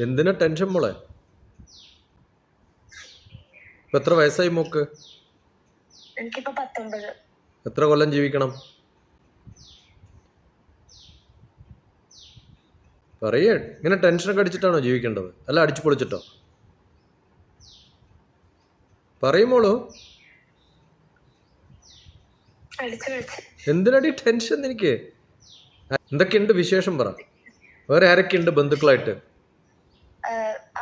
എന്തിനാ ടെൻഷൻ മോളെ? ഇപ്പൊ എത്ര വയസ്സായി മോക്ക്? എനിക്കിപ്പോ 19. എത്ര കൊല്ലം ജീവിക്കണം? പറയേ. ഇങ്ങനെ ടെൻഷനൊക്കെ അടിച്ചിട്ടാണോ ജീവിക്കേണ്ടത്, അല്ല അടിച്ചു പൊളിച്ചിട്ടോ? പറയുമോളൂ. എന്തിനടി ടെൻഷൻ എനിക്ക്? എന്തൊക്കെയുണ്ട് വിശേഷം പറ. വേറെ ആരൊക്കെയുണ്ട് ബന്ധുക്കളായിട്ട്?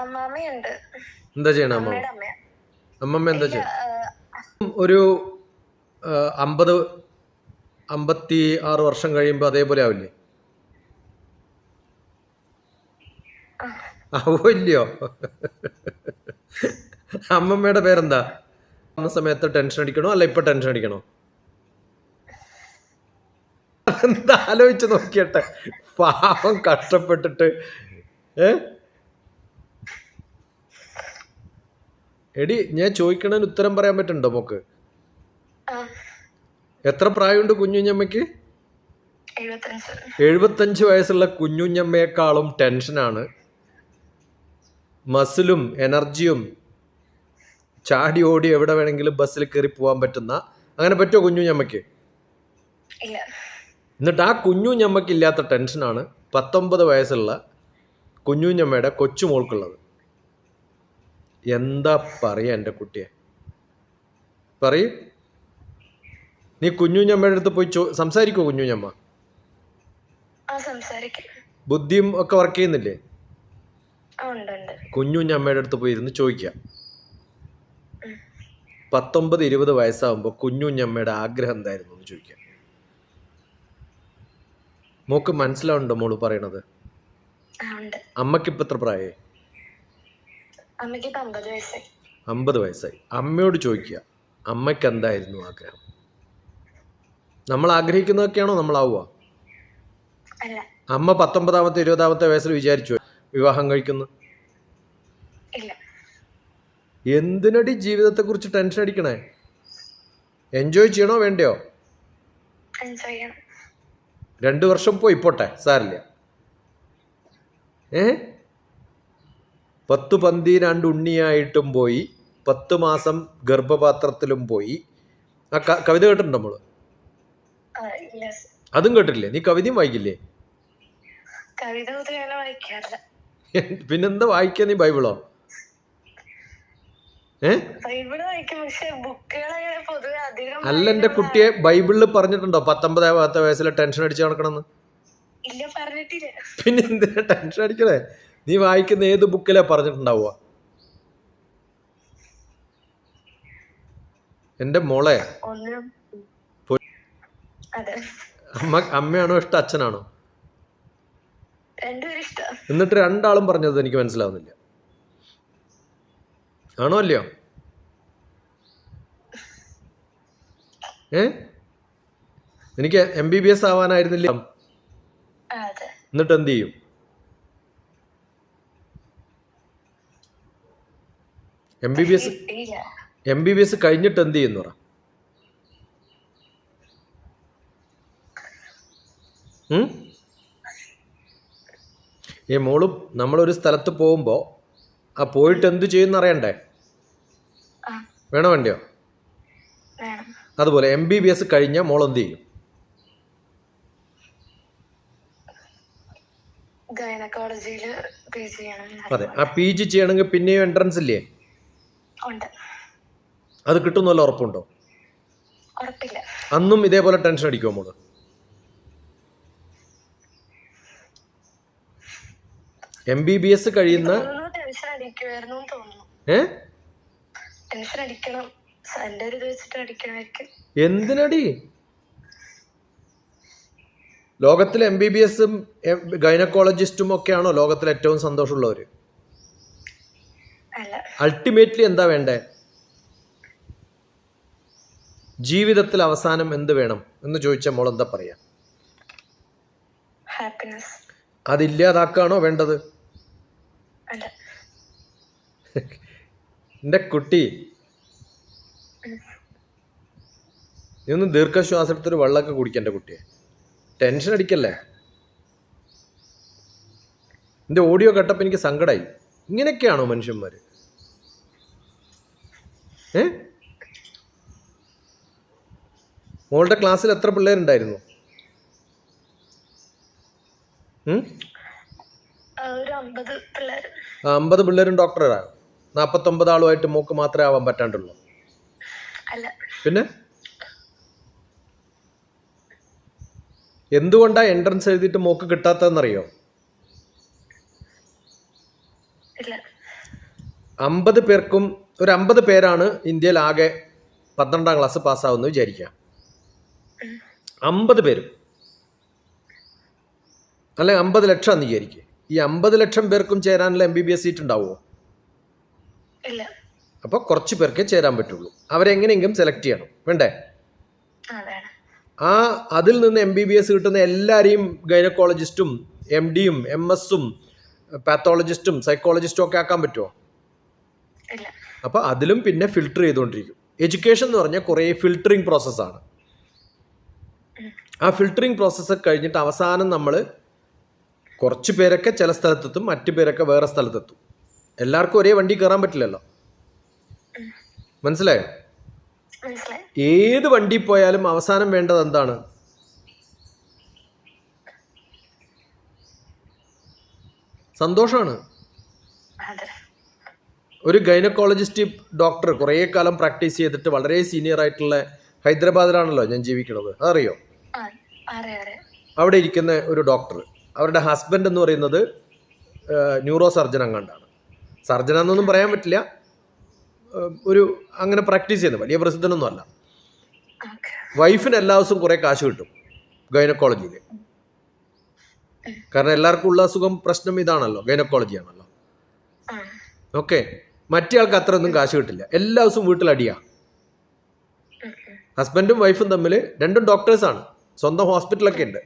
അമ്മാമ്മയുണ്ട്. എന്താ ചെയ്യണ അമ്മ? അമ്മമ്മ എന്താ ചെയ്യണം? ഒരു 56 വർഷം കഴിയുമ്പോ അതേപോലെ ആവില്ലേ? ആവോ? അമ്മമ്മയുടെ പേരെന്താ? അന്ന സമയത്ത് ടെൻഷൻ അടിക്കണോ അല്ല ഇപ്പൊ ടെൻഷൻ അടിക്കണോ? എന്താ ആലോചിച്ച് നോക്കിയട്ടെ. പാവം കഷ്ടപ്പെട്ടിട്ട്. എടി, ഞാൻ ചോദിക്കണതിന് ഉത്തരം പറയാൻ പറ്റുന്നുണ്ടോ മോക്ക്? എത്ര പ്രായമുണ്ട് കുഞ്ഞുഞ്ഞമ്മയ്ക്ക്? 75 വയസ്സുള്ള കുഞ്ഞുഞ്ഞമ്മയെക്കാളും ടെൻഷനാണ്, മസിലും എനർജിയും, ചാടി ഓടി എവിടെ വേണമെങ്കിലും ബസ്സിൽ കയറി പോകാൻ പറ്റുന്ന. അങ്ങനെ പറ്റുമോ കുഞ്ഞുഞ്ഞമ്മയ്ക്ക്? എന്നിട്ട് ആ കുഞ്ഞുഞ്ഞമ്മയ്ക്ക് ഇല്ലാത്ത ടെൻഷനാണ് 19 വയസ്സുള്ള കുഞ്ഞുഞ്ഞമ്മയുടെ കൊച്ചുമോൾക്കുള്ളത്. എന്താ പറയാ എൻ്റെ കുട്ടിയെ? പറയൂ. നീ കുഞ്ഞുഞ്ഞമ്മയുടെ അടുത്ത് പോയി സംസാരിക്കോ? കുഞ്ഞുഞ്ഞമ്മ ബുദ്ധിയും ഒക്കെ വർക്ക് ചെയ്യുന്നില്ലേ? കുഞ്ഞുഞ്ഞമ്മയുടെ അടുത്ത് പോയി ഇരുന്ന് ചോദിക്കാം. 19-20 വയസ്സാകുമ്പോൾ കുഞ്ഞുഞ്ഞമ്മയുടെ ആഗ്രഹം എന്തായിരുന്നു എന്ന് ചോദിക്കാം. മോക്ക് മനസ്സിലാവുണ്ടോ മോള് പറയണത്? അമ്മക്കിപ്പോ എത്ര പ്രായമായി? 50 വയസ്സായി. അമ്മയോട് ചോദിക്കുക, അമ്മയ്ക്ക് എന്തായിരുന്നു ആഗ്രഹം? നമ്മൾ ആഗ്രഹിക്കുന്നതൊക്കെയാണോ നമ്മളാവുക? അമ്മ 19-ാമത്തെ 20-ാമത്തെ വയസ്സിൽ വിചാരിച്ചു വിവാഹം കഴിക്കുന്നു? എന്തിനടി ജീവിതത്തെ കുറിച്ച് ടെൻഷൻ അടിക്കണേ? എൻജോയ് ചെയ്യണോ വേണ്ടയോ? 2 വർഷം പോയി പോട്ടെ, സാരില്ല. 10-12 ഉണ്ണിയായിട്ടും പോയി, 10 മാസം ഗർഭപാത്രത്തിലും പോയി. ആ കവിത കേട്ടിട്ടുണ്ടോ നമ്മള്? അതും കേട്ടിട്ടില്ലേ? നീ കവിതയും വായിക്കില്ലേ? പിന്നെന്താ വായിക്കാ നീ? ബൈബിളോ? അല്ല എന്റെ കുട്ടിയെ, ബൈബിളിൽ പറഞ്ഞിട്ടുണ്ടോ 19-ാമത്തെ വയസ്സിൽ ടെൻഷൻ അടിച്ച് നടക്കണമെന്ന്? പിന്നെ എന്തിനാ ടെൻഷൻ അടിക്കണേ? നീ വായിക്കുന്ന ഏത് ബുക്കിലാ പറഞ്ഞിട്ടുണ്ടാവുക? എന്റെ മോളെ, അമ്മയാണോ ഇഷ്ടം അച്ഛനാണോ? എന്നിട്ട് രണ്ടാളും പറഞ്ഞത് എനിക്ക് മനസ്സിലാവുന്നില്ല. ആണോ അല്ലയോ? എനിക്ക് MBBS ആവാനായിരുന്നില്ല? എന്നിട്ട് എന്ത് ചെയ്യും? MBBS കഴിഞ്ഞിട്ട് എന്ത് ചെയ്യുന്നു പറ. ഈ മോളും നമ്മളൊരു സ്ഥലത്ത് പോകുമ്പോ ആ പോയിട്ട് എന്ത് ചെയ്യുന്ന അറിയണ്ടേ? വേണോ വേണ്ടയോ? അതുപോലെ MBBS കഴിഞ്ഞ മോൾ എന്ത് ചെയ്യും? അതെ, ആ PG ചെയ്യണമെങ്കിൽ പിന്നെയും എൻട്രൻസ് ഇല്ലേ? അത് കിട്ടുന്നല്ലോ, ഉറപ്പുണ്ടോ? അന്നും ഇതേപോലെ ടെൻഷൻ അടിക്കുമോ മോള്? MBBS കഴിയുന്ന എന്തിനടി? ലോകത്തിലെ MBBSും ഗൈനക്കോളജിസ്റ്റും ഒക്കെയാണോ ലോകത്തിലെ ഏറ്റവും സന്തോഷമുള്ളവര്? അൾട്ടിമേറ്റ്ലി എന്താ വേണ്ടേ? ജീവിതത്തിൽ അവസാനം എന്ത് വേണം എന്ന് ചോദിച്ച മോൾ എന്താ പറയാ? അതില്ലാതാക്കാണോ വേണ്ടത്? എന്റെ കുട്ടി, നീ ഒന്ന് ദീർഘശ്വാസത്തിൽ വെള്ളമൊക്കെ കുടിക്കണ്ട കുട്ടിയെ. ടെൻഷൻ അടിക്കല്ലേ? എൻ്റെ ഓഡിയോ കേട്ടപ്പോൾ എനിക്ക് സങ്കടമായി. ഇങ്ങനെയൊക്കെയാണോ മനുഷ്യന്മാർ? മോളുടെ ക്ലാസ്സിൽ എത്ര പിള്ളേരുണ്ടായിരുന്നു? ഒരു 50 പിള്ളേര്. 50 പിള്ളേരും ഡോക്ടറാണ്. 49 ആളുമായിട്ട് മോക്ക് മാത്രമേ ആവാൻ പറ്റാണ്ടുള്ളൂ? അല്ല. പിന്നെ എന്തുകൊണ്ടാ എൻട്രൻസ് എഴുതിയിട്ട് മോക്ക് കിട്ടാത്തതെന്നറിയോ? ഇല്ല. 50 പേർക്കും ഒരു 50 പേരാണ് ഇന്ത്യയിൽ ആകെ 12ാം ക്ലാസ് പാസ്സാവുമെന്ന് വിചാരിക്കുക. 50 പേരും അല്ലെ 50 ലക്ഷം എന്ന് വിചാരിക്കുക. ഈ 50 ലക്ഷം പേർക്കും ചേരാനുള്ള MBBS സീറ്റ് ഉണ്ടാവുമോ? ഇല്ല. അപ്പോൾ കുറച്ച് പേർക്കേ ചേരാൻ പറ്റുള്ളൂ. അവരെങ്ങനെയെങ്കിലും സെലക്ട് ചെയ്യണം, വേണ്ടേ? അതിൽ നിന്ന് MBBS കിട്ടുന്ന എല്ലാവരെയും ഗൈനക്കോളജിസ്റ്റും MDയും MS-ഉം പാത്തോളജിസ്റ്റും സൈക്കോളജിസ്റ്റും ഒക്കെ ആക്കാൻ പറ്റുമോ? അപ്പോൾ അതിലും പിന്നെ ഫിൽട്ടർ ചെയ്തുകൊണ്ടിരിക്കും. എഡ്യൂക്കേഷൻ എന്ന് പറഞ്ഞാൽ കുറേ ഫിൽട്ടറിങ് പ്രോസസ്സാണ്. ആ ഫിൽട്ടറിങ് പ്രോസസ്സ് കഴിഞ്ഞിട്ട് അവസാനം നമ്മൾ കുറച്ച് പേരൊക്കെ ചില സ്ഥലത്തെത്തും, മറ്റു പേരൊക്കെ വേറെ സ്ഥലത്തെത്തും. എല്ലാവർക്കും ഒരേ വണ്ടി കയറാൻ പറ്റില്ലല്ലോ. മനസ്സിലായോ? ഏത് വണ്ടി പോയാലും അവസാനം വേണ്ടത് എന്താണ്? സന്തോഷമാണ്. ഒരു ഗൈനക്കോളജിസ്റ്റ് ഡോക്ടർ കുറേ കാലം പ്രാക്ടീസ് ചെയ്തിട്ട് വളരെ സീനിയർ ആയിട്ടുള്ള ഹൈദരാബാദിലാണല്ലോ ഞാൻ ജീവിക്കുന്നത്, അതറിയോ? അവിടെ ഇരിക്കുന്ന ഒരു ഡോക്ടർ, അവരുടെ ഹസ്ബൻഡ് എന്ന് പറയുന്നത് ന്യൂറോ സർജൻ അങ്ങാണ്ടാണ്. സർജൻ എന്നൊന്നും പറയാൻ പറ്റില്ല, ഒരു അങ്ങനെ പ്രാക്ടീസ് ചെയ്യുന്നത്, വലിയ പ്രസിദ്ധനൊന്നും അല്ല. വൈഫിന് എല്ലാ ദിവസവും കുറേ കാശ് കിട്ടും ഗൈനക്കോളജിയിൽ. കാരണം എല്ലാവർക്കും ഉള്ള അസുഖം പ്രശ്നം ഇതാണല്ലോ, ഗൈനക്കോളജി ആണല്ലോ. ഓക്കെ, മറ്റേ ആൾക്ക് അത്ര ഒന്നും കാശ് കിട്ടില്ല. എല്ലാ ദിവസവും വീട്ടിലടിയാ. ഹസ്ബൻഡും വൈഫും തമ്മിൽ, രണ്ടും ഡോക്ടേഴ്സാണ്, സ്വന്തം ഹോസ്പിറ്റലൊക്കെ ഉണ്ട്.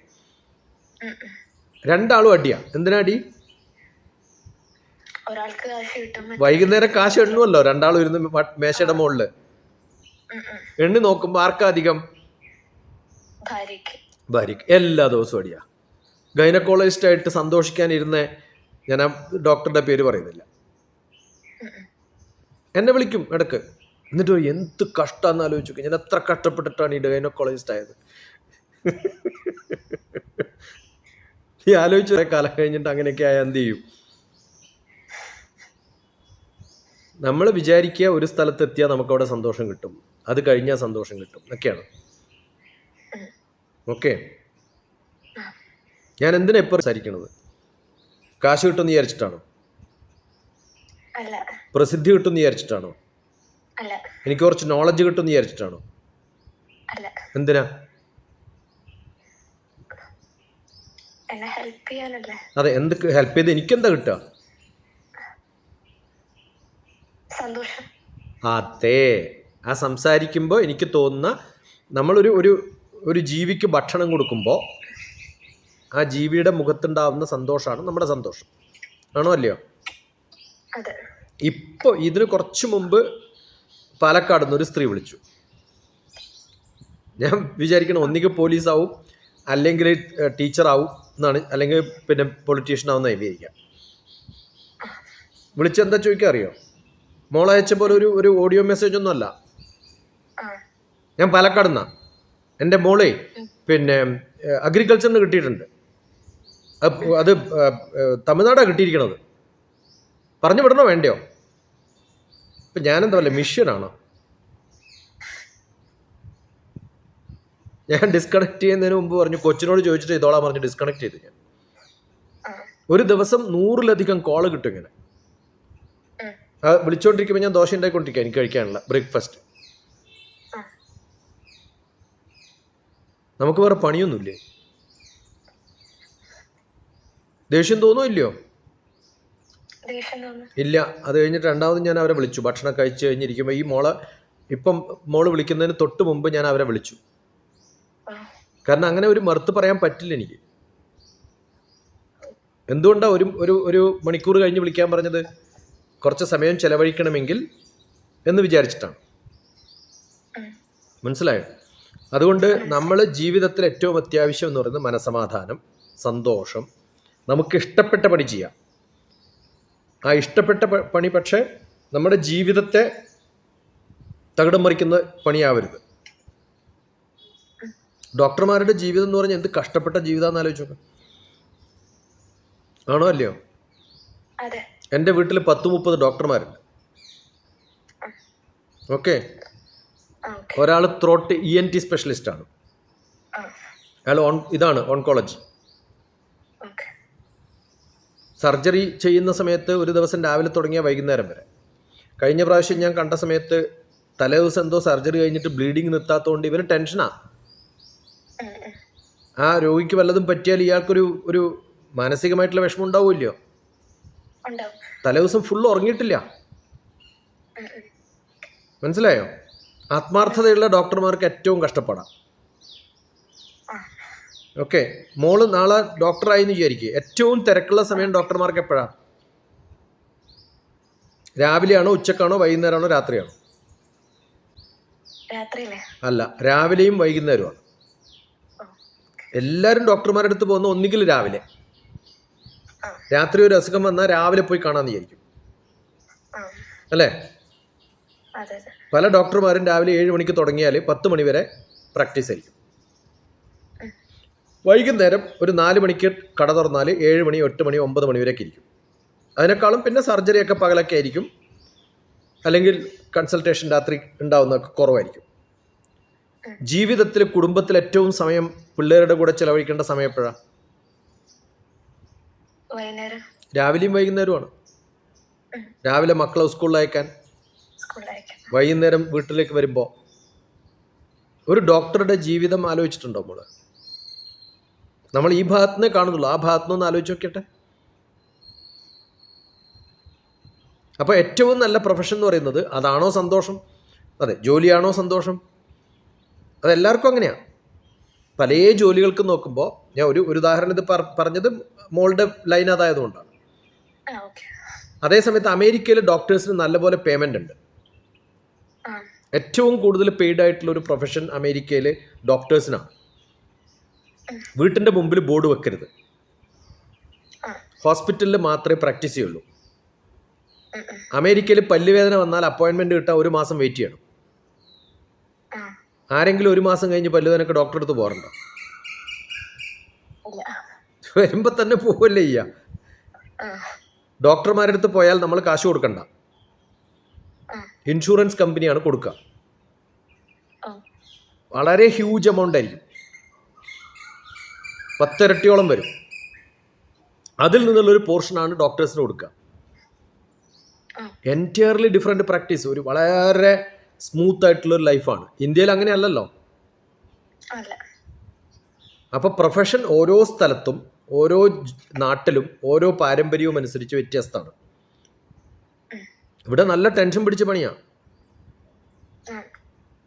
രണ്ടാളും അടിയാ. എന്തിനാ അടി? വൈകുന്നേരം കാശ് എണ്ണുമല്ലോ രണ്ടാളും ഇരുന്ന് മേശയുടെ മുകളില്. എണ്ണി നോക്കുമ്പോ ആർക്കാ അധികം? ഭാര്യക്ക്. എല്ലാ ദിവസവും അടിയാ. ഗൈനക്കോളജിസ്റ്റ് ആയിട്ട് സന്തോഷിക്കാനിരുന്ന, ഞാൻ ആ ഡോക്ടറുടെ പേര് പറയുന്നില്ല, എന്നെ വിളിക്കും ഇടക്ക്. എന്നിട്ട് എന്ത് കഷ്ടമാണെന്ന് ആലോചിച്ചു, ഞാൻ എത്ര കഷ്ടപ്പെട്ടിട്ടാണ് ഈ ഗൈനക്കോളജിസ്റ്റ് ആയത്. ഈ ആലോചിച്ച് കുറേ കാലം കഴിഞ്ഞിട്ട് അങ്ങനെയൊക്കെ ആയാൽ എന്ത് ചെയ്യും? നമ്മൾ വിചാരിക്കുക ഒരു സ്ഥലത്തെത്തിയാൽ നമുക്കവിടെ സന്തോഷം കിട്ടും, അത് കഴിഞ്ഞാൽ സന്തോഷം കിട്ടും എന്നൊക്കെയാണ്. ഓക്കെ, ഞാൻ എന്തിനാ എപ്പോൾ സംസാരിക്കണത്? കാശ് കിട്ടുമെന്ന് വിചാരിച്ചിട്ടാണോ? പ്രസിദ്ധി കിട്ടുമെന്ന് വിചാരിച്ചിട്ടാണോ? എനിക്ക് കുറച്ച് നോളജ് കിട്ടുമെന്ന് വിചാരിച്ചിട്ടാണോ? എന്തിനാ? അതെ, എന്ത് ഹെൽപ്പ് ചെയ്ത് എനിക്കെന്താ കിട്ടുക? അതെ, ആ സംസാരിക്കുമ്പോൾ എനിക്ക് തോന്നുന്ന, നമ്മളൊരു ഒരു ഒരു ജീവിക്ക് ഭക്ഷണം കൊടുക്കുമ്പോൾ ആ ജീവിയുടെ മുഖത്തുണ്ടാവുന്ന സന്തോഷമാണ് നമ്മുടെ സന്തോഷം. ആണോ അല്ലയോ? ഇപ്പോൾ ഇതിന് കുറച്ച് മുമ്പ് പാലക്കാട് നിന്ന് ഒരു സ്ത്രീ വിളിച്ചു. ഞാൻ വിചാരിക്കണം ഒന്നുകിൽ പോലീസാവും, അല്ലെങ്കിൽ ടീച്ചറാവും എന്നാണ്, അല്ലെങ്കിൽ പിന്നെ പൊളിറ്റീഷ്യൻ ആവുന്ന വിചാരിക്കാം. വിളിച്ചെന്താ ചോദിക്കാൻ അറിയോ? മോളയച്ച പോലെ ഒരു ഓഡിയോ മെസ്സേജ് ഒന്നും അല്ല. ഞാൻ പാലക്കാട് നിന്നാ, എൻ്റെ മോളെ പിന്നെ അഗ്രികൾച്ചറിന് കിട്ടിയിട്ടുണ്ട്, അത് തമിഴ്നാടാണ് കിട്ടിയിരിക്കണത്, പറഞ്ഞു വിടണോ വേണ്ടയോ? ഇപ്പം ഞാനെന്താ പറയുക, മിഷ്യനാണോ? ഞാൻ ഡിസ്കണക്ട് ചെയ്യുന്നതിന് മുമ്പ് പറഞ്ഞു, കൊച്ചിനോട് ചോദിച്ചിട്ട് ഇതോളാൻ പറഞ്ഞ് ഡിസ്കണക്ട് ചെയ്തു. ഞാൻ ഒരു ദിവസം 100-ലധികം കോള് കിട്ടും ഇങ്ങനെ. വിളിച്ചോണ്ടിരിക്കുമ്പോൾ ഞാൻ ദോശ ഉണ്ടായിക്കൊണ്ടിരിക്കുക, എനിക്ക് കഴിക്കാനുള്ള ബ്രേക്ക്ഫാസ്റ്റ്. നമുക്ക് വേറെ പണിയൊന്നുമില്ലേ? ദേഷ്യം തോന്നോ ഇല്ലയോ? ഇല്ല. അത് കഴിഞ്ഞിട്ട് രണ്ടാമത് ഞാൻ അവരെ വിളിച്ചു. ഭക്ഷണം കഴിച്ച് കഴിഞ്ഞിരിക്കുമ്പോൾ ഈ മോള് വിളിക്കുന്നതിന് തൊട്ട് മുമ്പ് ഞാൻ അവരെ വിളിച്ചു. കാരണം അങ്ങനെ ഒരു മറുത്ത് പറയാൻ പറ്റില്ല എനിക്ക്. എന്തുകൊണ്ടാണ് ഒരു മണിക്കൂർ കഴിഞ്ഞ് വിളിക്കാൻ പറഞ്ഞത്? കുറച്ച് സമയം ചെലവഴിക്കണമെങ്കിൽ എന്ന് വിചാരിച്ചിട്ടാണ്. മനസ്സിലായോ? അതുകൊണ്ട് നമ്മൾ ജീവിതത്തിൽ ഏറ്റവും അത്യാവശ്യം എന്ന് പറയുന്നത് മനസ്സമാധാനം, സന്തോഷം, നമുക്ക് ഇഷ്ടപ്പെട്ട പണി ചെയ്യാം. ആ ഇഷ്ടപ്പെട്ട പണി പക്ഷേ നമ്മുടെ ജീവിതത്തെ തകിടം മറിക്കുന്ന പണിയാവരുത്. ഡോക്ടർമാരുടെ ജീവിതം എന്ന് പറഞ്ഞാൽ എന്ത് കഷ്ടപ്പെട്ട ജീവിതമാണെന്ന് ആലോചിച്ച് നോക്കാം. ആണോ അല്ലയോ? അതെ. എൻ്റെ വീട്ടിൽ 10-30 ഡോക്ടർമാരുണ്ട്. ഓക്കെ. ഒരാൾ ത്രോട്ട് ENT സ്പെഷ്യലിസ്റ്റാണ്. അയാൾ ഇതാണ് ഓൺകോളജി. സർജറി ചെയ്യുന്ന സമയത്ത് ഒരു ദിവസം രാവിലെ തുടങ്ങിയ വൈകുന്നേരം വരെ. കഴിഞ്ഞ പ്രാവശ്യം ഞാൻ കണ്ട സമയത്ത് തലേ ദിവസം എന്തോ സർജറി കഴിഞ്ഞിട്ട് ബ്ലീഡിങ് നിർത്താത്തതുകൊണ്ട് ഇവന് ടെൻഷനാണ്. ആ രോഗിക്ക് വല്ലതും പറ്റിയാൽ ഇയാൾക്കൊരു ഒരു മാനസികമായിട്ടുള്ള വിഷമം ഉണ്ടാവില്ലയോ? തലേ ദിവസം ഫുള്ള് ഉറങ്ങിയിട്ടില്ല. മനസ്സിലായോ? ആത്മാർത്ഥതയുള്ള ഡോക്ടർമാർക്ക് ഏറ്റവും കഷ്ടപ്പെടാം. ഓക്കെ. മോള് നാളെ ഡോക്ടറായി എന്ന് വിചാരിക്കുക. ഏറ്റവും തിരക്കുള്ള സമയം ഡോക്ടർമാർക്ക് എപ്പോഴാണ്? രാവിലെയാണോ, ഉച്ചക്കാണോ, വൈകുന്നേരമാണോ, രാത്രിയാണോ? അല്ല, രാവിലെയും വൈകുന്നേരമാണ്. എല്ലാവരും ഡോക്ടർമാരുടെ അടുത്ത് പോകുന്ന ഒന്നുകിൽ രാവിലെ, രാത്രി ഒരു അസുഖം വന്നാൽ രാവിലെ പോയി കാണാമെന്ന് വിചാരിക്കും അല്ലേ? പല ഡോക്ടർമാരും രാവിലെ 7 മണിക്ക് തുടങ്ങിയാൽ 10 മണി വരെ പ്രാക്ടീസ് ആയിരിക്കും. വൈകുന്നേരം ഒരു 4 മണിക്ക് കട തുറന്നാൽ 7 മണി, 8 മണി, 9 മണി വരെയൊക്കെ ഇരിക്കും. അതിനേക്കാളും പിന്നെ സർജറിയൊക്കെ പകലൊക്കെ ആയിരിക്കും, അല്ലെങ്കിൽ കൺസൾട്ടേഷൻ രാത്രി ഉണ്ടാവുന്നതൊക്കെ കുറവായിരിക്കും. ജീവിതത്തിൽ കുടുംബത്തിൽ ഏറ്റവും സമയം പിള്ളേരുടെ കൂടെ ചിലവഴിക്കേണ്ട സമയം എപ്പോഴാണ്? രാവിലെയും വൈകുന്നേരമാണ്. രാവിലെ മക്കളെ സ്കൂളിൽ അയക്കാൻ, വൈകുന്നേരം വീട്ടിലേക്ക് വരുമ്പോൾ. ഒരു ഡോക്ടറുടെ ജീവിതം ആലോചിച്ചിട്ടുണ്ടോ മോള്? നമ്മൾ ഈ ഭാഗത്തുനിന്നേ കാണുന്നുള്ളൂ, ആ ഭാഗത്തുനിന്ന് ആലോചിച്ച് നോക്കിയട്ടെ. അപ്പോൾ ഏറ്റവും നല്ല പ്രൊഫഷൻ എന്ന് പറയുന്നത് അതാണോ സന്തോഷം? അതെ, ജോലിയാണോ സന്തോഷം? അതെല്ലാവർക്കും അങ്ങനെയാണ്. പല ജോലികൾക്കും നോക്കുമ്പോൾ ഞാൻ ഒരു ഉദാഹരണം ഇത് പറഞ്ഞത് മോളുടെ ലൈൻ അതായതുകൊണ്ടാണ്. അതേസമയത്ത് അമേരിക്കയിൽ ഡോക്ടേഴ്സിന് നല്ലപോലെ പേയ്മെൻ്റ് ഉണ്ട്. ഏറ്റവും കൂടുതൽ പെയ്ഡ് ആയിട്ടുള്ള ഒരു പ്രൊഫഷൻ അമേരിക്കയിൽ ഡോക്ടേഴ്സിനാണ്. വീട്ടിൻ്റെ മുമ്പിൽ ബോർഡ് വെക്കരുത്, ഹോസ്പിറ്റലിൽ മാത്രമേ പ്രാക്ടീസ് ചെയ്യുള്ളൂ. അമേരിക്കയിൽ പല്ലുവേദന വന്നാൽ അപ്പോയിൻമെൻറ്റ് കിട്ടാൻ 1 മാസം വെയിറ്റ് ചെയ്യണം. ആരെങ്കിലും 1 മാസം കഴിഞ്ഞ് പല്ലുവേദനക്ക് ഡോക്ടറെ അടുത്ത് പോകാറുണ്ടോ? വരുമ്പോൾ തന്നെ പോവല്ലേ ചെയ്യുക. ഡോക്ടർമാരുടെ അടുത്ത് പോയാൽ നമ്മൾ കാശ് കൊടുക്കണ്ട, ഇൻഷുറൻസ് കമ്പനിയാണ് കൊടുക്കുക. വളരെ ഹ്യൂജ് എമൗണ്ട് ആയിരിക്കും, 10 ഇരട്ടിയോളം വരും. അതിൽ നിന്നുള്ളൊരു പോർഷനാണ് ഡോക്ടേഴ്സിന് കൊടുക്കുക. എൻറ്റയർലി ഡിഫറെൻറ്റ് പ്രാക്ടീസ്, ഒരു വളരെ സ്മൂത്ത് ആയിട്ടുള്ളൊരു ലൈഫാണ്. ഇന്ത്യയിൽ അങ്ങനെയല്ലല്ലോ. അപ്പോൾ പ്രൊഫഷൻ ഓരോ സ്ഥലത്തും ഓരോ നാട്ടിലും ഓരോ പാരമ്പര്യവും അനുസരിച്ച് വ്യത്യസ്തമാണ്. ഇവിടെ നല്ല ടെൻഷൻ പിടിച്ച പണിയാണ്,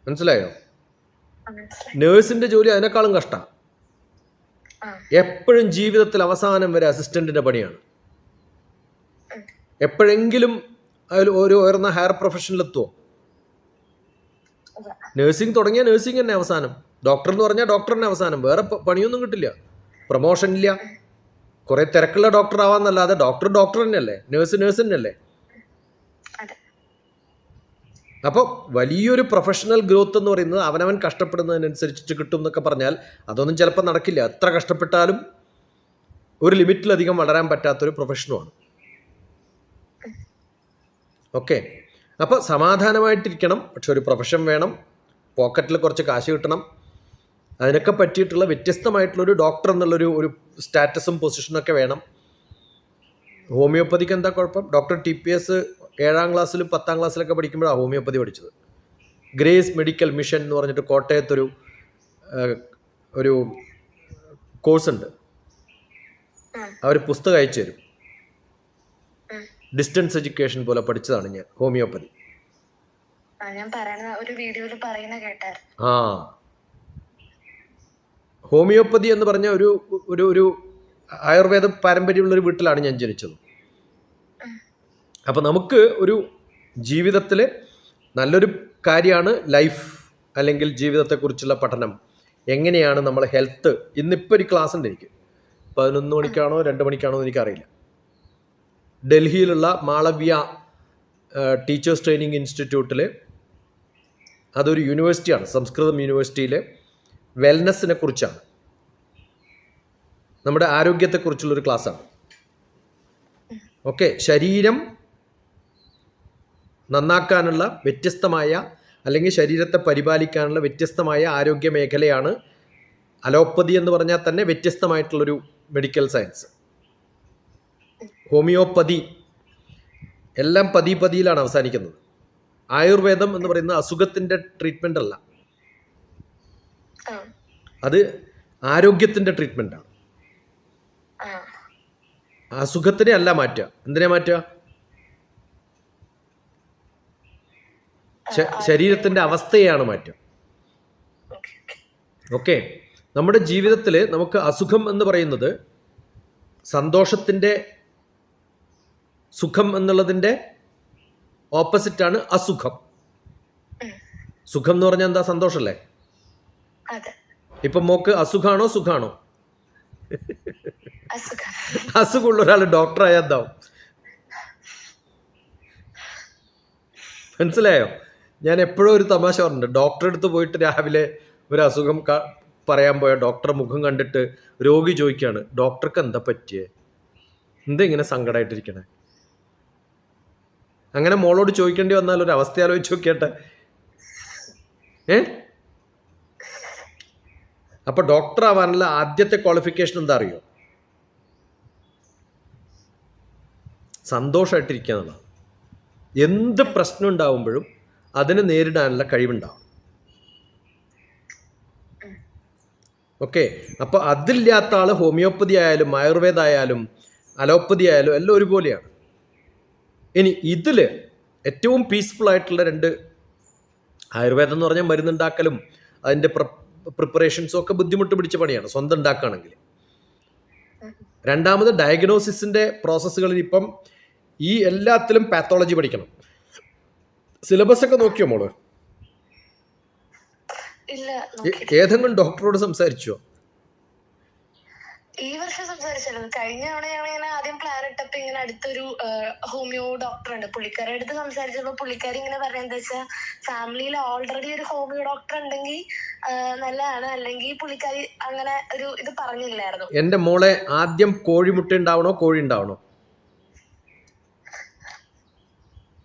മനസ്സിലായോ? നേഴ്സിൻ്റെ ജോലി അതിനേക്കാളും കഷ്ടമാണ്. എപ്പോഴും ജീവിതത്തിൽ അവസാനം വരെ അസിസ്റ്റന്റിന്റെ പണിയാണ്. എപ്പോഴെങ്കിലും അതിൽ ഒരു ഉയർന്ന ഹയർ പ്രൊഫഷനിലെത്തുമോ? നേഴ്സിംഗ് തുടങ്ങിയ നേഴ്സിംഗ് തന്നെ അവസാനം, ഡോക്ടർ എന്ന് പറഞ്ഞാൽ ഡോക്ടർ തന്നെ അവസാനം. വേറെ പണിയൊന്നും കിട്ടില്ല, പ്രൊമോഷൻ ഇല്ല. കുറെ തിരക്കുള്ള ഡോക്ടർ ആവാന്നല്ലാതെ ഡോക്ടർ തന്നെയല്ലേ, നേഴ്സ് തന്നെയല്ലേ. അപ്പോൾ വലിയൊരു പ്രൊഫഷണൽ ഗ്രോത്ത് എന്ന് പറയുന്നത് അവനവൻ കഷ്ടപ്പെടുന്നതിനനുസരിച്ച് കിട്ടും എന്നൊക്കെ പറഞ്ഞാൽ അതൊന്നും ചിലപ്പോൾ നടക്കില്ല. എത്ര കഷ്ടപ്പെട്ടാലും ഒരു ലിമിറ്റിലധികം വളരാൻ പറ്റാത്തൊരു പ്രൊഫഷനുമാണ്. ഓക്കെ. അപ്പോൾ സമാധാനമായിട്ടിരിക്കണം, പക്ഷെ ഒരു പ്രൊഫഷൻ വേണം, പോക്കറ്റിൽ കുറച്ച് കാശ് കിട്ടണം. അതിനൊക്കെ പറ്റിയിട്ടുള്ള വ്യത്യസ്തമായിട്ടുള്ളൊരു ഡോക്ടർ എന്നുള്ളൊരു സ്റ്റാറ്റസും പൊസിഷനൊക്കെ വേണം. ഹോമിയോപ്പതിക്ക് എന്താ കുഴപ്പം? ഡോക്ടർ TPS 7ാം ക്ലാസ്സിലും 10ാം ക്ലാസ്സിലൊക്കെ പഠിക്കുമ്പോഴാണ് ഹോമിയോപ്പതി പഠിച്ചത്. ഗ്രേസ് മെഡിക്കൽ മിഷൻ എന്ന് പറഞ്ഞിട്ട് കോട്ടയത്തൊരു ഒരു കോഴ്സ് ഉണ്ട്. അവർ പുസ്തകം അയച്ചു തരും. ഡിസ്റ്റൻസ് എഡ്യൂക്കേഷൻ പോലെ പഠിച്ചതാണ് ഞാൻ ഹോമിയോപ്പതി. ആ, ഹോമിയോപ്പതി എന്ന് പറഞ്ഞ ഒരു ആയുർവേദ പാരമ്പര്യമുള്ളൊരു വീട്ടിലാണ് ഞാൻ ജനിച്ചത്. അപ്പോൾ നമുക്ക് ഒരു ജീവിതത്തിൽ നല്ലൊരു കാര്യമാണ് ലൈഫ്, അല്ലെങ്കിൽ ജീവിതത്തെക്കുറിച്ചുള്ള പഠനം. എങ്ങനെയാണ് നമ്മൾ ഹെൽത്ത്. ഇന്നിപ്പോൾ ഒരു ക്ലാസ് ഉണ്ട് എനിക്ക്, 11 മണിക്കാണോ 2 മണിക്കാണോ എനിക്കറിയില്ല. ഡൽഹിയിലുള്ള മാളവ്യ ടീച്ചേഴ്സ് ട്രെയിനിങ് ഇൻസ്റ്റിറ്റ്യൂട്ടിൽ, അതൊരു യൂണിവേഴ്സിറ്റിയാണ്, സംസ്കൃതം യൂണിവേഴ്സിറ്റിയിലെ വെൽനെസ്സിനെ കുറിച്ചാണ്, നമ്മുടെ ആരോഗ്യത്തെക്കുറിച്ചുള്ളൊരു ക്ലാസ്സാണ്. ഓക്കെ, ശരീരം നന്നാക്കാനുള്ള വ്യത്യസ്തമായ, അല്ലെങ്കിൽ ശരീരത്തെ പരിപാലിക്കാനുള്ള വ്യത്യസ്തമായ ആരോഗ്യ മേഖലയാണ് അലോപ്പതി എന്ന് പറഞ്ഞാൽ തന്നെ വ്യത്യസ്തമായിട്ടുള്ളൊരു മെഡിക്കൽ സയൻസ്. ഹോമിയോപ്പതി എല്ലാം പതിയിലാണ് അവസാനിക്കുന്നത്. ആയുർവേദം എന്ന് പറയുന്നത് അസുഖത്തിൻ്റെ ട്രീറ്റ്മെൻ്റ് അല്ല, അത് ആരോഗ്യത്തിൻ്റെ ട്രീറ്റ്മെൻറ്റാണ്. അസുഖത്തിനെ അല്ല മാറ്റുക, എന്തിനെ മാറ്റുക? ശരീരത്തിൻ്റെ അവസ്ഥയാണ് മാറ്റുക. ഓക്കെ, നമ്മുടെ ജീവിതത്തിൽ നമുക്ക് അസുഖം എന്ന് പറയുന്നത് സന്തോഷത്തിൻ്റെ, സുഖം എന്നുള്ളതിൻ്റെ ഓപ്പോസിറ്റാണ് അസുഖം. സുഖം എന്ന് പറഞ്ഞാൽ എന്താ? സന്തോഷമല്ലേ? ഇപ്പം മോക്ക് അസുഖാണോ സുഖാണോ? അസുഖമുള്ള ഒരാൾ ഡോക്ടറായാൽ എന്താവും? മനസ്സിലായോ? ഞാൻ എപ്പോഴും ഒരു തമാശ പറഞ്ഞിട്ടുണ്ട്. ഡോക്ടറെ അടുത്ത് പോയിട്ട് രാവിലെ ഒരു അസുഖം പറയാൻ പോയ ഡോക്ടറെ മുഖം കണ്ടിട്ട് രോഗി ചോദിക്കുകയാണ്, ഡോക്ടർക്ക് എന്താ പറ്റിയേ, എന്താ ഇങ്ങനെ സങ്കടമായിട്ടിരിക്കണേ? അങ്ങനെ മോളോട് ചോദിക്കേണ്ടി വന്നാൽ ഒരു അവസ്ഥ ആലോചിച്ച് നോക്കിയട്ടെ. അപ്പൊ ഡോക്ടർ ആവാനുള്ള ആദ്യത്തെ ക്വാളിഫിക്കേഷൻ എന്താ അറിയോ? സന്തോഷമായിട്ടിരിക്കുക എന്നുള്ളതാണ്. എന്ത് പ്രശ്നം ഉണ്ടാവുമ്പോഴും അതിനെ നേരിടാനുള്ള കഴിവുണ്ടാവും. ഓക്കെ, അപ്പോൾ അതില്ലാത്ത ആൾ ഹോമിയോപ്പതി ആയാലും ആയുർവേദ ആയാലും അലോപ്പതി ആയാലും എല്ലാം ഒരുപോലെയാണ്. ഇനി ഇതിൽ ഏറ്റവും പീസ്ഫുൾ ആയിട്ടുള്ള രണ്ട്, ആയുർവേദം എന്ന് പറഞ്ഞാൽ മരുന്നുണ്ടാക്കലും അതിൻ്റെ പ്രിപ്പറേഷൻസും ഒക്കെ ബുദ്ധിമുട്ട് പിടിച്ച പണിയാണ് സ്വന്തം ഉണ്ടാക്കുകയാണെങ്കിൽ. രണ്ടാമത് ഡയഗ്നോസിസിൻ്റെ പ്രോസസ്സുകളിൽ ഇപ്പം ഈ എല്ലാത്തിലും പാത്തോളജി പഠിക്കണം. സിലബസ് ഒക്കെ നോക്കിയോ മോള്? ഏതെങ്കിലും ഡോക്ടറോട് സംസാരിച്ചോ? ഈ വർഷം സംസാരിച്ചായിരുന്നു. കഴിഞ്ഞ തവണ ഞങ്ങളിങ്ങനെ ആദ്യം പ്ലാൻ ഇട്ടപ്പോ ഇങ്ങനെ അടുത്തൊരു ഹോമിയോ ഡോക്ടർ ഉണ്ട്, പുള്ളിക്കാരെ അടുത്ത് സംസാരിച്ചപ്പോ പുള്ളിക്കാരി ഇങ്ങനെ പറയുന്നത് വെച്ചാൽ ഫാമിലിയിൽ ഓൾറെഡി ഒരു ഹോമിയോ ഡോക്ടർ ഉണ്ടെങ്കിൽ നല്ലതാണ്, അല്ലെങ്കിൽ പുള്ളിക്കാരി അങ്ങനെ ഒരു ഇത് പറഞ്ഞില്ലായിരുന്നു. എന്റെ മോളെ, ആദ്യം കോഴിമുട്ട ഉണ്ടാവണോ കോഴി ഉണ്ടാവണോ?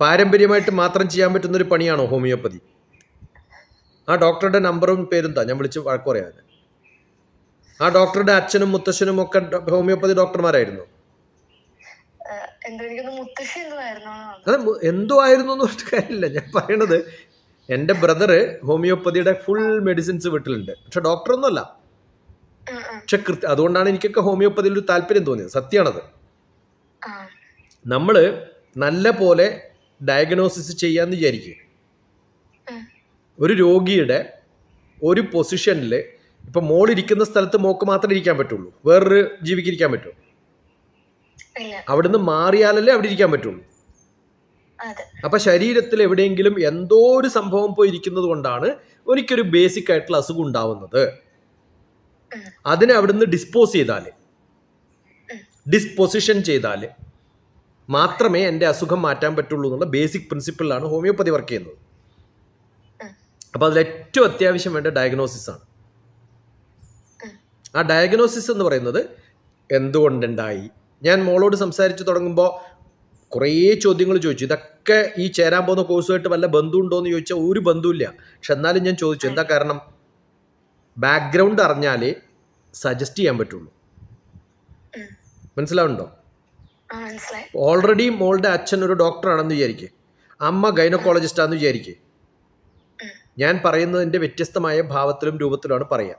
പാരമ്പര്യമായിട്ട് മാത്രം ചെയ്യാൻ പറ്റുന്ന ഒരു പണിയാണോ ഹോമിയോപ്പതി? ആ ഡോക്ടറുടെ നമ്പറും പേരും താ, ഞാൻ വിളിച്ച് വഴക്ക് പറയാൻ. ആ ഡോക്ടറുടെ അച്ഛനും മുത്തശ്ശനും ഒക്കെ ഹോമിയോപ്പതി ഡോക്ടർമാരായിരുന്നു. അത് എന്തോ ആയിരുന്നു എന്ന് പറഞ്ഞിട്ട് കാര്യമില്ല. ഞാൻ പറയണത്, എൻ്റെ ബ്രദറ് ഹോമിയോപ്പതിയുടെ ഫുൾ മെഡിസിൻസ് വീട്ടിലുണ്ട്, പക്ഷെ ഡോക്ടറൊന്നുമല്ല. പക്ഷെ അതുകൊണ്ടാണ് എനിക്കൊക്കെ ഹോമിയോപ്പതിയിൽ ഒരു താല്പര്യം തോന്നിയത്. സത്യമാണത്. നമ്മൾ നല്ല പോലെ ഡയഗ്നോസിസ് ചെയ്യാന്ന് വിചാരിക്കുക. ഒരു രോഗിയുടെ ഒരു പൊസിഷനിൽ, ഇപ്പം മോളിരിക്കുന്ന സ്ഥലത്ത് മോക്ക് മാത്രമേ ഇരിക്കാൻ പറ്റുള്ളൂ, വേറൊരു ജീവിക്ക് ഇരിക്കാൻ പറ്റുമോ? അവിടുന്ന് മാറിയാലല്ലേ അവിടെ ഇരിക്കാൻ പറ്റുള്ളൂ. അപ്പൊ ശരീരത്തിൽ എവിടെയെങ്കിലും എന്തോ ഒരു സംഭവം പോയി ഇരിക്കുന്നത് കൊണ്ടാണ് എനിക്കൊരു ബേസിക് ആയിട്ടുള്ള അസുഖം ഉണ്ടാവുന്നത്. അതിനെ അവിടുന്ന് ഡിസ്പൊസിഷൻ ചെയ്താൽ മാത്രമേ എൻ്റെ അസുഖം മാറ്റാൻ പറ്റുള്ളൂ എന്നുള്ള ബേസിക് പ്രിൻസിപ്പിളിലാണ് ഹോമിയോപ്പതി വർക്ക് ചെയ്യുന്നത്. അപ്പോൾ അതിൽ ഏറ്റവും അത്യാവശ്യം വേണ്ട ഡയഗ്നോസിസ് ആണ്. ആ ഡയഗ്നോസിസ് എന്ന് പറയുന്നത് എന്തുകൊണ്ടുണ്ടായി. ഞാൻ മോളോട് സംസാരിച്ച് തുടങ്ങുമ്പോൾ കുറേ ചോദ്യങ്ങൾ ചോദിച്ചു. ഇതൊക്കെ ഈ ചേരാൻ പോകുന്ന കോഴ്സുമായിട്ട് വല്ല ബന്ധമുണ്ടോ എന്ന് ചോദിച്ചാൽ ഒരു ബന്ധമില്ല. പക്ഷെ എന്നാലും ഞാൻ ചോദിച്ചു, എന്താ കാരണം? ബാക്ക്ഗ്രൗണ്ട് അറിഞ്ഞാലേ സജസ്റ്റ് ചെയ്യാൻ പറ്റുള്ളൂ. മനസ്സിലാവുന്നുണ്ടോ? ഓൾറെഡി മോളുടെ അച്ഛൻ ഒരു ഡോക്ടറാണെന്ന് വിചാരിക്കുക, അമ്മ ഗൈനക്കോളജിസ്റ്റ് ആണെന്ന് വിചാരിക്കുക. ഞാൻ പറയുന്നതിൻ്റെ വ്യത്യസ്തമായ ഭാവത്തിലും രൂപത്തിലുമാണ് പറയുക.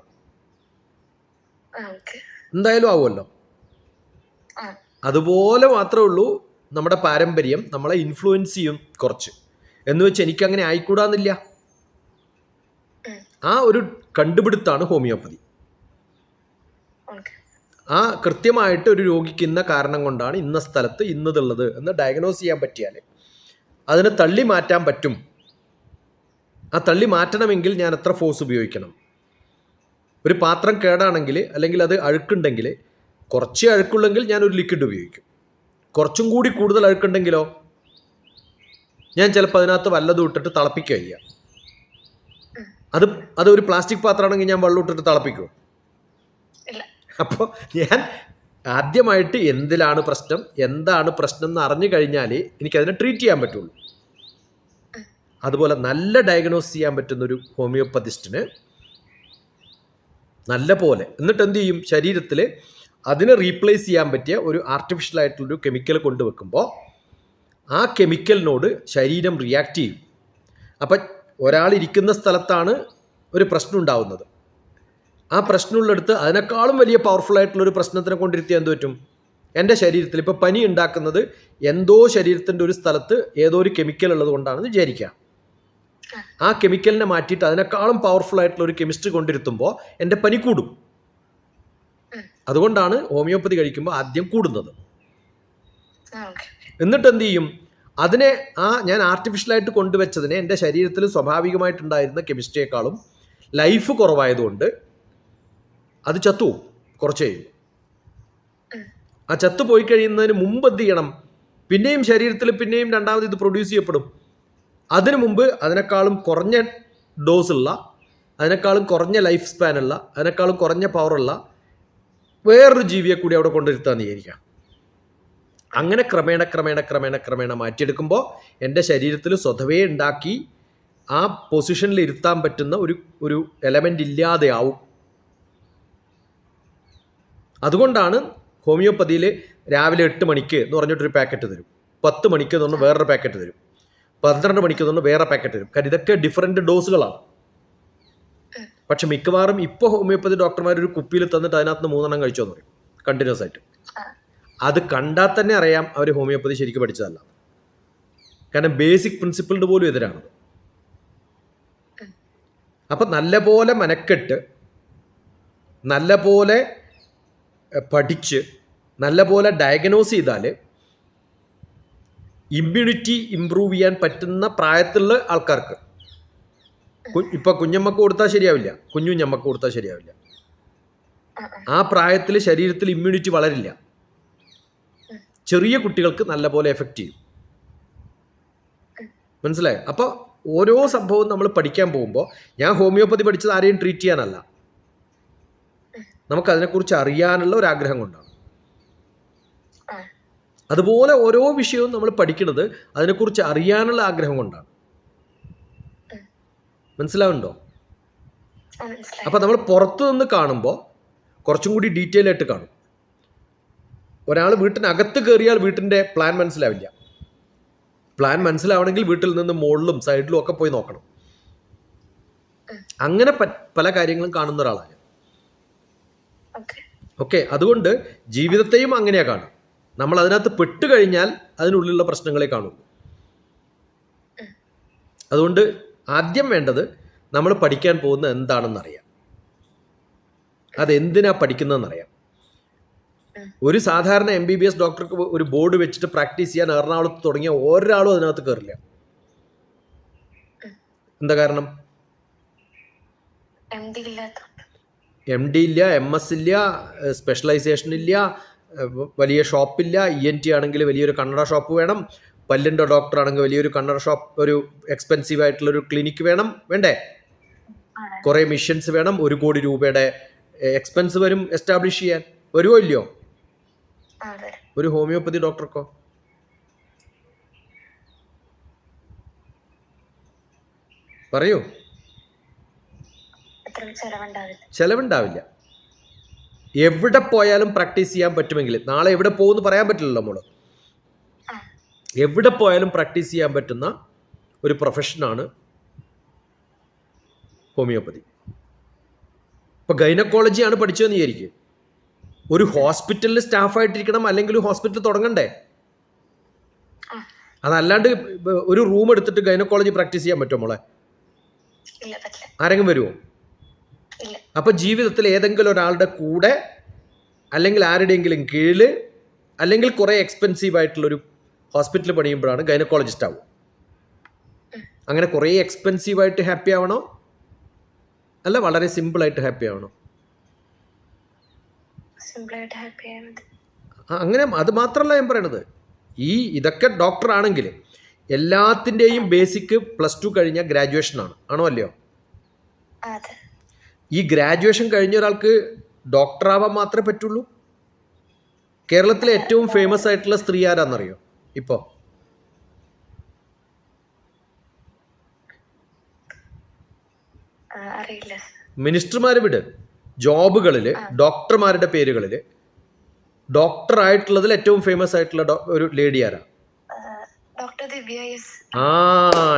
എന്തായാലും ആവുമല്ലോ. അതുപോലെ മാത്രമേ ഉള്ളൂ നമ്മുടെ പാരമ്പര്യം നമ്മളെ ഇൻഫ്ലുവൻസ് ചെയ്യും കുറച്ച്. എന്ന് വെച്ച് എനിക്കങ്ങനെ ആയിക്കൂടാന്നില്ല. ആ ഒരു കണ്ടുപിടുത്താണ് ഹോമിയോപ്പതി. ആ കൃത്യമായിട്ട് ഒരു രോഗിക്ക് ഇന്ന കാരണം കൊണ്ടാണ് ഇന്ന സ്ഥലത്ത് ഇന്നതുള്ളത് എന്ന് ഡയഗ്നോസ് ചെയ്യാൻ പറ്റിയാൽ അതിനെ തള്ളി മാറ്റാൻ പറ്റും. ആ തള്ളി മാറ്റണമെങ്കിൽ ഞാൻ എത്ര ഫോഴ്സ് ഉപയോഗിക്കണം? ഒരു പാത്രം കേടാണെങ്കിൽ, അല്ലെങ്കിൽ അത് അഴുക്കുണ്ടെങ്കിൽ, കുറച്ച് അഴുക്കുള്ളെങ്കിൽ ഞാനൊരു ലിക്വിഡ് ഉപയോഗിക്കും. കുറച്ചും കൂടി കൂടുതൽ അഴുക്കുണ്ടെങ്കിലോ ഞാൻ ചിലപ്പോൾ അതിനകത്ത് വല്ലതും ഇട്ടിട്ട് തിളപ്പിക്കുക ചെയ്യുക. അതൊരു പ്ലാസ്റ്റിക് പാത്രമാണെങ്കിൽ ഞാൻ വെള്ളം ഇട്ടിട്ട് തിളപ്പിക്കുമോ? അപ്പോൾ ഞാൻ ആദ്യമായിട്ട് എന്തിലാണ് പ്രശ്നം, എന്താണ് പ്രശ്നം എന്ന് അറിഞ്ഞു കഴിഞ്ഞാൽ എനിക്കതിനെ ട്രീറ്റ് ചെയ്യാൻ പറ്റുള്ളൂ. അതുപോലെ നല്ല ഡയഗ്നോസ് ചെയ്യാൻ പറ്റുന്നൊരു ഹോമിയോപ്പതിസ്റ്റിന് നല്ല പോലെ എന്നിട്ട് എന്ത് ചെയ്യും, ശരീരത്തിൽ അതിനെ റീപ്ലേസ് ചെയ്യാൻ പറ്റിയ ഒരു ആർട്ടിഫിഷ്യലായിട്ടുള്ളൊരു കെമിക്കൽ കൊണ്ടുവെക്കുമ്പോൾ ആ കെമിക്കലിനോട് ശരീരം റിയാക്ട് ചെയ്യും. അപ്പം ഒരാളിരിക്കുന്ന സ്ഥലത്താണ് ഒരു പ്രശ്നം ഉണ്ടാവുന്നത്, ആ പ്രശ്നമുള്ളടുത്ത് അതിനേക്കാളും വലിയ പവർഫുൾ ആയിട്ടുള്ളൊരു പ്രശ്നത്തിനെ കൊണ്ടിരുത്തിയാൽ എന്ത് പറ്റും? എൻ്റെ ശരീരത്തിൽ ഇപ്പോൾ പനി ഉണ്ടാക്കുന്നത് എന്തോ ശരീരത്തിൻ്റെ ഒരു സ്ഥലത്ത് ഏതോ ഒരു കെമിക്കൽ ഉള്ളത് കൊണ്ടാണെന്ന് വിചാരിക്കുക. ആ കെമിക്കലിനെ മാറ്റിയിട്ട് അതിനേക്കാളും പവർഫുൾ ആയിട്ടുള്ള ഒരു കെമിസ്ട്രി കൊണ്ടിരുത്തുമ്പോൾ എൻ്റെ പനി കൂടും. അതുകൊണ്ടാണ് ഹോമിയോപ്പതി കഴിക്കുമ്പോൾ ആദ്യം കൂടുന്നത്. എന്നിട്ട് എന്ത് ചെയ്യും, അതിനെ ഞാൻ ആർട്ടിഫിഷ്യലായിട്ട് കൊണ്ടുവച്ചതിനെ എൻ്റെ ശരീരത്തിൽ സ്വാഭാവികമായിട്ടുണ്ടായിരുന്ന കെമിസ്ട്രിയേക്കാളും ലൈഫ് കുറവായതുകൊണ്ട് അത് ചത്തുപോകും കുറച്ച് കഴിയും. ആ ചത്തു പോയി കഴിയുന്നതിന് മുമ്പ് എന്ത് ചെയ്യണം, പിന്നെയും ശരീരത്തിൽ പിന്നെയും രണ്ടാമത് ഇത് പ്രൊഡ്യൂസ് ചെയ്യപ്പെടും. അതിനു മുമ്പ് അതിനേക്കാളും കുറഞ്ഞ ഡോസുള്ള, അതിനേക്കാളും കുറഞ്ഞ ലൈഫ് സ്പാനുള്ള, അതിനേക്കാളും കുറഞ്ഞ പവറുള്ള വേറൊരു ജീവിയെ കൂടി അവിടെ കൊണ്ടിരുത്താന്ന് വിചാരിക്കാം. അങ്ങനെ ക്രമേണ ക്രമേണ ക്രമേണ ക്രമേണ മാറ്റിയെടുക്കുമ്പോൾ എൻ്റെ ശരീരത്തിൽ സ്വതവേ ഉണ്ടാക്കി ആ പൊസിഷനിൽ ഇരുത്താൻ പറ്റുന്ന ഒരു എലമെൻ്റ് ഇല്ലാതെ ആവും. അതുകൊണ്ടാണ് ഹോമിയോപ്പതിയിൽ രാവിലെ 8 മണിക്ക് എന്ന് പറഞ്ഞിട്ടൊരു പാക്കറ്റ് തരും, 10 മണിക്ക് എന്ന് പറഞ്ഞാൽ വേറൊരു പാക്കറ്റ് തരും, 12 മണിക്ക് എന്ന് പറഞ്ഞാൽ വേറെ പാക്കറ്റ് തരും. കാരണം ഇതൊക്കെ ഡിഫറെൻറ്റ് ഡോസുകളാണ്. പക്ഷെ മിക്കവാറും ഇപ്പോൾ ഹോമിയോപ്പതി ഡോക്ടർമാർ ഒരു കുപ്പിയിൽ തന്നിട്ട് അതിനകത്ത് 3 എണ്ണം കഴിച്ചോന്ന് പറയും കണ്ടിന്യൂസ് ആയിട്ട്. അത് കണ്ടാൽ തന്നെ അറിയാം അവർ ഹോമിയോപ്പതി ശരിക്കും പഠിച്ചതല്ല. കാരണം ബേസിക് പ്രിൻസിപ്പിളിന് പോലും എതിരാണ്. അപ്പം നല്ലപോലെ മനക്കെട്ട്, നല്ലപോലെ പഠിച്ച്, നല്ലപോലെ ഡയഗ്നോസ് ചെയ്താൽ ഇമ്മ്യൂണിറ്റി ഇമ്പ്രൂവ് ചെയ്യാൻ പറ്റുന്ന പ്രായത്തിലുള്ള ആൾക്കാർക്ക്, ഇപ്പം കുഞ്ഞമ്മക്ക് കൊടുത്താൽ ശരിയാവില്ല, കുഞ്ഞമ്മക്ക് കൊടുത്താൽ ശരിയാവില്ല. ആ പ്രായത്തിൽ ശരീരത്തിൽ ഇമ്മ്യൂണിറ്റി വളരില്ല. ചെറിയ കുട്ടികൾക്ക് നല്ലപോലെ എഫക്റ്റ് ചെയ്യും. മനസ്സിലായോ? അപ്പോൾ ഓരോ സംഭവവും നമ്മൾ പഠിക്കാൻ പോകുമ്പോൾ, ഞാൻ ഹോമിയോപ്പതി പഠിച്ചത് ആരെയും ട്രീറ്റ് ചെയ്യാനല്ല, നമുക്കതിനെക്കുറിച്ച് അറിയാനുള്ള ഒരു ആഗ്രഹം കൊണ്ടാണ്. അതുപോലെ ഓരോ വിഷയവും നമ്മൾ പഠിക്കുന്നത് അതിനെക്കുറിച്ച് അറിയാനുള്ള ആഗ്രഹം കൊണ്ടാണ്. മനസ്സിലാവുന്നുണ്ടോ? അപ്പം നമ്മൾ പുറത്തു നിന്ന് കാണുമ്പോൾ കുറച്ചും കൂടി ഡീറ്റെയിൽ ആയിട്ട് കാണും. ഒരാൾ വീട്ടിനകത്ത് കയറിയാൽ വീട്ടിൻ്റെ പ്ലാൻ മനസ്സിലാവില്ല. പ്ലാൻ മനസ്സിലാവണമെങ്കിൽ വീട്ടിൽ നിന്ന് മുകളിലും സൈഡിലും ഒക്കെ പോയി നോക്കണം. അങ്ങനെ പല കാര്യങ്ങളും കാണുന്ന ഒരാളാണ്. ഓക്കെ, അതുകൊണ്ട് ജീവിതത്തെയും അങ്ങനെയാണ് കാണും. നമ്മൾ അതിനകത്ത് പെട്ടുകഴിഞ്ഞാൽ അതിനുള്ളിലുള്ള പ്രശ്നങ്ങളെ കാണുള്ളൂ. അതുകൊണ്ട് ആദ്യം വേണ്ടത് നമ്മൾ പഠിക്കാൻ പോകുന്നത് എന്താണെന്നറിയാം, അതെന്തിനാ പഠിക്കുന്നതെന്നറിയാം. ഒരു സാധാരണ MBBS ഡോക്ടർക്ക് ഒരു ബോർഡ് വെച്ചിട്ട് പ്രാക്ടീസ് ചെയ്യാൻ എറണാകുളത്ത് തുടങ്ങിയ ഒരാളും അതിനകത്ത് കയറില്ല. എന്താ കാരണം? MD ഇല്ല, MS ഇല്ല, സ്പെഷ്യലൈസേഷൻ ഇല്ല, വലിയ ഷോപ്പില്ല. ENT ആണെങ്കിൽ വലിയൊരു കണ്ണട ഷോപ്പ് വേണം, പല്ലിൻ്റെ ഡോക്ടർ ആണെങ്കിൽ വലിയൊരു കണ്ണട ഷോപ്പ്, ഒരു എക്സ്പെൻസീവ് ആയിട്ടുള്ളൊരു ക്ലിനിക്ക് വേണ്ടേ? കുറേ മിഷൻസ് വേണം. 1 കോടി രൂപയുടെ എക്സ്പെൻസ് വരും എസ്റ്റാബ്ലിഷ് ചെയ്യാൻ. വരുമോ ഇല്ലയോ? ഒരു ഹോമിയോപ്പതി ഡോക്ടർക്കോ? പറയൂ. ചെലവുണ്ടാവില്ല. എവിടെ പോയാലും പ്രാക്ടീസ് ചെയ്യാൻ പറ്റുമെങ്കിൽ, നാളെ എവിടെ പോകുമെന്ന് പറയാൻ പറ്റില്ലല്ലോ നമ്മൾ. എവിടെ പോയാലും പ്രാക്ടീസ് ചെയ്യാൻ പറ്റുന്ന ഒരു പ്രൊഫഷനാണ് ഹോമിയോപ്പതി. ഇപ്പോൾ ഗൈനക്കോളജിയാണ് പഠിച്ചതെന്ന് വിചാരിക്കും, ഒരു ഹോസ്പിറ്റലിൽ സ്റ്റാഫായിട്ടിരിക്കണം, അല്ലെങ്കിൽ ഹോസ്പിറ്റൽ തുടങ്ങണ്ടേ? അതല്ലാണ്ട് ഒരു റൂം എടുത്തിട്ട് ഗൈനക്കോളജി പ്രാക്ടീസ് ചെയ്യാൻ പറ്റുമോ മോളെ? ആരെങ്കിലും വരുമോ? അപ്പൊ ജീവിതത്തിൽ ഏതെങ്കിലും ഒരാളുടെ കൂടെ, അല്ലെങ്കിൽ ആരുടെയെങ്കിലും കീഴിൽ, അല്ലെങ്കിൽ കുറേ എക്സ്പെൻസീവ് ആയിട്ടുള്ളൊരു ഹോസ്പിറ്റൽ പണിയുമ്പോഴാണ് ഗൈനക്കോളജിസ്റ്റ് ആവുക. അങ്ങനെ കുറേ എക്സ്പെൻസീവായിട്ട് ഹാപ്പി ആവണോ, അല്ല വളരെ സിമ്പിളായിട്ട് ഹാപ്പി ആവണോ? അങ്ങനെ. അത് മാത്രമല്ല ഞാൻ പറയണത്, ഇതൊക്കെ ഡോക്ടർ ആണെങ്കിൽ എല്ലാത്തിൻ്റെയും ബേസിക് +2 കഴിഞ്ഞ ഗ്രാജുവേഷനാണ്. ആണോ അല്ലയോ? ഈ ഗ്രാജുവേഷൻ കഴിഞ്ഞ ഒരാൾക്ക് ഡോക്ടർ ആവാൻ മാത്രമേ പറ്റുള്ളൂ? കേരളത്തിലെ ഏറ്റവും ഫേമസ് ആയിട്ടുള്ള സ്ത്രീ ആരാന്നറിയോ ഇപ്പോൾ? മിനിസ്റ്റർമാർ വിട്, ജോബുകളിൽ ഡോക്ടർമാരുടെ പേരുകളിൽ ഡോക്ടർ ആയിട്ടുള്ളതിൽ ഏറ്റവും ഫേമസ് ആയിട്ടുള്ള ഒരു ലേഡി ആരാ?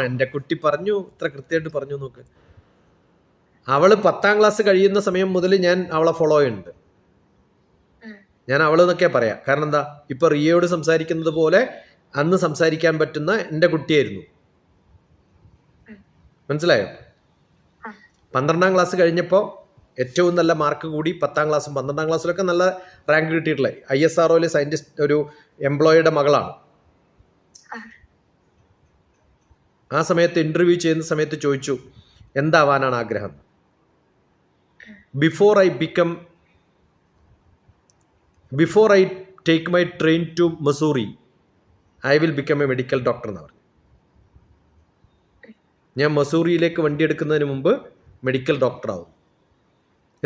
എൻ്റെ കുട്ടി പറഞ്ഞു, ഇത്ര കൃത്യമായിട്ട് പറഞ്ഞു നോക്ക്. അവള് 10ാം ക്ലാസ് കഴിയുന്ന സമയം മുതൽ ഞാൻ അവളെ ഫോളോ ചെയ്യുന്നുണ്ട്. ഞാൻ അവളെന്നൊക്കെ പറയാം. കാരണം എന്താ, ഇപ്പൊ റിയയോട് സംസാരിക്കുന്നത് പോലെ അന്ന് സംസാരിക്കാൻ പറ്റുന്ന എൻ്റെ കുട്ടിയായിരുന്നു. മനസ്സിലായോ? 12ാം ക്ലാസ് കഴിഞ്ഞപ്പോൾ ഏറ്റവും നല്ല മാർക്ക് കൂടി 10ാം ക്ലാസ്സും 12ാം ക്ലാസ്സിലൊക്കെ നല്ല റാങ്ക് കിട്ടിയിട്ടുള്ള ISROയിൽ സയൻറ്റിസ്റ്റ് ഒരു എംപ്ലോയിയുടെ മകളാണ്. ആ സമയത്ത് ഇൻ്റർവ്യൂ ചെയ്യുന്ന സമയത്ത് ചോദിച്ചു എന്താവാനാണ് ആഗ്രഹം. Before I take my train to Mussoorie I will become a medical doctor എന്ന് പറഞ്ഞു. ഞാൻ മസൂറിയിലേക്ക് വണ്ടി എടുക്കുന്നതിന് മുമ്പ് മെഡിക്കൽ ഡോക്ടർ ആവും.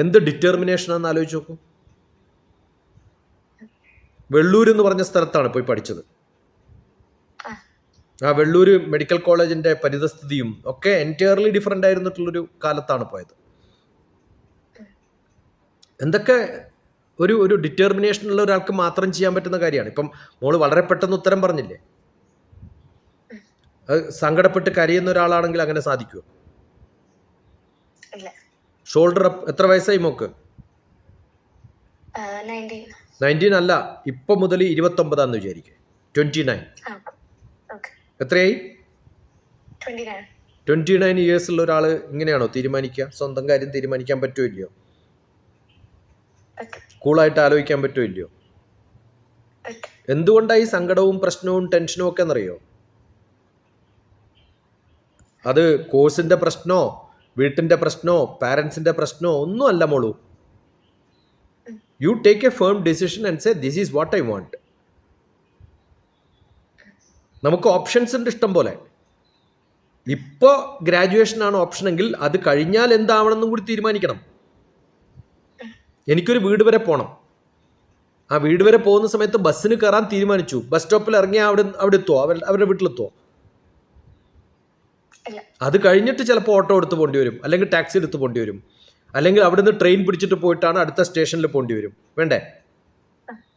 എന്ത് ഡിറ്റർമിനേഷനാണെന്ന് ആലോചിച്ച് നോക്കൂ. വെള്ളൂർ എന്ന് പറഞ്ഞ സ്ഥലത്താണ് പോയി പഠിച്ചത്. ആ വെള്ളൂർ മെഡിക്കൽ കോളേജിൻ്റെ പരിതസ്ഥിതിയും ഒക്കെ എൻറ്റയർലി ഡിഫറെൻ്റ് ആയിരുന്നിട്ടുള്ളൊരു കാലത്താണ് പോയത്. എന്തൊക്കെ ഒരു ഡിറ്റർമിനേഷനുള്ള ഒരാൾക്ക് മാത്രം ചെയ്യാൻ പറ്റുന്ന കാര്യമാണ്. ഇപ്പം മോള് വളരെ പെട്ടെന്ന് ഉത്തരം പറഞ്ഞില്ലേ. അത് സങ്കടപ്പെട്ട് കരയുന്ന ഒരാളാണെങ്കിൽ അങ്ങനെ സാധിക്കുമോ? Shoulder up. എത്ര വയസ്സായി മോക്ക്? 19 അല്ല, ഇപ്പൊ മുതൽ 29 വിചാരിക്കുക. 29. എത്രയായി? 29 ഇയേഴ്സ് ഉള്ള ഒരാൾ ഇങ്ങനെയാണോ തീരുമാനിക്കുക? സ്വന്തം കാര്യം തീരുമാനിക്കാൻ പറ്റുമോ ഇല്ലയോ? കൂളായിട്ട് ആലോചിക്കാൻ പറ്റുമോ ഇല്ലയോ? എന്തുകൊണ്ടാണ് ഈ സങ്കടവും പ്രശ്നവും ടെൻഷനും ഒക്കെ എന്നറിയോ? അത് കോഴ്സിന്റെ പ്രശ്നമോ വീട്ടിന്റെ പ്രശ്നമോ പാരൻസിന്റെ പ്രശ്നമോ ഒന്നും അല്ല മോളൂ. You take a firm decision and say this is what I want. നമുക്ക് ഓപ്ഷൻസ് ഉണ്ട് ഇഷ്ടം പോലെ. ഇപ്പോൾ ഗ്രാജുവേഷനാണ് ഓപ്ഷനെങ്കിൽ അത് കഴിഞ്ഞാൽ എന്താവണമെന്നും കൂടി തീരുമാനിക്കണം. എനിക്കൊരു വീട് വരെ പോകണം. ആ വീട് വരെ പോകുന്ന സമയത്ത് ബസ്സിന് കയറാൻ തീരുമാനിച്ചു. ബസ് സ്റ്റോപ്പിൽ ഇറങ്ങിയാൽ അവിടെ എത്തുമോ? അവരുടെ വീട്ടിലെത്തുമോ? അത് കഴിഞ്ഞിട്ട് ചിലപ്പോൾ ഓട്ടോ എടുത്ത് പോകേണ്ടി വരും, അല്ലെങ്കിൽ ടാക്സി എടുത്ത് പോകേണ്ടി വരും, അല്ലെങ്കിൽ അവിടെ നിന്ന് ട്രെയിൻ പിടിച്ചിട്ട് പോയിട്ടാണ് അടുത്ത സ്റ്റേഷനിൽ പോകേണ്ടി വരും. വേണ്ടേ?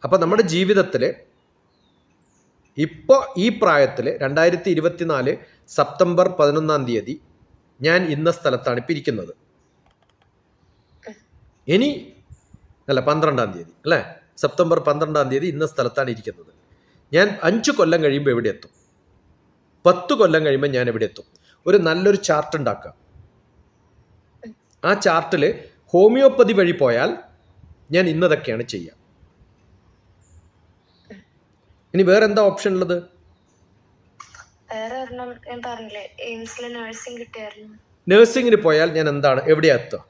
അപ്പം നമ്മുടെ ജീവിതത്തിൽ ഇപ്പോൾ ഈ പ്രായത്തിൽ 2024 സെപ്റ്റംബർ 11 ഞാൻ ഇന്ന സ്ഥലത്താണ് ഇപ്പം ഇരിക്കുന്നത്. ഇനി അല്ല 12 അല്ലേ, സെപ്റ്റംബർ 12 ഇന്ന സ്ഥലത്താണ് ഇരിക്കുന്നത്. ഞാൻ 5 കൊല്ലം കഴിയുമ്പോൾ എവിടെ എത്തും? 10 കൊല്ലം കഴിയുമ്പോൾ ഞാൻ എവിടെ എത്തും? ഒരു നല്ലൊരു ചാർട്ട് ഉണ്ടാക്കുക. ആ ചാർട്ടിൽ ഹോമിയോപ്പതി വഴി പോയാൽ ഞാൻ ഇന്നതൊക്കെയാണ് ചെയ്യുക. ഇനി വേറെ എന്താ ഓപ്ഷൻ ഉള്ളത്? നഴ്സിംഗിന് പോയാൽ ഞാൻ എന്താണ് എവിടെയാ എത്തുക?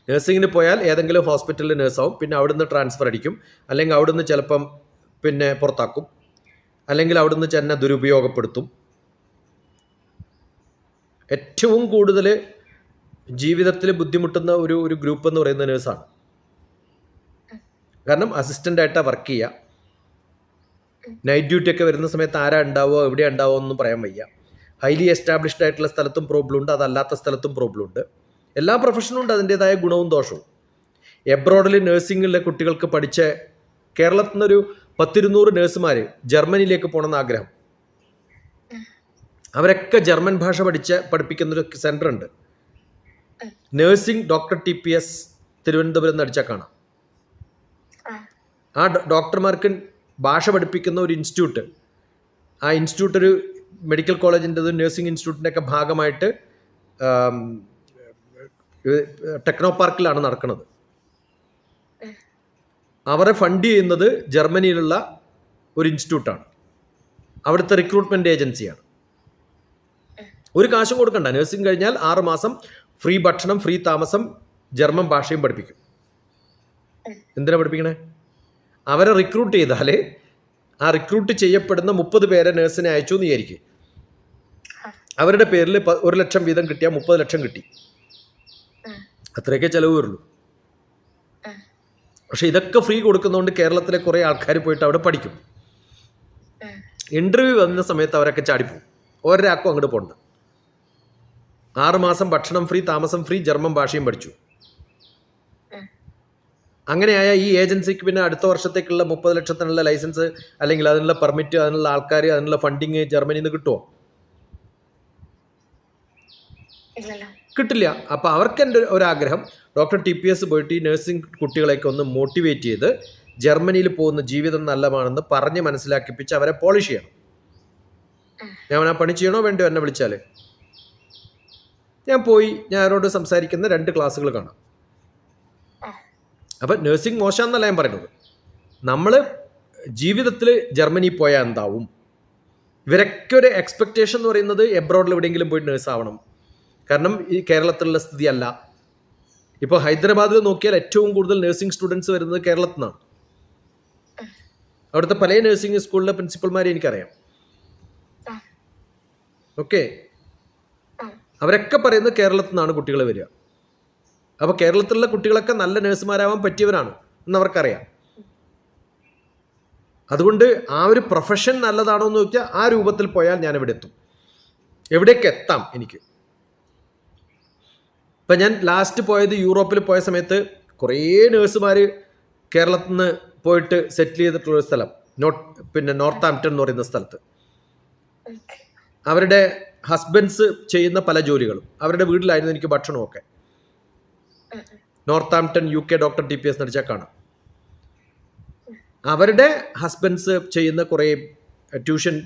നഴ്സിംഗിന് പോയാൽ ഏതെങ്കിലും ഹോസ്പിറ്റലിൽ നഴ്സാവും, പിന്നെ അവിടുന്ന് ട്രാൻസ്ഫർ അടിക്കും, അല്ലെങ്കിൽ അവിടുന്ന് ചിലപ്പം പിന്നെ പുറത്താക്കും, അല്ലെങ്കിൽ അവിടുന്ന് തന്നെ ദുരുപയോഗപ്പെടുത്തും. ഏറ്റവും കൂടുതൽ ജീവിതത്തിൽ ബുദ്ധിമുട്ടുന്ന ഒരു ഗ്രൂപ്പ് എന്ന് പറയുന്നത് നേഴ്സാണ്. കാരണം അസിസ്റ്റൻ്റായിട്ടാണ് വർക്ക് ചെയ്യുക. നൈറ്റ് ഡ്യൂട്ടി ഒക്കെ വരുന്ന സമയത്ത് ആരാ ഉണ്ടാവുമോ എവിടെ ഉണ്ടാവുമോ എന്നൊന്നും പറയാൻ വയ്യ. ഹൈലി എസ്റ്റാബ്ലിഷ്ഡ് ആയിട്ടുള്ള സ്ഥലത്തും പ്രോബ്ലം ഉണ്ട്, അതല്ലാത്ത സ്ഥലത്തും പ്രോബ്ലം ഉണ്ട്. എല്ലാ പ്രൊഫഷനും ഉണ്ട് അതിൻ്റേതായ ഗുണവും ദോഷവും. എബ്രോഡിൽ നഴ്സിംഗിലെ കുട്ടികൾക്ക് പഠിച്ച കേരളത്തിൽ നിന്നൊരു 10-200 നഴ്സുമാർ ജർമ്മനിയിലേക്ക് പോകണമെന്ന് ആഗ്രഹം. അവരൊക്കെ ജർമ്മൻ ഭാഷ പഠിപ്പിക്കുന്നൊരു സെൻ്റർ ഉണ്ട്. നഴ്സിംഗ് ഡോക്ടർ TPS തിരുവനന്തപുരം എന്ന് അടിച്ചാൽ കാണാം. ആ ഡോക്ടർമാർക്ക് ഭാഷ പഠിപ്പിക്കുന്ന ഒരു ഇൻസ്റ്റിറ്റ്യൂട്ട്, ആ ഇൻസ്റ്റിറ്റ്യൂട്ട് ഒരു മെഡിക്കൽ കോളേജിൻ്റെതും നഴ്സിംഗ് ഇൻസ്റ്റിറ്റ്യൂട്ടിൻ്റെ ഒക്കെ ഭാഗമായിട്ട് ടെക്നോ പാർക്കിലാണ് നടക്കുന്നത്. അവരെ ഫണ്ട് ചെയ്യുന്നത് ജർമ്മനിയിലുള്ള ഒരു ഇൻസ്റ്റിറ്റ്യൂട്ടാണ്. അവിടുത്തെ റിക്രൂട്ട്മെൻറ്റ് ഏജൻസിയാണ്. ഒരു കാശും കൊടുക്കണ്ട. നഴ്സിംഗ് കഴിഞ്ഞാൽ 6 മാസം ഫ്രീ ഭക്ഷണം, ഫ്രീ താമസം, ജർമ്മൻ ഭാഷയും പഠിപ്പിക്കും. എന്തിനാ പഠിപ്പിക്കണേ? അവരെ റിക്രൂട്ട് ചെയ്താൽ ആ റിക്രൂട്ട് ചെയ്യപ്പെടുന്ന 30 പേരെ നേഴ്സിനെ അയച്ചു എന്ന് വിചാരിക്കും. അവരുടെ പേരിൽ 1 ലക്ഷം വീതം കിട്ടിയാൽ 30 ലക്ഷം കിട്ടി. അത്രയൊക്കെ ചിലവ് വരുള്ളൂ. പക്ഷെ ഇതൊക്കെ ഫ്രീ കൊടുക്കുന്നതുകൊണ്ട് കേരളത്തിലെ കുറേ ആൾക്കാർ പോയിട്ട് അവിടെ പഠിക്കും. ഇൻ്റർവ്യൂ വന്ന സമയത്ത് അവരൊക്കെ ചാടിപ്പോവും. ഒരാൾക്കും അങ്ങോട്ട് പോകണ്ട. 6 മാസം ഭക്ഷണം ഫ്രീ, താമസം ഫ്രീ, ജർമ്മൻ ഭാഷയും പഠിച്ചു. അങ്ങനെയായ ഈ ഏജൻസിക്ക് പിന്നെ അടുത്ത വർഷത്തേക്കുള്ള 30 ലക്ഷത്തിനുള്ള ലൈസൻസ് അല്ലെങ്കിൽ അതിനുള്ള പെർമിറ്റ്, അതിനുള്ള ആൾക്കാർ, അതിനുള്ള ഫണ്ടിങ് ജർമ്മനിയിൽ നിന്ന് കിട്ടുമോ? കിട്ടില്ല. അപ്പോൾ അവർക്ക് എൻ്റെ ഒരാഗ്രഹം ഡോക്ടർ TPS പോയിട്ട് ഈ നഴ്സിംഗ് കുട്ടികളെയൊക്കെ ഒന്ന് മോട്ടിവേറ്റ് ചെയ്ത് ജർമ്മനിയിൽ പോകുന്ന ജീവിതം നല്ലതാണെന്ന് പറഞ്ഞ് മനസ്സിലാക്കിപ്പിച്ച് അവരെ പോളിഷ് ചെയ്യണം. ഞാൻ ആ പണി ചെയ്യണോ വേണ്ടോ എന്നെ വിളിച്ചാൽ ഞാൻ പോയി ഞാൻ അവരോട് സംസാരിക്കുന്ന 2 ക്ലാസ്സുകൾ കാണാം. അപ്പം നഴ്സിംഗ് മോശമെന്നല്ല ഞാൻ പറയുന്നത്. നമ്മൾ ജീവിതത്തിൽ ജർമ്മനി പോയാൽ എന്താവും? ഇവരൊക്കെ ഒരു എക്സ്പെക്റ്റേഷൻ എന്ന് പറയുന്നത് എബ്രോഡിൽ എവിടെയെങ്കിലും പോയി നേഴ്സ് ആവണം. കാരണം ഈ കേരളത്തിലുള്ള സ്ഥിതിയല്ല. ഇപ്പോൾ ഹൈദരാബാദിൽ നോക്കിയാൽ ഏറ്റവും കൂടുതൽ നഴ്സിംഗ് സ്റ്റുഡൻസ് വരുന്നത് കേരളത്തിൽ നിന്നാണ്. അവിടുത്തെ പല നഴ്സിംഗ് സ്കൂളിലെ പ്രിൻസിപ്പൽമാരെ എനിക്കറിയാം. ഓക്കെ, അവരൊക്കെ പറയുന്നത് കേരളത്തിൽ നിന്നാണ് കുട്ടികൾ വരിക. അപ്പോൾ കേരളത്തിലുള്ള കുട്ടികളൊക്കെ നല്ല നഴ്സുമാരാവാൻ പറ്റിയവരാണ് എന്നവർക്കറിയാം. അതുകൊണ്ട് ആ ഒരു പ്രൊഫഷൻ നല്ലതാണോ എന്ന് ചോദിച്ചാൽ ആ രൂപത്തിൽ പോയാൽ ഞാൻ എവിടെ എത്തും, എവിടേക്ക് എത്താം എനിക്ക്. ഇപ്പം ഞാൻ ലാസ്റ്റ് പോയത് യൂറോപ്പിൽ പോയ സമയത്ത് കുറേ നേഴ്സുമാർ കേരളത്തിൽ നിന്ന് പോയിട്ട് സെറ്റിൽ ചെയ്തിട്ടുള്ളൊരു സ്ഥലം, നോർത്ത് ആംപ്റ്റൺ എന്ന് പറയുന്ന സ്ഥലത്ത്. അവരുടെ ഹസ്ബൻഡ്സ് ചെയ്യുന്ന പല ജോലികളും അവരുടെ വീട്ടിലായിരുന്നു എനിക്ക് ഭക്ഷണമൊക്കെ. North Hampton UK doctor TPS നടിച്ചാൽ കാണാം. അവരുടെ ഹസ്ബൻഡ്സ് ചെയ്യുന്ന കുറേ ട്യൂഷൻ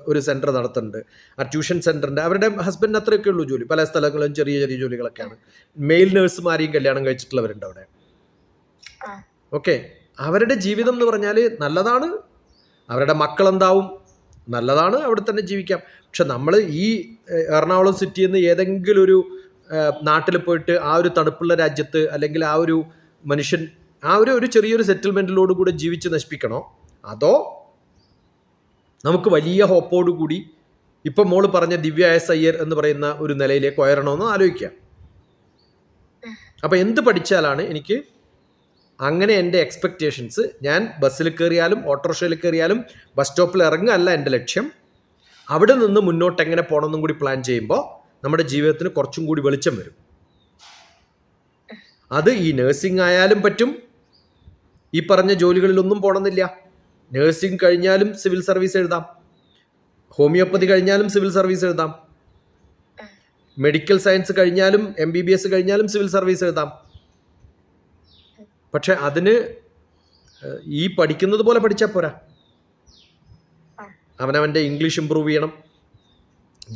ഒരു സെൻറ്റർ നടത്തുന്നുണ്ട്. ആ ട്യൂഷൻ സെൻറ്ററിൻ്റെ അവരുടെ ഹസ്ബൻഡിന് അത്രയൊക്കെ ഉള്ളൂ ജോലി. പല സ്ഥലങ്ങളും ചെറിയ ചെറിയ ജോലികളൊക്കെയാണ്. മെയിൽ നേഴ്സുമാരെയും കല്യാണം കഴിച്ചിട്ടുള്ളവരുണ്ട് അവിടെ. ഓക്കെ, അവരുടെ ജീവിതം എന്ന് പറഞ്ഞാൽ നല്ലതാണ്. അവരുടെ മക്കളെന്താവും നല്ലതാണ്, അവിടെ തന്നെ ജീവിക്കാം. പക്ഷെ നമ്മൾ ഈ എറണാകുളം സിറ്റിയിൽ നിന്ന് ഏതെങ്കിലും ഒരു നാട്ടിൽ പോയിട്ട് ആ ഒരു തണുപ്പുള്ള രാജ്യത്ത് അല്ലെങ്കിൽ ആ ഒരു മനുഷ്യൻ ആ ഒരു ചെറിയൊരു സെറ്റിൽമെൻറ്റിലോട് കൂടെ ജീവിച്ച് നശിപ്പിക്കണോ, അതോ നമുക്ക് വലിയ ഹോപ്പോടുകൂടി ഇപ്പം മോള് പറഞ്ഞ ദിവ്യ S. അയ്യർ എന്ന് പറയുന്ന ഒരു നിലയിലേക്ക് ഉയരണമെന്ന് ആലോചിക്കാം. അപ്പം എന്ത് പഠിച്ചാലാണ് എനിക്ക് അങ്ങനെ എൻ്റെ എക്സ്പെക്റ്റേഷൻസ്, ഞാൻ ബസ്സിൽ കയറിയാലും ഓട്ടോറിക്ഷയിൽ കയറിയാലും ബസ് സ്റ്റോപ്പിൽ ഇറങ്ങുകയല്ല എൻ്റെ ലക്ഷ്യം. അവിടെ നിന്ന് മുന്നോട്ട് എങ്ങനെ പോകണമെന്നും കൂടി പ്ലാൻ ചെയ്യുമ്പോൾ നമ്മുടെ ജീവിതത്തിന് കുറച്ചും കൂടി വെളിച്ചം വരും. അത് ഈ നഴ്സിംഗ് ആയാലും പറ്റും, ഈ പറഞ്ഞ ജോലികളിലൊന്നും പോകണമെന്നില്ല. നഴ്സിംഗ് കഴിഞ്ഞാലും സിവിൽ സർവീസ് എഴുതാം, ഹോമിയോപ്പതി കഴിഞ്ഞാലും സിവിൽ സർവീസ് എഴുതാം, മെഡിക്കൽ സയൻസ് കഴിഞ്ഞാലും MBBS കഴിഞ്ഞാലും സിവിൽ സർവീസ് എഴുതാം. പക്ഷെ അതിന് ഈ പഠിക്കുന്നത് പോലെ പഠിച്ചാൽ പോരാ. അവനവൻ്റെ ഇംഗ്ലീഷ് ഇമ്പ്രൂവ് ചെയ്യണം,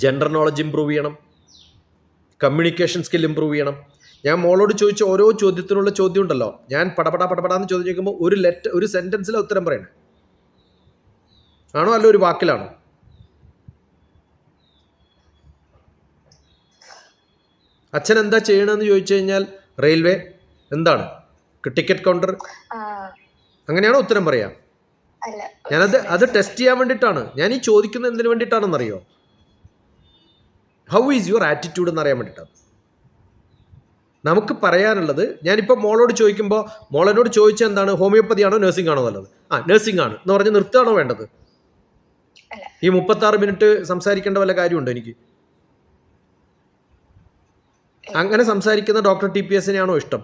ജനറൽ നോളജ് ഇമ്പ്രൂവ് ചെയ്യണം, കമ്മ്യൂണിക്കേഷൻ സ്കിൽ ഇമ്പ്രൂവ് ചെയ്യണം. ഞാൻ മോളോട് ചോദിച്ച ഓരോ ചോദ്യത്തിനുള്ള ചോദ്യം ഉണ്ടല്ലോ, ഞാൻ പടപടാന്ന് ചോദ്യം ചോദിക്കുമ്പോൾ ഒരു സെൻറ്റൻസിലെ ഉത്തരം പറയണേ ആണോ അല്ല ഒരു വാക്കിലാണോ? അച്ഛൻ എന്താ ചെയ്യണമെന്ന് ചോദിച്ചു കഴിഞ്ഞാൽ റെയിൽവേ, എന്താണ് ടിക്കറ്റ് കൗണ്ടർ, അങ്ങനെയാണോ ഉത്തരം പറയാം? അത് ടെസ്റ്റ് ചെയ്യാൻ വേണ്ടിയിട്ടാണ് ഞാൻ ഈ ചോദിക്കുന്നത്. എന്തിനു വേണ്ടിയിട്ടാണെന്നറിയോ? ഹൗ ഈസ് യുവർ ആറ്റിറ്റ്യൂഡ് എന്നറിയാൻ വേണ്ടിയിട്ടാണ്. നമുക്ക് പറയാനുള്ളത്, ഞാനിപ്പോൾ മോളോട് ചോദിക്കുമ്പോൾ മോളെന്നോട് ചോദിച്ചാൽ എന്താണ്, ഹോമിയോപ്പതി ആണോ നഴ്സിംഗ് ആണോ നല്ലത്? നഴ്സിംഗ് ആണ് എന്ന് പറഞ്ഞ് നിർത്തുകയാണോ വേണ്ടത്? ഈ 36 മിനിറ്റ് സംസാരിക്കേണ്ട വല്ല കാര്യമുണ്ടോ എനിക്ക്? അങ്ങനെ സംസാരിക്കുന്ന ഡോക്ടർ TPSനെയാണോ ഇഷ്ടം?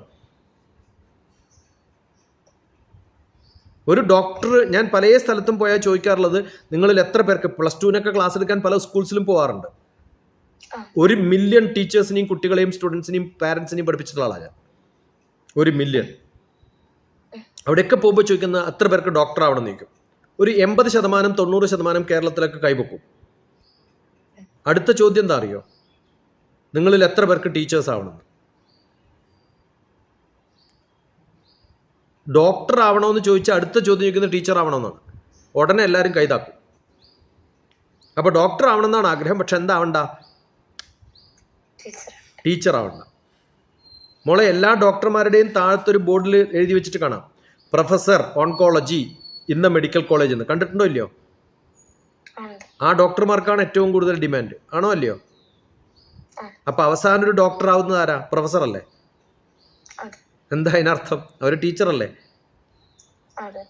ഒരു ഡോക്ടർ, ഞാൻ പല സ്ഥലത്തും പോയാൽ ചോദിക്കാറുള്ളത്, നിങ്ങളിൽ എത്ര പേർക്ക് +2 ക്ലാസ് എടുക്കാൻ പല സ്കൂൾസിലും പോകാറുണ്ട്. 1 മില്യൺ ടീച്ചേഴ്സിനെയും കുട്ടികളെയും സ്റ്റുഡൻസിനെയും പാരൻസിനെയും പഠിപ്പിച്ചിട്ടുള്ള ആളാണ് ഞാൻ. 1 മില്യൺ. അവിടെയൊക്കെ പോകുമ്പോൾ ചോദിക്കുന്ന എത്ര പേർക്ക് ഡോക്ടർ ആവണമെന്ന് ചോദിക്കും. ഒരു 80% 90% കേരളത്തിലൊക്കെ കൈവക്കും. അടുത്ത ചോദ്യം എന്താ അറിയോ? നിങ്ങളിൽ എത്ര പേർക്ക് ടീച്ചേഴ്സ് ആവണം? ഡോക്ടർ ആവണമെന്ന് ചോദിച്ചാൽ അടുത്ത ചോദ്യം ചോദിക്കുന്നത് ടീച്ചർ ആവണമെന്നാണ്. ഉടനെ എല്ലാവരും കൈതാക്കും. അപ്പോൾ ഡോക്ടർ ആവണമെന്നാണ് ആഗ്രഹം, പക്ഷെ എന്താ ആവണ്ട? ടീച്ചർ ആവണ്ട. മോളെ, എല്ലാ ഡോക്ടർമാരുടെയും താഴത്തൊരു ബോർഡിൽ എഴുതി വെച്ചിട്ട് കാണാം, പ്രൊഫസർ ഓൺകോളജി ഇന്ന മെഡിക്കൽ കോളേജിൽ നിന്ന്. കണ്ടിട്ടുണ്ടോ ഇല്ലയോ? ആ ഡോക്ടർമാർക്കാണ് ഏറ്റവും കൂടുതൽ ഡിമാൻഡ്. ആണോ അല്ലയോ? അപ്പൊ അവസാനം ഒരു ഡോക്ടർ ആവുന്നത് ആരാ? പ്രൊഫസർ അല്ലേ? എന്താ അതിനർത്ഥം? അവർ ടീച്ചറല്ലേ?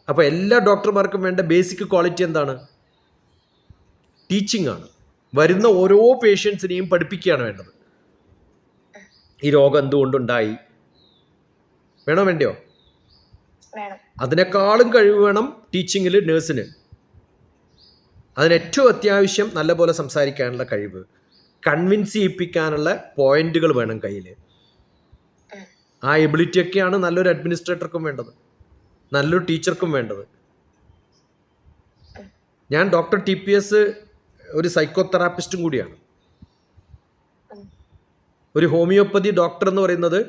അപ്പൊ എല്ലാ ഡോക്ടർമാർക്കും വേണ്ട ബേസിക് ക്വാളിറ്റി എന്താണ്? ടീച്ചിങ് ആണ്. വരുന്ന ഓരോ പേഷ്യൻസിനെയും പഠിപ്പിക്കുകയാണ് വേണ്ടത്. ഈ രോഗം എന്തുകൊണ്ടുണ്ടായി, വേണോ വേണ്ടയോ? അതിനേക്കാളും കഴിവ് വേണം ടീച്ചിങ്ങിൽ നേഴ്സിന്. അതിന് ഏറ്റവും അത്യാവശ്യം നല്ലപോലെ സംസാരിക്കാനുള്ള കഴിവ്, കൺവിൻസ് ചെയ്യിപ്പിക്കാനുള്ള പോയിന്റുകൾ വേണം കയ്യിൽ. ആ എബിലിറ്റി ഒക്കെയാണ് നല്ലൊരു അഡ്മിനിസ്ട്രേറ്റർക്കും വേണ്ടത്, നല്ലൊരു ടീച്ചർക്കും വേണ്ടത്. ഞാൻ ഡോക്ടർ TPS ഒരു സൈക്കോതെറാപ്പിസ്റ്റും കൂടിയാണ്. ഒരു ഹോമിയോപ്പതി ഡോക്ടർ എന്ന് പറയുന്നത്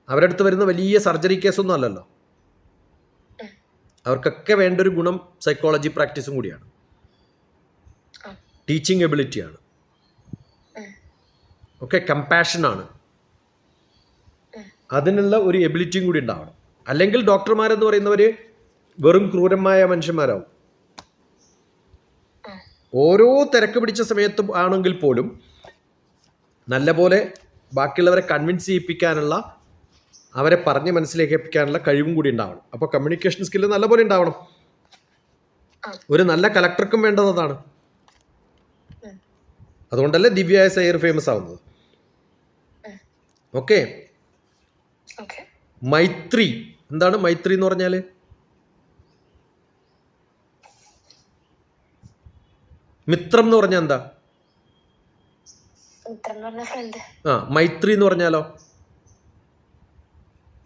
അവരുടെ അടുത്ത് വരുന്ന വലിയ സർജറി കേസൊന്നും അല്ലല്ലോ. അവർക്കൊക്കെ വേണ്ട ഒരു ഗുണം സൈക്കോളജി പ്രാക്ടീസും കൂടിയാണ്, ടീച്ചിങ് എബിലിറ്റിയാണ്, ഒക്കെ കമ്പാഷനാണ്. അതിനുള്ള ഒരു എബിലിറ്റിയും കൂടി ഉണ്ടാവണം. അല്ലെങ്കിൽ ഡോക്ടർമാരെന്ന് പറയുന്നവർ വെറും ക്രൂരമായ മനുഷ്യന്മാരാവും. ഓരോ തിരക്ക് പിടിച്ച സമയത്തും ആണെങ്കിൽ പോലും നല്ലപോലെ ബാക്കിയുള്ളവരെ കൺവിൻസ് ചെയ്യിപ്പിക്കാനുള്ള, അവരെ പറഞ്ഞ് മനസ്സിലാക്കിപ്പിക്കാനുള്ള കഴിവും കൂടി ഉണ്ടാവണം. അപ്പോൾ കമ്മ്യൂണിക്കേഷൻ സ്കില്ല് നല്ലപോലെ ഉണ്ടാവണം. ഒരു നല്ല കലക്ടർക്കും വേണ്ടത് അതാണ്. അതുകൊണ്ടല്ലേ ദിവ്യ എസ് അയ്യർ ഫേമസ് ആവുന്നത്. ഓക്കെ. മൈത്രി എന്താണ്? മൈത്രി എന്ന് പറഞ്ഞാൽ മിത്രം എന്ന് പറഞ്ഞാൽ എന്താ? മൈത്രി എന്ന് പറഞ്ഞാലോ?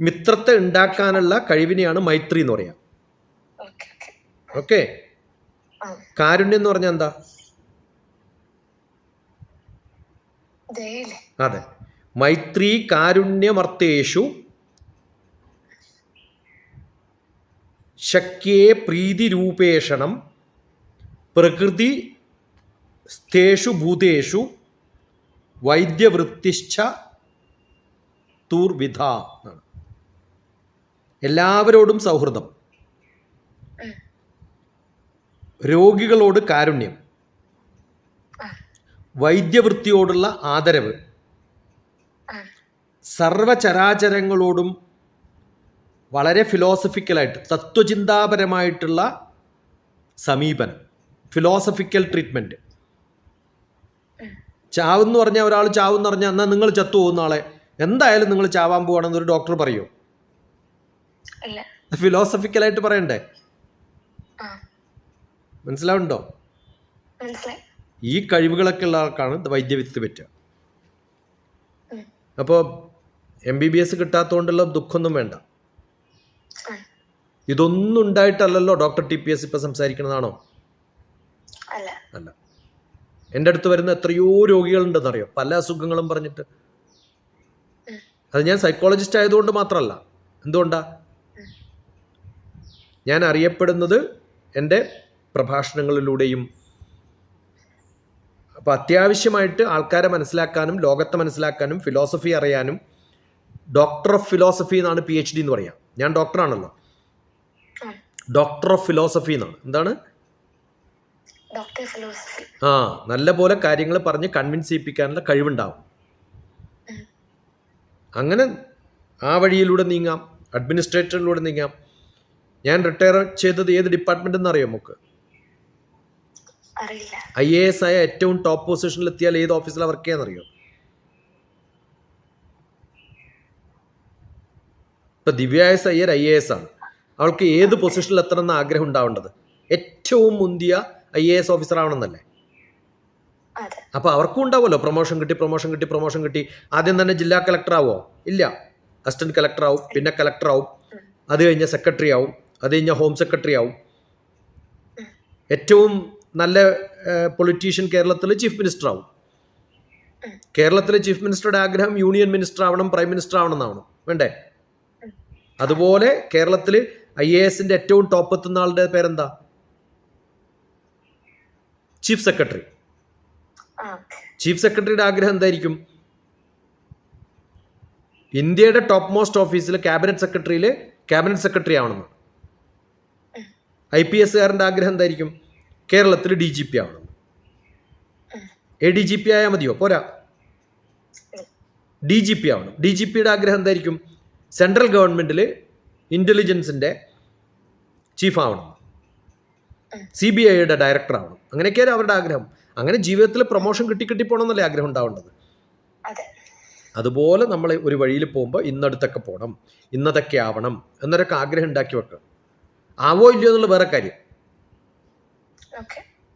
മിത്രത്തെ ഉണ്ടാക്കാനുള്ള കഴിവിനെയാണ് മൈത്രി എന്ന് പറയാം. ഓക്കെ. കാരുണ്യം എന്ന് പറഞ്ഞാൽ എന്താ? അതെ. മൈത്രി കാരുണ്യമർത്തേഷു ശക്യേ പ്രീതിരൂപേഷണം പ്രകൃതി സ്ഥേഷു ഭൂതേഷു വൈദ്യവൃത്തിശ്ച തൂർവിധ. എല്ലാവരോടും സൗഹൃദം, രോഗികളോട് കാരുണ്യം, വൈദ്യവൃത്തിയോടുള്ള ആദരവ്, സർവചരാചരങ്ങളോടും വളരെ ഫിലോസഫിക്കലായിട്ട് തത്വചിന്താപരമായിട്ടുള്ള സമീപനം, ഫിലോസഫിക്കൽ ട്രീറ്റ്മെൻറ്റ്. ചാവെന്ന് പറഞ്ഞാൽ ഒരാൾ ചാവെന്ന് പറഞ്ഞാൽ എന്നാൽ നിങ്ങൾ ചത്തു പോകുന്ന ആളെ എന്തായാലും നിങ്ങൾ ചാവാൻ പോവാണെന്ന് ഒരു ഡോക്ടർ പറയോ? ഫിലോസഫിക്കലായിട്ട് പറയണ്ടേ? മനസ്സിലാവുന്നുണ്ടോ? ഈ കഴിവുകളൊക്കെ ഉള്ള ആൾക്കാണ് വൈദ്യവിത്ത് പറ്റുക. അപ്പോൾ MBBS കിട്ടാത്തതുകൊണ്ടുള്ള ദുഃഖമൊന്നും വേണ്ട. ഇതൊന്നും ഉണ്ടായിട്ടല്ലല്ലോ ഡോക്ടർ TPS ഇപ്പം സംസാരിക്കുന്നതാണോ? അല്ല. എൻ്റെ അടുത്ത് വരുന്ന എത്രയോ രോഗികളുണ്ടെന്നറിയോ, പല അസുഖങ്ങളും പറഞ്ഞിട്ട്. അത് ഞാൻ സൈക്കോളജിസ്റ്റ് ആയതുകൊണ്ട് മാത്രമല്ല. എന്തുകൊണ്ടാ? ഞാൻ അറിയപ്പെടുന്നത് എൻ്റെ പ്രഭാഷണങ്ങളിലൂടെയും. അപ്പോൾ അത്യാവശ്യമായിട്ട് ആൾക്കാരെ മനസ്സിലാക്കാനും ലോകത്തെ മനസ്സിലാക്കാനും ഫിലോസഫി അറിയാനും, ഡോക്ടർ ഓഫ് ഫിലോസഫി എന്നാണ് PhD എന്ന് പറയാം. ഞാൻ ഡോക്ടറാണല്ലോ, ഡോക്ടർ ഓഫ് ഫിലോസഫി എന്നാണ്. എന്താണ്? നല്ല പോലെ കാര്യങ്ങൾ പറഞ്ഞ് കൺവിൻസ് ചെയ്യിപ്പിക്കാനുള്ള കഴിവുണ്ടാവും. അങ്ങനെ ആ വഴിയിലൂടെ നീങ്ങാം, അഡ്മിനിസ്ട്രേറ്ററിലൂടെ നീങ്ങാം. ഞാൻ റിട്ടയർ ചെയ്തത് ഏത് ഡിപ്പാർട്ട്മെന്റ് എന്നറിയോ നമുക്ക്? IAS ആയ ഏറ്റവും ടോപ്പ് പൊസിഷനിൽ എത്തിയാൽ ഏത് ഓഫീസിലാണ് വർക്ക് ചെയ്യാന്നറിയോ? ഇപ്പൊ ദിവ്യ എസ് അയ്യർ IAS ആണ്. അവൾക്ക് ഏത് പൊസിഷനിൽ എത്തണം എന്ന് ആഗ്രഹം ഉണ്ടാവേണ്ടത്? ഏറ്റവും മുന്തിയ IAS ഓഫീസർ ആവണമെന്നല്ലേ? അപ്പൊ അവർക്കും ഉണ്ടാവുമല്ലോ പ്രൊമോഷൻ കിട്ടി. ആദ്യം തന്നെ ജില്ലാ കളക്ടർ ആവോ? ഇല്ല. അസിസ്റ്റന്റ് കളക്ടർ ആവും, പിന്നെ കളക്ടർ ആവും, അത് കഴിഞ്ഞ സെക്രട്ടറി ആവും, അത് കഴിഞ്ഞ ഹോം സെക്രട്ടറി ആവും. ഏറ്റവും നല്ല പൊളിറ്റീഷ്യൻ കേരളത്തിൽ ചീഫ് മിനിസ്റ്റർ ആവും. കേരളത്തിലെ ചീഫ് മിനിസ്റ്ററുടെ ആഗ്രഹം യൂണിയൻ മിനിസ്റ്റർ ആവണം, പ്രൈം മിനിസ്റ്റർ ആവണം എന്നാവണം, വേണ്ടേ? അതുപോലെ കേരളത്തിൽ IASന്റെ ഏറ്റവും ടോപ്പ് എത്തുന്ന ആളുടെ പേരെന്താ? Chief secretary. ചീഫ് സെക്രട്ടറിയുടെ ആഗ്രഹം എന്തായിരിക്കും? ഇന്ത്യയുടെ ടോപ്പ് മോസ്റ്റ് ഓഫീസിൽ ക്യാബിനറ്റ് സെക്രട്ടറിയിൽ ക്യാബിനറ്റ് സെക്രട്ടറി ആവണമെന്ന്. IPS ആഗ്രഹം എന്തായിരിക്കും? കേരളത്തിൽ DGP ആവണം. ADGP ആയാൽ മതിയോ? പോരാ, DGP ആവണം. DGPയുടെ ആഗ്രഹം എന്തായിരിക്കും? സെൻട്രൽ ഗവൺമെൻറ്റിൽ ഇൻ്റലിജൻസിൻ്റെ ചീഫ് ആവണം, CBIയുടെ ഡയറക്ടർ ആവണം. അങ്ങനെയൊക്കെയാണ് അവരുടെ ആഗ്രഹം. അങ്ങനെ ജീവിതത്തിൽ പ്രൊമോഷൻ കിട്ടിപ്പോണമെന്നല്ലേ ആഗ്രഹം ഉണ്ടാവേണ്ടത്. അതുപോലെ നമ്മൾ ഒരു വഴിയിൽ പോകുമ്പോൾ ഇന്നടുത്തൊക്കെ പോകണം, ഇന്നതൊക്കെ ആവണം എന്നൊക്കെ ആഗ്രഹം ഉണ്ടാക്കി വെക്കുക. ആവോ ഇല്ലയോ എന്നുള്ള വേറെ കാര്യം.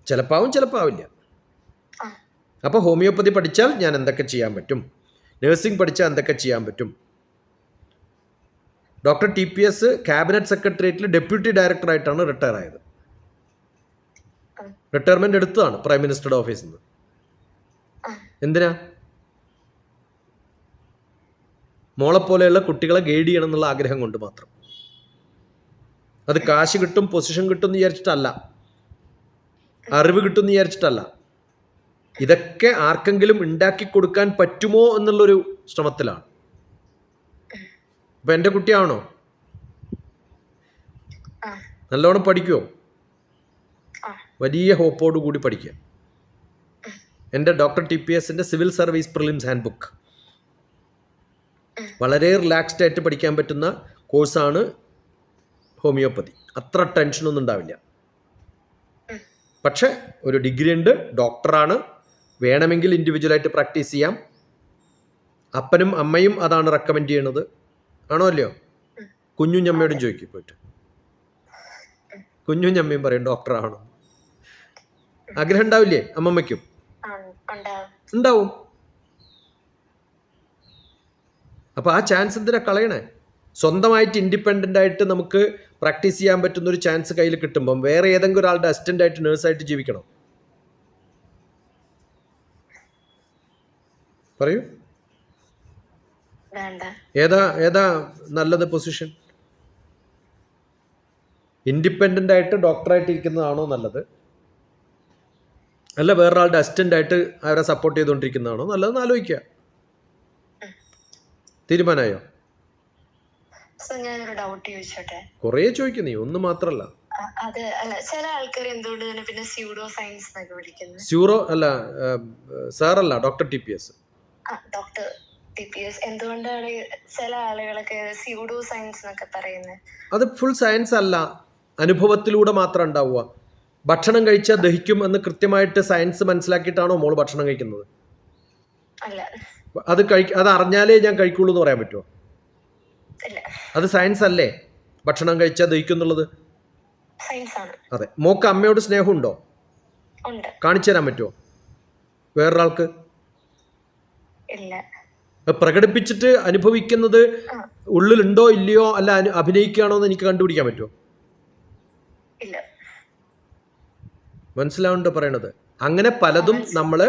ചിലപ്പോൾ ആവും, ചിലപ്പോൾ ആവില്ല. അപ്പോൾ ഹോമിയോപ്പതി പഠിച്ചാൽ ഞാൻ എന്തൊക്കെ ചെയ്യാൻ പറ്റും, നഴ്സിംഗ് പഠിച്ചാൽ എന്തൊക്കെ ചെയ്യാൻ പറ്റും. ഡോക്ടർ TPS ക്യാബിനറ്റ് സെക്രട്ടേറിയറ്റിൽ ഡെപ്യൂട്ടി ഡയറക്ടറായിട്ടാണ് റിട്ടയർ ആയത്. റിട്ടയർമെന്റ് എടുത്തതാണ് പ്രൈം മിനിസ്റ്ററുടെ ഓഫീസിൽ നിന്ന്. എന്തിനാ? മോളെപ്പോലെയുള്ള കുട്ടികളെ ഗൈഡ് ചെയ്യണം എന്നുള്ള ആഗ്രഹം കൊണ്ട് മാത്രം. അത് കാശ് കിട്ടും, പൊസിഷൻ കിട്ടും എന്ന് വിചാരിച്ചിട്ടല്ല, അറിവ് കിട്ടും എന്ന് വിചാരിച്ചിട്ടല്ല. ഇതൊക്കെ ആർക്കെങ്കിലും ഉണ്ടാക്കി കൊടുക്കാൻ പറ്റുമോ എന്നുള്ളൊരു ശ്രമത്തിലാണ്. അപ്പൊ എൻ്റെ കുട്ടിയാണോ? നല്ലോണം പഠിക്കുമോ? വലിയ ഹോപ്പോട് കൂടി പഠിക്കുക. എൻ്റെ ഡോക്ടർ TPSൻ്റെ civil service prelims handbook വളരെ റിലാക്സ്ഡ് ആയിട്ട് പഠിക്കാൻ പറ്റുന്ന കോഴ്സാണ് ഹോമിയോപ്പതി. അത്ര ടെൻഷനൊന്നും ഉണ്ടാവില്ല. പക്ഷെ ഒരു ഡിഗ്രി ഉണ്ട്, ഡോക്ടറാണ്, വേണമെങ്കിൽ ഇൻഡിവിജ്വലായിട്ട് പ്രാക്ടീസ് ചെയ്യാം. അപ്പനും അമ്മയും അതാണ് റെക്കമെൻഡ് ചെയ്യണത്. ആണോ അല്ലയോ? കുഞ്ഞുഞ്ഞമ്മയോടും ചോദിക്കും പോയിട്ട്. കുഞ്ഞുഞ്ഞമ്മയും പറയും ഡോക്ടറാണോ. ആഗ്രഹം ഉണ്ടാവില്ലേ അമ്മമ്മയ്ക്കും? ഉണ്ടാവും. അപ്പോൾ ആ ചാൻസ് എന്തിനാ കളയണേ? സ്വന്തമായിട്ട് ഇൻഡിപെൻഡൻ്റ് ആയിട്ട് നമുക്ക് പ്രാക്ടീസ് ചെയ്യാൻ പറ്റുന്ന ഒരു ചാൻസ് കയ്യിൽ കിട്ടുമ്പം വേറെ ഏതെങ്കിലും ഒരാളുടെ അസിസ്റ്റൻ്റ് ആയിട്ട് നേഴ്സായിട്ട് ജീവിക്കണം? പറയൂ, ഏതാ നല്ലത് പൊസിഷൻ? ഇൻഡിപെൻഡൻ്റ് ആയിട്ട് ഡോക്ടറായിട്ട് ഇരിക്കുന്നതാണോ നല്ലത്, അല്ല വേറൊരാളുടെ അസിസ്റ്റൻ്റ് ആയിട്ട് അവരെ സപ്പോർട്ട് ചെയ്തുകൊണ്ടിരിക്കുന്നതാണോ നല്ലതെന്ന് ആലോചിക്കുക. തീരുമാനമായോ? ഞാനൊരു ഡൗട്ട് ചോദിച്ചോട്ടെ? കുറേ ചോദിക്കുന്നേ, ഒന്ന് മാത്രല്ല. അത് അല്ല, ചില ആൾക്കാർ എന്തുകൊണ്ട് തന്നെ പിന്നെ സ്യൂഡോ സയൻസ് എന്നൊക്കെ വിളിക്കുന്നത്? സ്യൂറോ അല്ല സാറല്ല, ഡോക്ടർ TPS. ഡോക്ടർ TPS എന്തുകൊണ്ടാണ് ചില ആളുകളൊക്കെ സ്യൂഡോ സയൻസ് എന്നൊക്കെ പറയുന്നത്? അത് ഫുൾ സയൻസ് അല്ല, അനുഭവത്തിലൂടെ മാത്രം ഉണ്ടാവുക. ഭക്ഷണം കഴിച്ചാൽ ദഹിക്കും എന്ന് കൃത്യമായിട്ട് സയൻസ് മനസ്സിലാക്കിയിട്ടാണോ മോള് ഭക്ഷണം കഴിക്കുന്നത്? അല്ല. അത് അറിഞ്ഞാലേ ഞാൻ കഴിക്കുള്ളൂ എന്ന് പറയാൻ പറ്റുമോ? അത് സയൻസ് അല്ലേ? ഭക്ഷണം കഴിച്ചാൽ ദഹിക്കും എന്നുള്ളത് അതെ. മോക്ക് അമ്മയോട് സ്നേഹമുണ്ടോ? കാണിച്ചു തരാൻ പറ്റുമോ വേറൊരാൾക്ക്? പ്രകടിപ്പിച്ചിട്ട് അനുഭവിക്കുന്നത് ഉള്ളിലുണ്ടോ ഇല്ലയോ, അല്ല അഭിനയിക്കുകയാണോ എന്ന് എനിക്ക് കണ്ടുപിടിക്കാൻ പറ്റുമോ? മനസ്സിലാവുണ്ടോ പറയണത്? അങ്ങനെ പലതും നമ്മൾ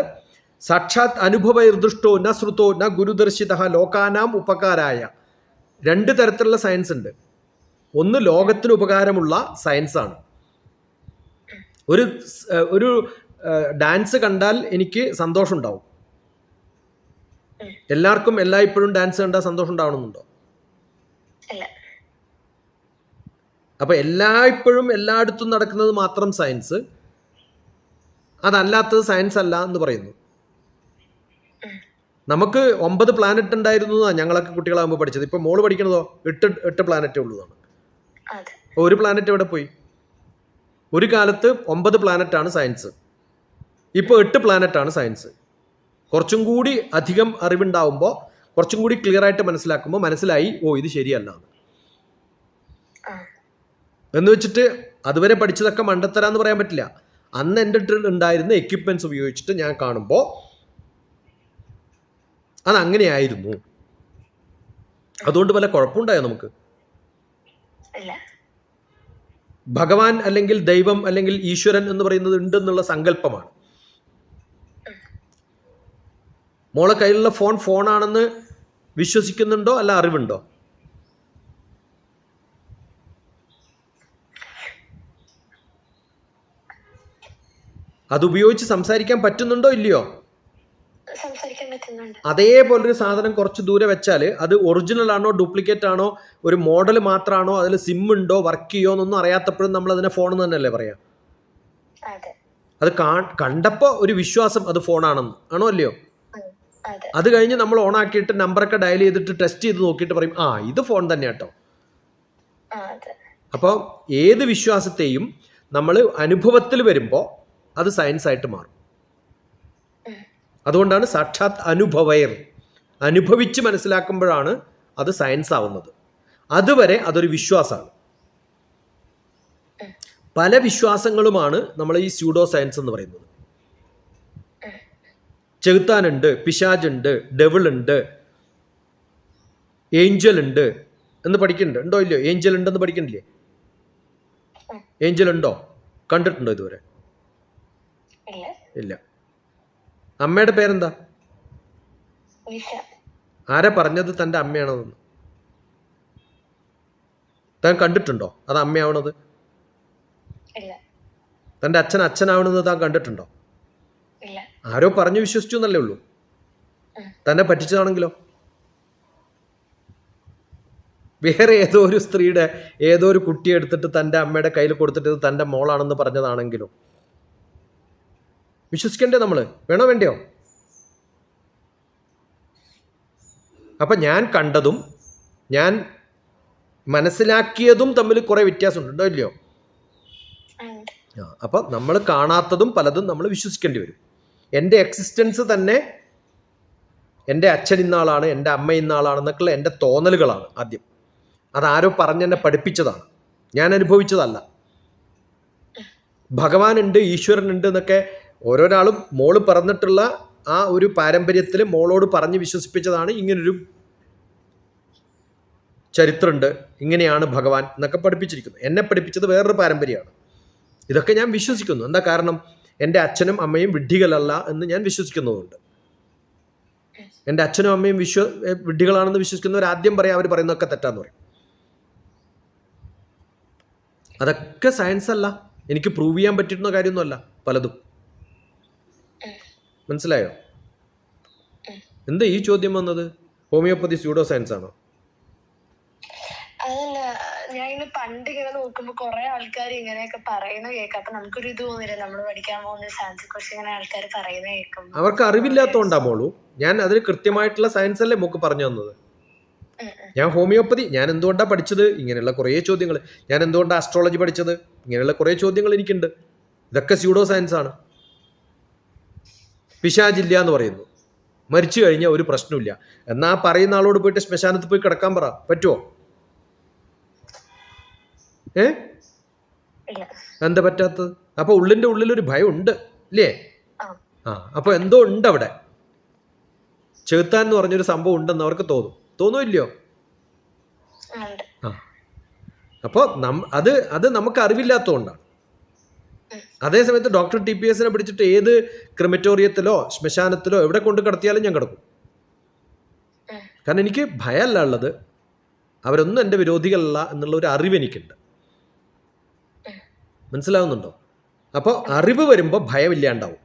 സാക്ഷാത് അനുഭവ നിർദ്ദിഷ്ടോ ന ശ്രുതോ ന ഗുരുദർശിത ലോകാനാം ഉപകാരായ, രണ്ട് തരത്തിലുള്ള സയൻസ് ഉണ്ട്. ഒന്ന് ലോകത്തിന് ഉപകാരമുള്ള സയൻസാണ്. ഒരു ഡാൻസ് കണ്ടാൽ എനിക്ക് സന്തോഷം ഉണ്ടാവും. എല്ലാവർക്കും എല്ലായ്പ്പോഴും ഡാൻസ് കണ്ടാൽ സന്തോഷം ഉണ്ടാവണമെന്നുണ്ടോ? അപ്പൊ എല്ലായ്പ്പോഴും എല്ലായിടത്തും നടക്കുന്നത് മാത്രം സയൻസ്, അതല്ലാത്തത് സയൻസ് അല്ല എന്ന് പറയുന്നു. നമുക്ക് 9 പ്ലാനറ്റ് ഉണ്ടായിരുന്നു ഞങ്ങളൊക്കെ കുട്ടികളാകുമ്പോൾ പഠിച്ചത്. ഇപ്പൊ മോള് പഠിക്കണതോ 8 പ്ലാനറ്റേ ഉള്ളതാണ്. ഒരു പ്ലാനറ്റ് എവിടെ പോയി? ഒരു കാലത്ത് 9 പ്ലാനറ്റാണ് സയൻസ്, ഇപ്പോൾ 8 പ്ലാനറ്റാണ് സയൻസ്. കുറച്ചും കൂടി അധികം അറിവുണ്ടാവുമ്പോൾ, കുറച്ചും കൂടി ക്ലിയർ ആയിട്ട് മനസ്സിലാക്കുമ്പോൾ മനസ്സിലായി, ഓ ഇത് ശരിയല്ല എന്ന് വെച്ചിട്ട് അതുവരെ പഠിച്ചതൊക്കെ മണ്ടത്തരാന്ന് പറയാൻ പറ്റില്ല. അന്ന് എൻ്റെ അടുത്ത് ഉണ്ടായിരുന്ന എക്യുപ്മെന്റ്സ് ഉപയോഗിച്ചിട്ട് ഞാൻ കാണുമ്പോൾ അതങ്ങനെയായിരുന്നു. അതുകൊണ്ട് വല്ല കുഴപ്പമുണ്ടായോ നമുക്ക്? ഭഗവാൻ അല്ലെങ്കിൽ ദൈവം അല്ലെങ്കിൽ ഈശ്വരൻ എന്ന് പറയുന്നത് ഉണ്ടെന്നുള്ള സങ്കല്പമാണ്. മോളെ കയ്യിലുള്ള ഫോണാണെന്ന് വിശ്വസിക്കുന്നുണ്ടോ, അല്ല അറിവുണ്ടോ? അതുപയോഗിച്ച് സംസാരിക്കാൻ പറ്റുന്നുണ്ടോ ഇല്ലയോ? സംസാരിക്കാൻ പറ്റുന്നുണ്ട്. അതേപോലൊരു സാധനം കുറച്ച് ദൂരെ വെച്ചാൽ അത് ഒറിജിനൽ ആണോ ഡ്യൂപ്ലിക്കേറ്റ് ആണോ ഒരു മോഡൽ മാത്രമാണോ അതിൽ സിം ഉണ്ടോ വർക്ക് ചെയ്യോ എന്നൊന്നും അറിയാത്തപ്പോഴും നമ്മൾ അതിനെ ഫോൺ തന്നെയല്ലേ പറയാം. അതെ അത് കണ്ടപ്പോൾ ഒരു വിശ്വാസം അത് ഫോണാണെന്ന് ആണോ അല്ലയോ. അതെ അത് കഴിഞ്ഞ് നമ്മൾ ഓണാക്കിയിട്ട് നമ്പറൊക്കെ ഡയൽ ചെയ്തിട്ട് ടെസ്റ്റ് ചെയ്ത് നോക്കിയിട്ട് പറയും ആ ഇത് ഫോൺ തന്നെ കേട്ടോ. അതെ അപ്പോൾ ഏത് വിശ്വാസത്തെയും നമ്മൾ അനുഭവത്തിൽ വരുമ്പോൾ അത് സയൻസ് ആയിട്ട് മാറും. അതുകൊണ്ടാണ് സാക്ഷാത് അനുഭവയർ, അനുഭവിച്ച് മനസ്സിലാക്കുമ്പോഴാണ് അത് സയൻസ് ആവുന്നത്. അതുവരെ അതൊരു വിശ്വാസമാണ്. പല വിശ്വാസങ്ങളുമാണ് നമ്മൾ ഈ സ്യൂഡോ സയൻസ് എന്ന് പറയുന്നത്. ചെകുത്താനുണ്ട്, പിശാചുണ്ട്, ഡെവിൾ ഉണ്ട്, ഏഞ്ചൽ ഉണ്ട് എന്ന് പഠിക്കുന്നുണ്ട്. ഉണ്ടോ ഇല്ലയോ? ഏഞ്ചൽ ഉണ്ടെന്ന് പഠിക്കണില്ലേ? ഏഞ്ചൽ ഉണ്ടോ? കണ്ടിട്ടുണ്ടോ ഇതുവരെ? ഇല്ല. അമ്മയുടെ പേരെന്താ? ആരാ പറഞ്ഞത് തൻ്റെ അമ്മയാണെന്ന്? താൻ കണ്ടിട്ടുണ്ടോ അത് അമ്മയാവണത്? തൻ്റെ അച്ഛൻ അച്ഛനാവണമെന്ന് താൻ കണ്ടിട്ടുണ്ടോ? ആരോ പറഞ്ഞു വിശ്വസിച്ചു എന്നല്ലേ ഉള്ളൂ. തന്നെ പറ്റിച്ചതാണെങ്കിലോ? വേറെ ഏതോ ഒരു സ്ത്രീയുടെ ഏതോ ഒരു കുട്ടിയെ എടുത്തിട്ട് തൻ്റെ അമ്മയുടെ കയ്യിൽ കൊടുത്തിട്ട് ഇത് തൻ്റെ മോളാണെന്ന് പറഞ്ഞതാണെങ്കിലോ? വിശ്വസിക്കണ്ടേ നമ്മൾ? വേണോ വേണ്ടയോ? അപ്പം ഞാൻ കണ്ടതും ഞാൻ മനസ്സിലാക്കിയതും തമ്മിൽ കുറേ വ്യത്യാസമുണ്ട്. ഉണ്ടോ ഇല്ലയോ? അപ്പം നമ്മൾ കാണാത്തതും പലതും നമ്മൾ വിശ്വസിക്കേണ്ടി വരും. എൻ്റെ എക്സിസ്റ്റൻസ് തന്നെ എൻ്റെ അച്ഛൻ ഇന്നാളാണ്, എൻ്റെ അമ്മ ഇന്നാളാണെന്നൊക്കെയുള്ള എൻ്റെ തോന്നലുകളാണ് ആദ്യം. അതാരോ പറഞ്ഞെന്നെ പഠിപ്പിച്ചതാണ്, ഞാൻ അനുഭവിച്ചതല്ല. ഭഗവാനുണ്ട്, ഈശ്വരനുണ്ട് എന്നൊക്കെ ഓരോരാളും മോള് പറഞ്ഞിട്ടുള്ള ആ ഒരു പാരമ്പര്യത്തിൽ മോളോട് പറഞ്ഞ് വിശ്വസിപ്പിച്ചതാണ്. ഇങ്ങനൊരു ചരിത്രമുണ്ട്, ഇങ്ങനെയാണ് ഭഗവാൻ എന്നൊക്കെ പഠിപ്പിച്ചിരിക്കുന്നു. എന്നെ പഠിപ്പിച്ചത് വേറൊരു പാരമ്പര്യമാണ്. ഇതൊക്കെ ഞാൻ വിശ്വസിക്കുന്നു. എന്താ കാരണം? എൻ്റെ അച്ഛനും അമ്മയും വിഡ്ഢികളല്ല എന്ന് ഞാൻ വിശ്വസിക്കുന്നതുകൊണ്ട്. എൻ്റെ അച്ഛനും അമ്മയും വിഡ്ഢികളാണെന്ന് വിശ്വസിക്കുന്നവർ ആദ്യം പറയാം അവർ പറയുന്നതൊക്കെ തെറ്റാന്ന് പറയും. അതൊക്കെ സയൻസ് അല്ല, എനിക്ക് പ്രൂവ് ചെയ്യാൻ പറ്റിയിരുന്ന കാര്യമൊന്നുമല്ല പലതും. മനസ്സിലായോ? എന്താ ഈ ചോദ്യം വന്നത്? ഹോമിയോപ്പതി സ്യൂഡോ സയൻസ് ആണോ? അതല്ല, ഞാൻ ഇങ്ങനെ പണ്ട് ഇങ്ങനെ നോക്കുമ്പോ കുറെ ആൾക്കാർ ഇങ്ങനെയൊക്കെ പറയുന്ന കേൾക്കാം. അപ്പൊ നമുക്കൊരു ഇത് തോന്നില്ല, നമ്മൾ പഠിക്കാൻ പോകുന്ന സയൻസിനെ കുറിച്ച് ഇങ്ങനെ ആൾക്കാർ പറയുന്ന കേൾക്കും. അവർക്ക് അറിവില്ലാത്തോണ്ടാ മോളൂ. ഞാൻ അതിന് കൃത്യമായിട്ടുള്ള സയൻസ് അല്ലേ മോക്ക് പറഞ്ഞു തന്നത്. ഞാൻ ഹോമിയോപ്പതി ഞാൻ എന്തുകൊണ്ടാണ് പഠിച്ചത്? ഇങ്ങനെയുള്ള കുറേ ചോദ്യങ്ങൾ. ഞാൻ എന്തുകൊണ്ടാണ് ആസ്ട്രോളജി പഠിച്ചത്? ഇങ്ങനെയുള്ള കുറേ ചോദ്യങ്ങൾ എനിക്കുണ്ട്. ഇതൊക്കെ സ്യൂഡോ സയൻസ് ആണ്. പിശാചില്ല എന്ന് പറയുന്നു, മരിച്ചു കഴിഞ്ഞാൽ ഒരു പ്രശ്നമില്ല. എന്നാ പറയുന്ന ആളോട് പോയിട്ട് ശ്മശാനത്ത് പോയി കിടക്കാൻ പറ, പറ്റുമോ? എന്താ പറ്റാത്തത്? അപ്പൊ ഉള്ളിന്റെ ഉള്ളിലൊരു ഭയം ഉണ്ട് ഇല്ലേ? അപ്പൊ എന്തോ ഉണ്ട് അവിടെ. ചെകുത്താൻ എന്ന് പറഞ്ഞൊരു സംഭവം ഉണ്ടെന്ന് അവർക്ക് തോന്നുമില്ലയോ? അപ്പോൾ അത് നമുക്ക് അറിവില്ലാത്തതുകൊണ്ടാണ്. അതേസമയത്ത് ഡോക്ടർ TPS പിടിച്ചിട്ട് ഏത് ക്രിമറ്റോറിയത്തിലോ ശ്മശാനത്തിലോ എവിടെ കൊണ്ട് കിടത്തിയാലും ഞാൻ കിടക്കും. കാരണം എനിക്ക് ഭയമല്ല ഉള്ളത്, അവരൊന്നും എൻ്റെ വിരോധികളല്ല എന്നുള്ള ഒരു അറിവ് എനിക്കുണ്ട്. മനസ്സിലാവുന്നുണ്ടോ? അപ്പോൾ അറിവ് വരുമ്പോൾ ഭയമില്ലാണ്ടാവും.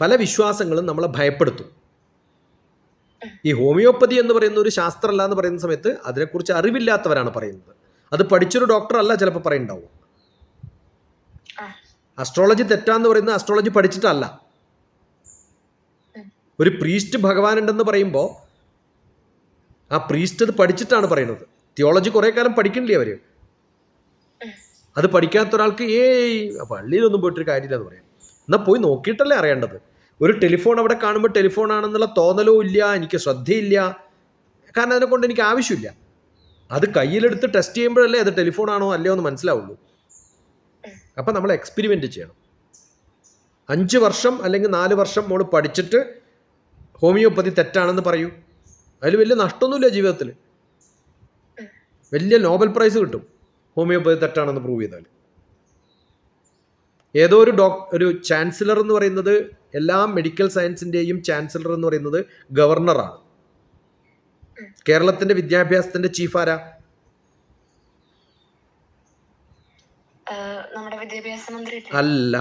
പല വിശ്വാസങ്ങളും നമ്മളെ ഭയപ്പെടുത്തും. ഈ ഹോമിയോപ്പതി എന്ന് പറയുന്ന ഒരു ശാസ്ത്രമല്ല എന്ന് പറയുന്ന സമയത്ത് അതിനെക്കുറിച്ച് അറിവില്ലാത്തവരാണ് പറയുന്നത്. അത് പഠിച്ചൊരു ഡോക്ടറല്ല ചിലപ്പോൾ പറയുന്നുണ്ടാവും. അസ്ട്രോളജി തെറ്റാന്ന് പറയുന്നത് അസ്ട്രോളജി പഠിച്ചിട്ടല്ല. ഒരു പ്രീസ്റ്റ് ഭഗവാൻ ഉണ്ടെന്ന് പറയുമ്പോൾ ആ പ്രീസ്റ്റ് അത് പഠിച്ചിട്ടാണ് പറയുന്നത്. തിയോളജി കുറേ കാലം പഠിക്കണില്ലേ അവർ? അത് പഠിക്കാത്ത ഒരാൾക്ക് പള്ളിയിലൊന്നും പോയിട്ടൊരു കാര്യമില്ല എന്ന് പറയാം. എന്നാൽ പോയി നോക്കിയിട്ടല്ലേ അറിയേണ്ടത്. ഒരു ടെലിഫോൺ അവിടെ കാണുമ്പോൾ ടെലിഫോൺ ആണെന്നുള്ള തോന്നലോ ഇല്ല, എനിക്ക് ശ്രദ്ധയില്ല. കാരണം അതിനെക്കൊണ്ട് എനിക്ക് ആവശ്യമില്ല. അത് കയ്യിലെടുത്ത് ടെസ്റ്റ് ചെയ്യുമ്പോഴല്ലേ അത് ടെലിഫോൺ ആണോ അല്ലയോ എന്ന് മനസ്സിലാവുള്ളൂ. അപ്പം നമ്മൾ എക്സ്പെരിമെൻ്റ് ചെയ്യണം. 5 വർഷം അല്ലെങ്കിൽ 4 വർഷം മോള് പഠിച്ചിട്ട് ഹോമിയോപ്പതി തെറ്റാണെന്ന് പറയൂ. അതിൽ വലിയ നഷ്ടമൊന്നുമില്ല ജീവിതത്തിൽ. വലിയ നോബൽ പ്രൈസ് കിട്ടും ഹോമിയോപ്പതി തെറ്റാണെന്ന് പ്രൂവ് ചെയ്താൽ. ഏതോ ഒരു ചാൻസലർ എന്ന് പറയുന്നത്, എല്ലാ മെഡിക്കൽ സയൻസിൻ്റെയും ചാൻസലർ എന്ന് പറയുന്നത് ഗവർണറാണ്. കേരളത്തിൻ്റെ വിദ്യാഭ്യാസത്തിൻ്റെ ചീഫ് ആരാ? അല്ല,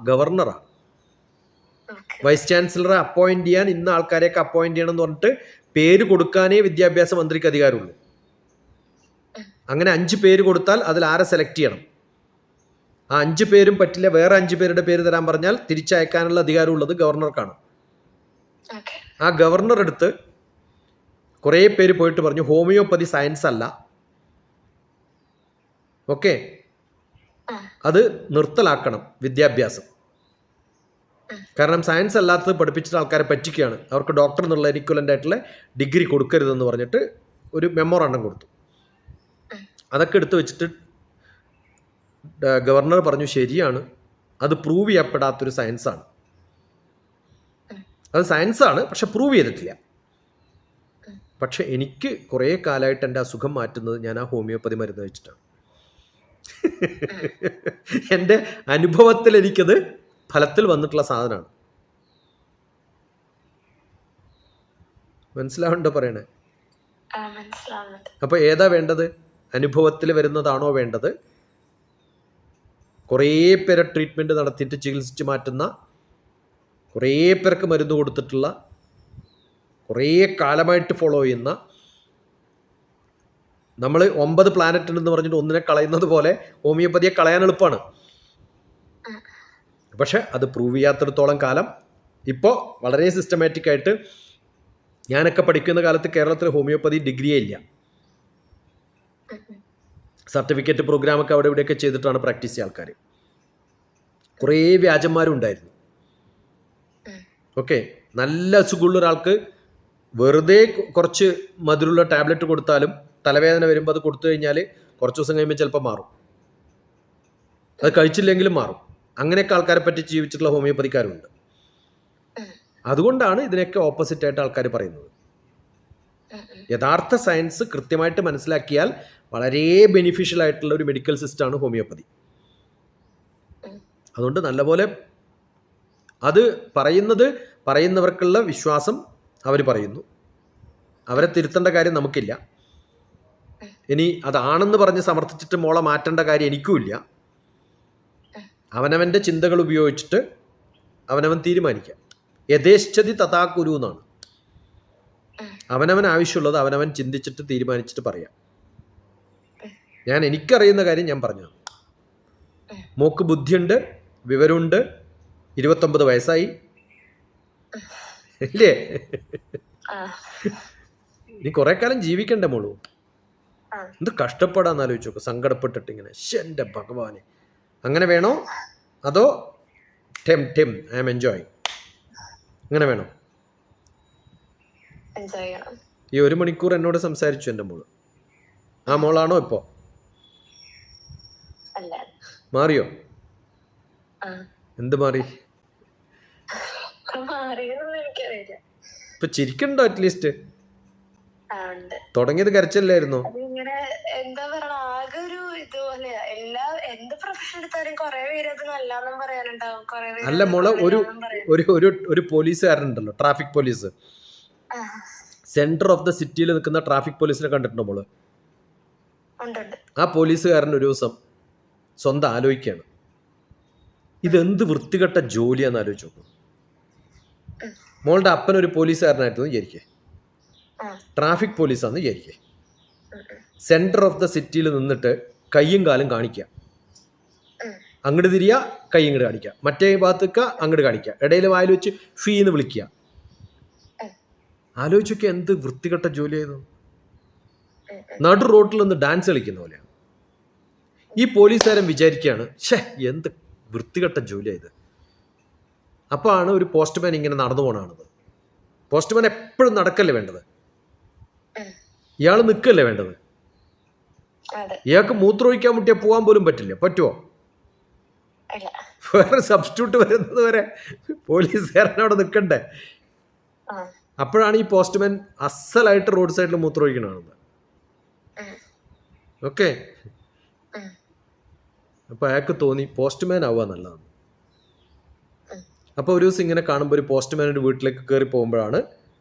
ഗവർണറാ. വൈസ് ചാൻസലറെ അപ്പോയിന്റ് ചെയ്യാൻ ഇന്ന ആൾക്കാരെയൊക്കെ അപ്പോയിന്റ് ചെയ്യണം എന്ന് പറഞ്ഞിട്ട് പേര് കൊടുക്കാനേ വിദ്യാഭ്യാസ മന്ത്രിക്ക് അധികാരമുള്ളൂ. അങ്ങനെ 5 പേര് കൊടുത്താൽ അതിൽ ആരെ സെലക്ട് ചെയ്യണം. ആ 5 പേരും പറ്റില്ല, വേറെ 5 പേരുടെ പേര് തരാൻ പറഞ്ഞാൽ തിരിച്ചയക്കാനുള്ള അധികാരമുള്ളത് ഗവർണർക്കാണ്. ആ ഗവർണർ അടുത്ത് കുറേ പേര് പോയിട്ട് പറഞ്ഞു ഹോമിയോപ്പതി സയൻസ് അല്ല, ഓക്കെ, അത് നിർത്തലാക്കണം വിദ്യാഭ്യാസം. കാരണം സയൻസ് അല്ലാത്തത് പഠിപ്പിച്ചിട്ട് ആൾക്കാരെ പറ്റിക്കുകയാണ്, അവർക്ക് ഡോക്ടർ എന്നുള്ള ഇക്വലൻ്റ് ആയിട്ടുള്ള ഡിഗ്രി കൊടുക്കരുതെന്ന് പറഞ്ഞിട്ട് ഒരു മെമ്മോറാണ്ടം കൊടുത്തു. അതൊക്കെ എടുത്തു വെച്ചിട്ട് ഗവർണർ പറഞ്ഞു ശരിയാണ്, അത് പ്രൂവ് ചെയ്യപ്പെടാത്തൊരു സയൻസാണ്, അത് സയൻസാണ് പക്ഷെ പ്രൂവ് ചെയ്തിട്ടില്ല. പക്ഷെ എനിക്ക് കുറേ കാലമായിട്ട് എൻ്റെ അസുഖം മാറ്റുന്നത് ഞാൻ ആ ഹോമിയോപ്പതി മരുന്ന് കഴിച്ചിട്ടാണ്. എൻ്റെ അനുഭവത്തിൽ എനിക്കത് ഫലത്തിൽ വന്നിട്ടുള്ള സാധനമാണ്. മനസ്സിലാവുണ്ടോ പറയണേ? അപ്പോൾ ഏതാ വേണ്ടത്? അനുഭവത്തിൽ വരുന്നതാണോ വേണ്ടത്? കുറേ പേരെ ട്രീറ്റ്മെൻറ്റ് നടത്തിയിട്ട് ചികിത്സിച്ച് മാറ്റുന്ന, കുറേ പേർക്ക് മരുന്ന് കൊടുത്തിട്ടുള്ള, കുറേ കാലമായിട്ട് ഫോളോ ചെയ്യുന്ന, നമ്മൾ 9 പ്ലാനറ്റ് ഉണ്ടെന്ന് പറഞ്ഞിട്ട് ഒന്നിനെ കളയുന്നത് പോലെ ഹോമിയോപ്പതിയെ കളയാൻ എളുപ്പമാണ്. പക്ഷെ അത് പ്രൂവ് ചെയ്യാത്തിടത്തോളം കാലം ഇപ്പോൾ വളരെ സിസ്റ്റമാറ്റിക് ആയിട്ട് ഞാനൊക്കെ പഠിക്കുന്ന കാലത്ത് കേരളത്തിൽ ഹോമിയോപ്പതി ഡിഗ്രിയേ ഇല്ല. സർട്ടിഫിക്കറ്റ് പ്രോഗ്രാമൊക്കെ അവിടെ ഇവിടെയൊക്കെ ചെയ്തിട്ടാണ് പ്രാക്ടീസ് ചെയ്യുക ആൾക്കാർ. കുറേ വ്യാജന്മാരും ഉണ്ടായിരുന്നു. ഓക്കെ, നല്ല അസുഖമുള്ള ഒരാൾക്ക് വെറുതെ കുറച്ച് മധുരമുള്ള ടാബ്ലറ്റ് കൊടുത്താലും തലവേദന വരുമ്പോൾ അത് കൊടുത്തു കഴിഞ്ഞാൽ കുറച്ച് ദിവസം കഴിയുമ്പോൾ ചിലപ്പോൾ മാറും, അത് കഴിച്ചില്ലെങ്കിലും മാറും. അങ്ങനെയൊക്കെ ആൾക്കാരെ പറ്റി ജീവിച്ചിട്ടുള്ള ഹോമിയോപ്പതിക്കാരുണ്ട്. അതുകൊണ്ടാണ് ഇതിനൊക്കെ ഓപ്പോസിറ്റായിട്ട് ആൾക്കാർ പറയുന്നത്. യഥാർത്ഥ സയൻസ് കൃത്യമായിട്ട് മനസ്സിലാക്കിയാൽ വളരെ ബെനിഫിഷ്യൽ ആയിട്ടുള്ള ഒരു മെഡിക്കൽ സിസ്റ്റമാണ് ഹോമിയോപ്പതി. അതുകൊണ്ട് നല്ലപോലെ അത് പറയുന്നവർക്കുള്ള വിശ്വാസം അവർ പറയുന്നു, അവരെ തിരുത്തേണ്ട കാര്യം നമുക്കില്ല. ഇനി അതാണെന്ന് പറഞ്ഞ് സമർത്ഥിച്ചിട്ട് മോളെ മാറ്റേണ്ട കാര്യം എനിക്കുമില്ല. അവനവൻ്റെ ചിന്തകൾ ഉപയോഗിച്ചിട്ട് അവനവൻ തീരുമാനിക്കാം. യഥേച്ഛതി തഥാ കുരു എന്നാണ്. അവനവൻ ആവശ്യമുള്ളത് അവനവൻ ചിന്തിച്ചിട്ട് തീരുമാനിച്ചിട്ട് പറയാം. ഞാൻ എനിക്കറിയുന്ന കാര്യം ഞാൻ പറഞ്ഞു. മോക്ക് ബുദ്ധിയുണ്ട്, വിവരമുണ്ട്, 29 വയസ്സായി ഇല്ലേ? ഇനി കുറെ കാലം ജീവിക്കണ്ടേ മോളൂ? എന്ത് കഷ്ടപ്പെടാന്ന് ആലോചിച്ച് നോക്ക്, സങ്കടപ്പെട്ടിട്ട് ഇങ്ങനെ. എൻ്റെ ഭഗവാനെ, അങ്ങനെ വേണോ അതോ ഐ ആം എൻജോയ്, അങ്ങനെ വേണോ? ഈ 1 മണിക്കൂർ എന്നോട് സംസാരിച്ചു എൻ്റെ മോള്. ആ മോളാണോ ഇപ്പോ? മാറിയോ? എന്ത് മാറി? ഇപ്പൊ ചിരിക്കണ്ടോ? അറ്റ്ലീസ്റ്റ് തുടങ്ങിയത് കരച്ചല്ലായിരുന്നോ? എന്താ പറയണ, ആകെ ഒരു ഇതുപോലെ എന്ത് പ്രൊഫഷൻ എടുത്താലും കുറെ പേര് അത് നല്ലാന്നും പറയാനുണ്ടാവും. അല്ല മോളെ, ഒരു പോലീസുകാരനുണ്ടല്ലോ, traffic police, centre of the സിറ്റിയിൽ നിൽക്കുന്ന ട്രാഫിക് പോലീസിനെ കണ്ടിട്ടുണ്ടോ മോള്? ആ പോലീസുകാരൻ ഒരു ദിവസം സ്വന്തം ആലോചിക്കുകയാണ്, ഇതെന്ത് വൃത്തികെട്ട ജോലിയാന്ന് ആലോചിച്ച് നോക്കും. മോളുടെ അപ്പൻ ഒരു പോലീസുകാരനായിരുന്നു വിചാരിക്കേ, ട്രാഫിക് പോലീസാന്ന് വിചാരിക്കേ. സെന്റർ ഓഫ് ദ സിറ്റിയിൽ നിന്നിട്ട് കയ്യും കാലും കാണിക്കുക, അങ്ങോട്ട് തിരിയുക, കൈ ഇങ്ങോട്ട് കാണിക്കുക, മറ്റേ ഭാഗത്തേക്ക് അങ്ങോട്ട് കാണിക്കുക, ഇടയിൽ വായിൽ വെച്ച് ഫീന്ന് വിളിക്കുക. ആലോചിച്ചൊക്കെ എന്ത് വൃത്തികെട്ട ജോലിയായിരുന്നു. നടു റോട്ടിൽ നിന്ന് ഡാൻസ് കളിക്കുന്ന പോലെയാണ്. ഈ പോലീസുകാരൻ വിചാരിക്കുകയാണ്, ഷേ എന്ത് വൃത്തികെട്ട ജോലിയായത്. അപ്പോൾ ആണ് ഒരു പോസ്റ്റ്മാൻ ഇങ്ങനെ നടന്നു പോകണത്. പോസ്റ്റ്മാൻ എപ്പോഴും നടക്കല്ലേ വേണ്ടത്, ഇയാൾ നിൽക്കല്ലേ വേണ്ടത്. ഇയാൾക്ക് മൂത്രമൊഴിക്കാൻ മുട്ടിയാൽ പോകാൻ പോലും പറ്റില്ല. പറ്റുമോ? വേറെ സബ്സ്റ്റിറ്റ്യൂട്ട് വരുന്നത് വരെ പോലീസുകാരനവിടെ നിൽക്കണ്ടേ. അപ്പോഴാണ് ഈ പോസ്റ്റ്മാൻ അസലായിട്ട് റോഡ് സൈഡിൽ മൂത്രമൊഴിക്കണത്. ഓക്കെ, അപ്പോൾ അയാൾക്ക് തോന്നി പോസ്റ്റ്മാൻ ആവുക നല്ലതാണ്. അപ്പോൾ ഒരു ദിവസം ഇങ്ങനെ കാണുമ്പോൾ ഒരു പോസ്റ്റ്മാനൊരു വീട്ടിലേക്ക് കയറി പോകുമ്പോഴാണ്,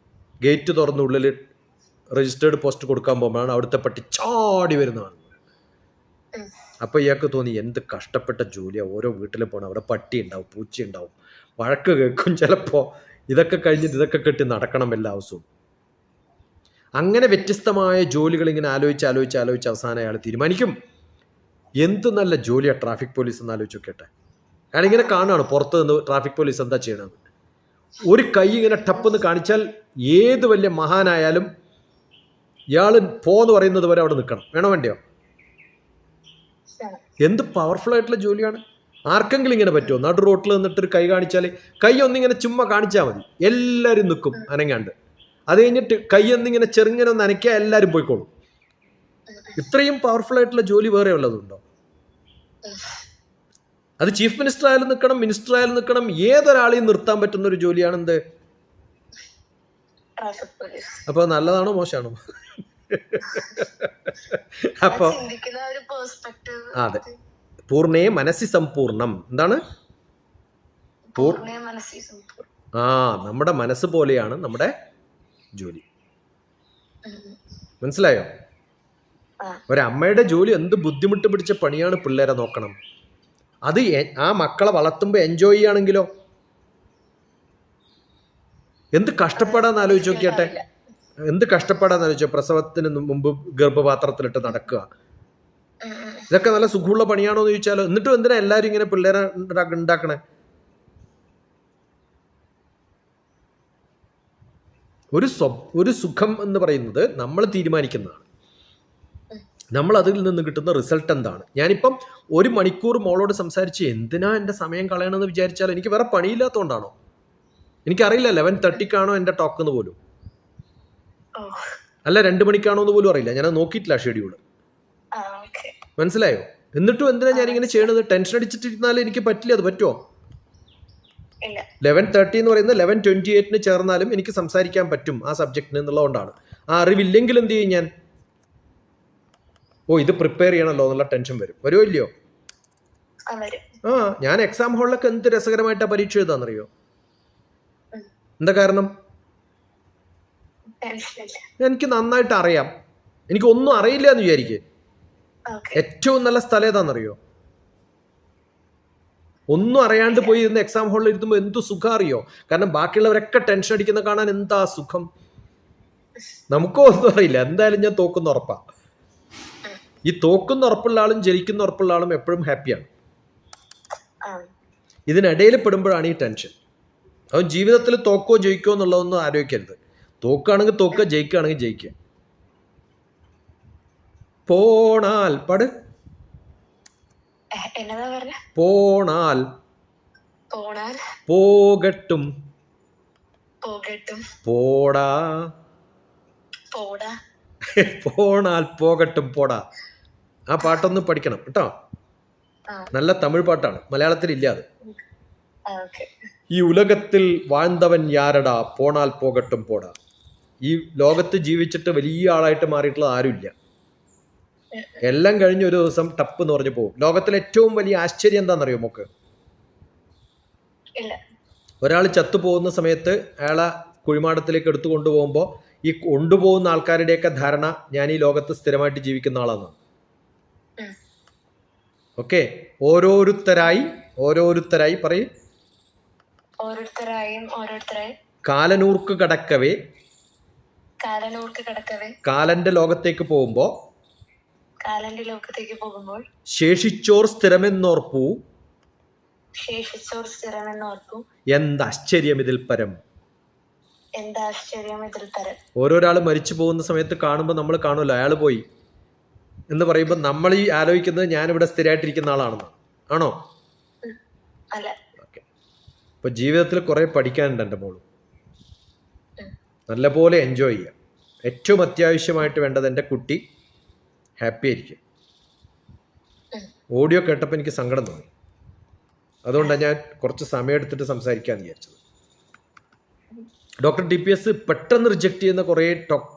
ഗേറ്റ് തുറന്ന് ഉള്ളിൽ രജിസ്റ്റേർഡ് പോസ്റ്റ് കൊടുക്കാൻ പോകുമ്പോഴാണ് അവിടുത്തെ പട്ടി ചാടി വരുന്നതാണ്. അപ്പോൾ ഇയാൾക്ക് തോന്നി എന്ത് കഷ്ടപ്പെട്ട ജോലിയാണ്, ഓരോ വീട്ടിൽ പോകണം, അവിടെ പട്ടി ഉണ്ടാവും, പൂച്ച ഉണ്ടാവും, വഴക്ക് കേൾക്കും ചിലപ്പോൾ, ഇതൊക്കെ കഴിഞ്ഞിട്ട് ഇതൊക്കെ കെട്ടി നടക്കണം എല്ലാ ദിവസവും. അങ്ങനെ വ്യത്യസ്തമായ ജോലികൾ ഇങ്ങനെ ആലോചിച്ച് അവസാനം അയാൾ തീരുമാനിക്കും എന്ത് നല്ല ജോലിയാണ് ട്രാഫിക് പോലീസ് എന്ന് ആലോചിച്ച് നോക്കട്ടെ. അയാളിങ്ങനെ കാണുകയാണ് പുറത്ത് നിന്ന് ട്രാഫിക് പോലീസ് എന്താ ചെയ്യണമെന്ന്. ഒരു കൈ ഇങ്ങനെ ടപ്പെന്ന് കാണിച്ചാൽ ഏത് വലിയ മഹാനായാലും ഇയാൾ പോന്ന് പറയുന്നത് വരെ അവിടെ നിൽക്കണം, വേണോ വേണ്ടിയോ? എന്ത് പവർഫുൾ ആയിട്ടുള്ള ജോലിയാണ്. ആർക്കെങ്കിലും ഇങ്ങനെ പറ്റുമോ? നടു റോട്ടിൽ നിന്നിട്ടൊരു കൈ കാണിച്ചാൽ, കൈ ഒന്നിങ്ങനെ ചുമ്മാ കാണിച്ചാൽ മതി, എല്ലാവരും നിൽക്കും അനങ്ങാണ്ട്. അത് കഴിഞ്ഞിട്ട് കൈ ഒന്നിങ്ങനെ ചെറുങ്ങനെ ഒന്ന് അനയ്ക്കാൻ എല്ലാവരും പോയിക്കോളും. ഇത്രയും പവർഫുൾ ആയിട്ടുള്ള ജോലി വേറെ ഉള്ളതുണ്ടോ? അത് ചീഫ് മിനിസ്റ്റർ ആയാലും നിൽക്കണം, മിനിസ്റ്റർ ആയാലും നിൽക്കണം, ഏതൊരാളെയും നിർത്താൻ പറ്റുന്ന ഒരു ജോലിയാണ് എന്ത്? അപ്പൊ നല്ലതാണോ മോശമാണോ? അപ്പൊ അതെ, പൂർണ്ണേ മനസ്സി സമ്പൂർണം. എന്താണ് നമ്മുടെ മനസ്സ് പോലെയാണ് നമ്മുടെ ജോലി. മനസ്സിലായോ? ഒരമ്മയുടെ ജോലി എന്ത് ബുദ്ധിമുട്ട് പിടിച്ച പണിയാണ്. പിള്ളേരെ നോക്കണം, അത് ആ മക്കളെ വളർത്തുമ്പോൾ എൻജോയ് ചെയ്യുകയാണെങ്കിലോ എന്ത് കഷ്ടപ്പാടാന്ന് ആലോചിച്ച് നോക്കിയട്ടെ. എന്ത് കഷ്ടപ്പാടാന്ന് ആലോചിച്ചോ. പ്രസവത്തിന് മുമ്പ് ഗർഭപാത്രത്തിലിട്ട് നടക്കുക, ഇതൊക്കെ നല്ല സുഖമുള്ള പണിയാണോ എന്ന് ചോദിച്ചാലോ. എന്നിട്ടും എന്തിനാ എല്ലാവരും ഇങ്ങനെ പിള്ളേരെ ഉണ്ടാക്കണേ? ഒരു സുഖം എന്ന് പറയുന്നത് നമ്മൾ തീരുമാനിക്കുന്നതാണ്. നമ്മൾ അതിൽ നിന്ന് കിട്ടുന്ന റിസൾട്ട് എന്താണ്? ഞാനിപ്പം 1 മണിക്കൂർ മോളോട് സംസാരിച്ച് എന്തിനാ എൻ്റെ സമയം കളയണമെന്ന് വിചാരിച്ചാൽ എനിക്ക് വേറെ പണിയില്ലാത്തതുകൊണ്ടാണോ? എനിക്കറിയില്ല 11:30ക്കാണോ എൻ്റെ ടോക്ക് എന്ന് പോലും, അല്ല 2 മണിക്കാണോ എന്ന് പോലും അറിയില്ല. ഞാനത് നോക്കിയിട്ടില്ല ഷെഡ്യൂൾ. മനസ്സിലായോ? എന്നിട്ടും എന്തിനാ ഞാനിങ്ങനെ ചെയ്യണത്? ടെൻഷൻ അടിച്ചിട്ടിരുന്നാൽ എനിക്ക് പറ്റില്ല. അത് പറ്റുമോ? 11:30 എന്ന് പറയുന്നത് 11:28 ചേർന്നാലും എനിക്ക് സംസാരിക്കാൻ പറ്റും ആ സബ്ജക്റ്റിന് എന്നുള്ളതുകൊണ്ടാണ്. ആ അറിവില്ലെങ്കിൽ എന്ത് ചെയ്യും ഞാൻ? ഇത് പ്രിപ്പയർ ചെയ്യണമല്ലോ എന്നുള്ള ടെൻഷൻ വരും. വരുമോ ഇല്ലയോ? ഞാൻ എക്സാം ഹാളിലൊക്കെ എന്ത് രസകരമായിട്ടാ പരീക്ഷ എഴുതാന്നറിയോ? എന്താ കാരണം? എനിക്ക് നന്നായിട്ട് അറിയാം. എനിക്ക് ഒന്നും അറിയില്ല എന്ന് വിചാരിക്കേ, ഏറ്റവും നല്ല സ്ഥലം ഏതാണെന്നറിയോ? ഒന്നും അറിയാണ്ട് പോയി ഇരുന്ന് എക്സാം ഹാളിൽ ഇരുത്തുമ്പോൾ എന്ത് സുഖം അറിയോ? കാരണം ബാക്കിയുള്ളവരൊക്കെ ടെൻഷൻ അടിക്കുന്ന കാണാൻ എന്താ സുഖം. നമുക്കോ ഒന്നും അറിയില്ല, എന്തായാലും ഞാൻ തോക്കുന്ന ഉറപ്പാ. ഈ തോക്കുന്ന ഉറപ്പുള്ള ആളും ജയിക്കുന്ന ഉറപ്പുള്ള ആളും എപ്പോഴും ഹാപ്പിയാണ്. ഇതിനിടയിൽ പെടുമ്പോഴാണ് ഈ ടെൻഷൻ. അവൻ ജീവിതത്തിൽ തോക്കോ ജയിക്കോ എന്നുള്ളതൊന്നും ആലോചിക്കരുത്. തോക്കുകയാണെങ്കിൽ തോക്കുക, ജയിക്കുകയാണെങ്കിൽ ജയിക്കുക. പോണാൽ പട് പോണാൽ പോകട്ടും പോടാ പോണാൽ പോകട്ടും പോടാ. ആ പാട്ടൊന്ന് പഠിക്കണം കേട്ടോ. നല്ല തമിഴ് പാട്ടാണ്, മലയാളത്തിൽ ഇല്ല അത്. ഈ ഉലകത്തിൽ വാഴ്ന്നവൻ യാരടാ, പോണാൽ പോകട്ടും പോടാ. ഈ ലോകത്ത് ജീവിച്ചിട്ട് വലിയ ആളായിട്ട് മാറിയിട്ടുള്ള ആരുമില്ല. എല്ലാം കഴിഞ്ഞ് ഒരു ദിവസം ടപ്പ് എന്ന് പറഞ്ഞു പോകും. ലോകത്തിലെ ഏറ്റവും വലിയ ആശ്ചര്യം എന്താണെന്നറിയോ മോക്ക്? ഒരാൾ ചത്തുപോകുന്ന സമയത്ത് അയാളെ കുഴിമാടത്തിലേക്ക് എടുത്തു കൊണ്ടുപോകുമ്പോൾ ഈ കൊണ്ടുപോകുന്ന ആൾക്കാരുടെയൊക്കെ ധാരണ ഞാൻ ഈ ലോകത്ത് സ്ഥിരമായിട്ട് ജീവിക്കുന്ന ആളാണെന്നാണ്. ഓക്കെ, ഓരോരുത്തരായി പറയും. കാലനൂർക്ക് കടക്കവേ കാലന്റെ ലോകത്തേക്ക് പോകുമ്പോൾ ശേഷിച്ചോർ സ്ഥിരമെന്നോർപ്പൂ എന്താശ്ചര്യം ഇതിൽ പരം. ഓരോരാൾ മരിച്ചു പോകുന്ന സമയത്ത് കാണുമ്പോൾ നമ്മൾ കാണുമല്ലോ അയാൾ പോയി എന്ന് പറയുമ്പോൾ നമ്മൾ ഈ ആലോചിക്കുന്നത് ഞാനിവിടെ സ്ഥിരമായിട്ടിരിക്കുന്ന ആളാണെന്നാണ്. ആണോ? ഓക്കെ. അപ്പൊ ജീവിതത്തിൽ കുറെ പഠിക്കാനുണ്ട് എൻ്റെ മോള്. നല്ലപോലെ എൻജോയ് ചെയ്യുക. ഏറ്റവും അത്യാവശ്യമായിട്ട് വേണ്ടത് എൻ്റെ കുട്ടി ഹാപ്പി ആയിരിക്കും. ഓഡിയോ കേട്ടപ്പോൾ എനിക്ക് സങ്കടം തോന്നി, അതുകൊണ്ടാണ് ഞാൻ കുറച്ച് സമയം എടുത്തിട്ട് സംസാരിക്കാമെന്ന് വിചാരിച്ചത്. ഡോക്ടർ DPS പെട്ടെന്ന് റിജക്റ്റ് ചെയ്യുന്ന കുറേ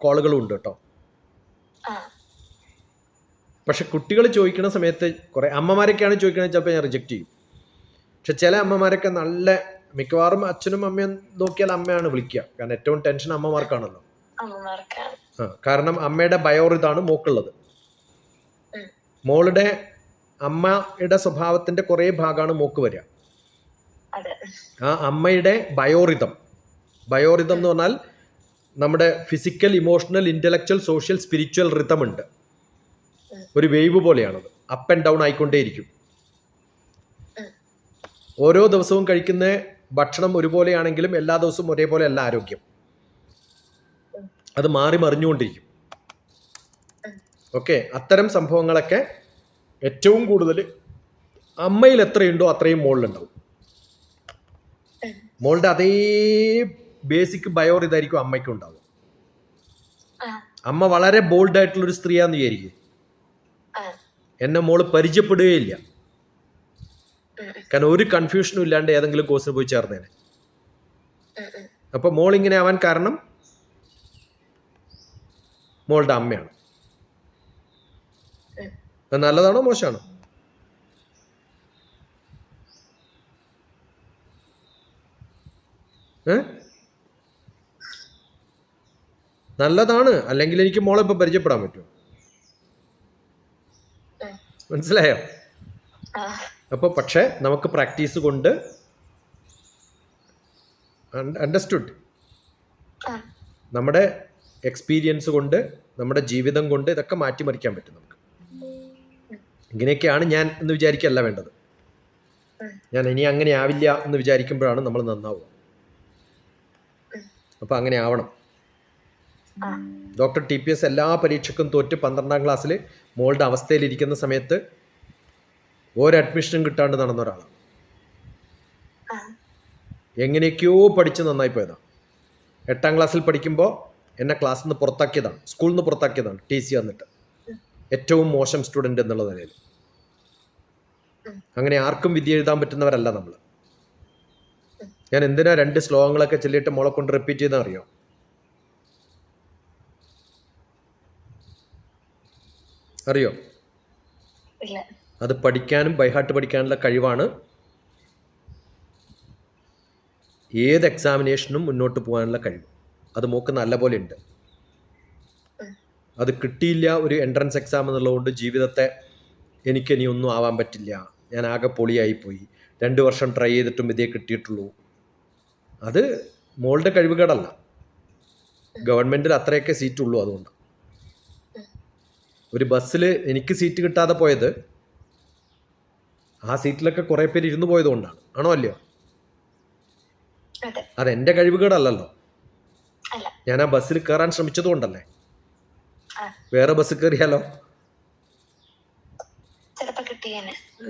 കോളുകളും ഉണ്ട് കേട്ടോ. പക്ഷെ കുട്ടികൾ ചോദിക്കുന്ന സമയത്ത് കുറേ അമ്മമാരൊക്കെയാണ് ചോദിക്കണമെന്ന് ചിലപ്പോൾ ഞാൻ റിജക്റ്റ് ചെയ്യും. പക്ഷെ ചില അമ്മമാരൊക്കെ നല്ല, മിക്കവാറും അച്ഛനും അമ്മയും നോക്കിയാൽ അമ്മയാണ് വിളിക്കുക. കാരണം ഏറ്റവും ടെൻഷൻ അമ്മമാർക്കാണല്ലോ. കാരണം അമ്മയുടെ ബയോറിതാണ് മോക്കുള്ളത്. മോളുടെ അമ്മയുടെ സ്വഭാവത്തിൻ്റെ കുറേ ഭാഗമാണ് മോക്ക് വരിക. അതെ. ആ അമ്മയുടെ ബയോറിതം എന്ന് പറഞ്ഞാൽ നമ്മുടെ physical, emotional, intellectual, social, spiritual rhythm ഉണ്ട്. ഒരു വേവ് പോലെയാണത്, അപ്പ് ആൻഡ് ഡൗൺ ആയിക്കൊണ്ടേയിരിക്കും. ഓരോ ദിവസവും കഴിക്കുന്ന ഭക്ഷണം ഒരുപോലെയാണെങ്കിലും എല്ലാ ദിവസവും ഒരേപോലെ അല്ല ആരോഗ്യം. അത് മാറി മറിഞ്ഞുകൊണ്ടിരിക്കും. ഓക്കെ, അത്തരം സംഭവങ്ങളൊക്കെ ഏറ്റവും കൂടുതൽ അമ്മയിൽ എത്രയുണ്ടോ അത്രയും മോളിലുണ്ടാവും. മോളുടെ അതേ ബേസിക് ബയോർ ഇതായിരിക്കും അമ്മയ്ക്കും ഉണ്ടാവും. അമ്മ വളരെ ബോൾഡ് ആയിട്ടുള്ളൊരു സ്ത്രീയാന്ന് വിചാരിക്കും. എന്നെ മോള് പരിചയപ്പെടുകയില്ല, കാരണം ഒരു കൺഫ്യൂഷനും ഇല്ലാണ്ട് ഏതെങ്കിലും കോഴ്സിന് പോയി ചേർന്നേനെ. അപ്പൊ മോൾ ഇങ്ങനെ ആവാൻ കാരണം മോളുടെ അമ്മയാണ്. അത് നല്ലതാണോ മോശമാണോ? നല്ലതാണ്. അല്ലെങ്കിൽ എനിക്ക് മോളെ ഇപ്പൊ പരിചയപ്പെടാൻ പറ്റുമോ? മനസ്സിലായോ? അപ്പോൾ പക്ഷേ നമുക്ക് പ്രാക്ടീസ് കൊണ്ട് അണ്ടർസ്റ്റുഡ്, നമ്മുടെ എക്സ്പീരിയൻസ് കൊണ്ട്, നമ്മുടെ ജീവിതം കൊണ്ട് ഇതൊക്കെ മാറ്റിമറിക്കാൻ പറ്റും നമുക്ക്. ഇങ്ങനെയൊക്കെയാണ് ഞാൻ എന്ന് വിചാരിക്കല്ല വേണ്ടത്. ഞാൻ ഇനി അങ്ങനെ ആവില്ല എന്ന് വിചാരിക്കുമ്പോഴാണ് നമ്മൾ നന്നാവുക. അപ്പം അങ്ങനെ ആവണം. ഡോക്ടർ TPS എല്ലാ പരീക്ഷയ്ക്കും തോറ്റ് 12ാം ക്ലാസ്സിൽ മോളുടെ അവസ്ഥയിലിരിക്കുന്ന സമയത്ത് ഒരു അഡ്മിഷനും കിട്ടാണ്ട് നടന്ന ഒരാളാണ്. എങ്ങനെയൊക്കെയോ പഠിച്ച് നന്നായി പോയതാണ്. 8ാം ക്ലാസ്സിൽ പഠിക്കുമ്പോൾ എന്നെ ക്ലാസ്സിൽ നിന്ന് പുറത്താക്കിയതാണ്, സ്കൂളിൽ നിന്ന് പുറത്താക്കിയതാണ് TC വന്നിട്ട്, ഏറ്റവും മോശം സ്റ്റുഡൻ്റ് എന്നുള്ള നിലയിൽ. അങ്ങനെ ആർക്കും വിധി എഴുതാൻ പറ്റുന്നവരല്ല നമ്മൾ. ഞാൻ എന്തിനാ 2 ശ്ലോകങ്ങളൊക്കെ ചൊല്ലിയിട്ട് മോളെ കൊണ്ട് റിപ്പീറ്റ് ചെയ്താൽ അറിയോ? അറിയോ? അത് പഠിക്കാനും ബൈഹാർട്ട് പഠിക്കാനുള്ള കഴിവാണ് ഏത് എക്സാമിനേഷനും മുന്നോട്ട് പോകാനുള്ള കഴിവ്. അത് മോക്ക് നല്ല പോലെ ഉണ്ട്. അത് കിട്ടിയില്ല ഒരു എൻട്രൻസ് എക്സാം എന്നുള്ളതുകൊണ്ട് ജീവിതത്തെ എനിക്കിനി ഒന്നും ആവാൻ പറ്റില്ല, ഞാൻ ആകെ പൊളിയായിപ്പോയി, 2 വർഷം ട്രൈ ചെയ്തിട്ടും ഇതേ കിട്ടിയിട്ടുള്ളൂ. അത് മോളുടെ കഴിവുകേടല്ല, ഗവൺമെൻറ്റിൽ അത്രയൊക്കെ സീറ്റുള്ളൂ. അതുകൊണ്ട് ഒരു ബസ്സിൽ എനിക്ക് സീറ്റ് കിട്ടാതെ പോയത് ആ സീറ്റിലൊക്കെ കുറേ പേര് ഇരുന്ന് പോയതുകൊണ്ടാണ്. ആണോ അല്ലയോ? അതെൻ്റെ കഴിവുകേടല്ലല്ലോ. ഞാൻ ആ ബസ്സിൽ കയറാൻ ശ്രമിച്ചത് കൊണ്ടല്ലേ. വേറെ ബസ് കയറിയാലോ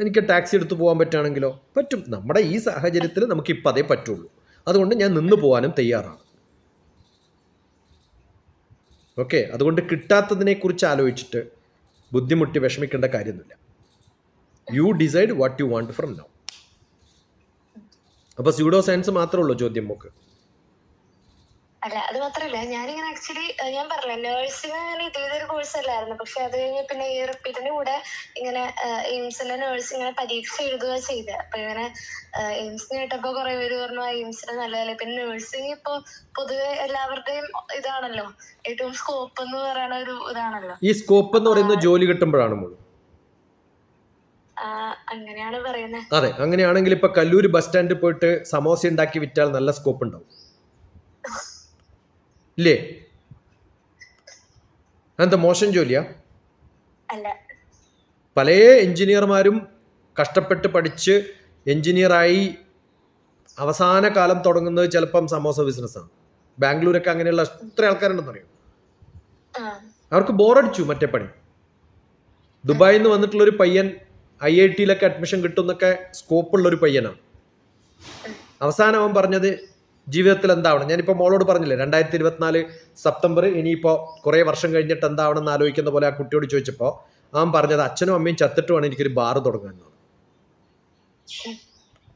എനിക്ക് ടാക്സി എടുത്ത് പോകാൻ പറ്റുകയാണെങ്കിലോ പറ്റും. നമ്മുടെ ഈ സാഹചര്യത്തിൽ നമുക്ക് ഇപ്പം അതേ പറ്റുള്ളൂ. അതുകൊണ്ട് ഞാൻ നിന്ന് പോകാനും തയ്യാറാണ്. ഓക്കെ, അതുകൊണ്ട് കിട്ടാത്തതിനെക്കുറിച്ച് ആലോചിച്ചിട്ട് ബുദ്ധിമുട്ടി വിഷമിക്കേണ്ട കാര്യമൊന്നുമില്ല. You decide what you want from now. അപ്പോൾ സ്യൂഡോ സയൻസ് മാത്രമേ ഉള്ളൂ ചോദ്യം മോക്ക്? അല്ല, അത് മാത്രല്ല, ഞാനിങ്ങനെ ആക്ച്വലി ഞാൻ പറഞ്ഞില്ല, നേഴ്സിംഗ് അങ്ങനെ ഇതേതൊരു കോഴ്സ് അല്ലായിരുന്നു. പക്ഷെ അത് കഴിഞ്ഞ് പിന്നെ ഈ റിപ്പീറ്റിന്റെ കൂടെ ഇങ്ങനെ എയിംസിലെ നേഴ്സിംഗ് ഇങ്ങനെ പരീക്ഷ എഴുതുക ചെയ്തത്. അപ്പൊ ഇങ്ങനെ എയിംസിന് കേട്ടപ്പോ കുറെ പേര് പറഞ്ഞു എയിംസിന് നല്ലതല്ലേ. പിന്നെ നേഴ്സിംഗ് ഇപ്പൊ പൊതുവെ എല്ലാവരുടെയും ഇതാണല്ലോ, ഏറ്റവും സ്കോപ്പ് എന്ന് പറയുന്ന ഒരു ഇതാണല്ലോ. ഈ സ്കോപ്പ് എന്ന് പറയുന്നത് ജോലി കിട്ടുമ്പോഴാണ് മോള്? അങ്ങനെയാണ് പറയുന്നത്. അതെ, അങ്ങനെയാണെങ്കിൽ ഇപ്പൊ കല്ലൂർ ബസ് സ്റ്റാൻഡിൽ പോയിട്ട് സമോസ ഉണ്ടാക്കി വിറ്റാൽ നല്ല സ്കോപ്പ് ഉണ്ടാവും ഇല്ലേ? എന്താ മോശം ജോലിയാ? പല എഞ്ചിനീയർമാരും കഷ്ടപ്പെട്ട് പഠിച്ച് എഞ്ചിനീയറായി അവസാന കാലം തുടങ്ങുന്നത് ചിലപ്പം സമോസ ബിസിനസ്സാണ്. ബാംഗ്ലൂരൊക്കെ അങ്ങനെയുള്ള എത്ര ആൾക്കാരുണ്ടെന്നറിയോ? അവർക്ക് ബോറടിച്ചു മറ്റേ പണി. ദുബായിൽ നിന്ന് വന്നിട്ടുള്ളൊരു പയ്യൻ IIT-യിലൊക്കെ അഡ്മിഷൻ കിട്ടുന്നൊക്കെ സ്കോപ്പുള്ളൊരു പയ്യനാണ്. അവസാനം അവൻ പറഞ്ഞത് ജീവിതത്തിൽ എന്താവണം. ഞാനിപ്പോൾ മോളോട് പറഞ്ഞില്ലേ 2024 സെപ്റ്റംബർ ഇനിയിപ്പോൾ കുറേ വർഷം കഴിഞ്ഞിട്ട് എന്താവണം എന്ന് ആലോചിക്കുന്ന പോലെ ആ കുട്ടിയോട് ചോദിച്ചപ്പോൾ അവൻ പറഞ്ഞത് അച്ഛനും അമ്മയും ചത്തിട്ട് വേണം എനിക്കൊരു ബാറ് തുടങ്ങാൻ.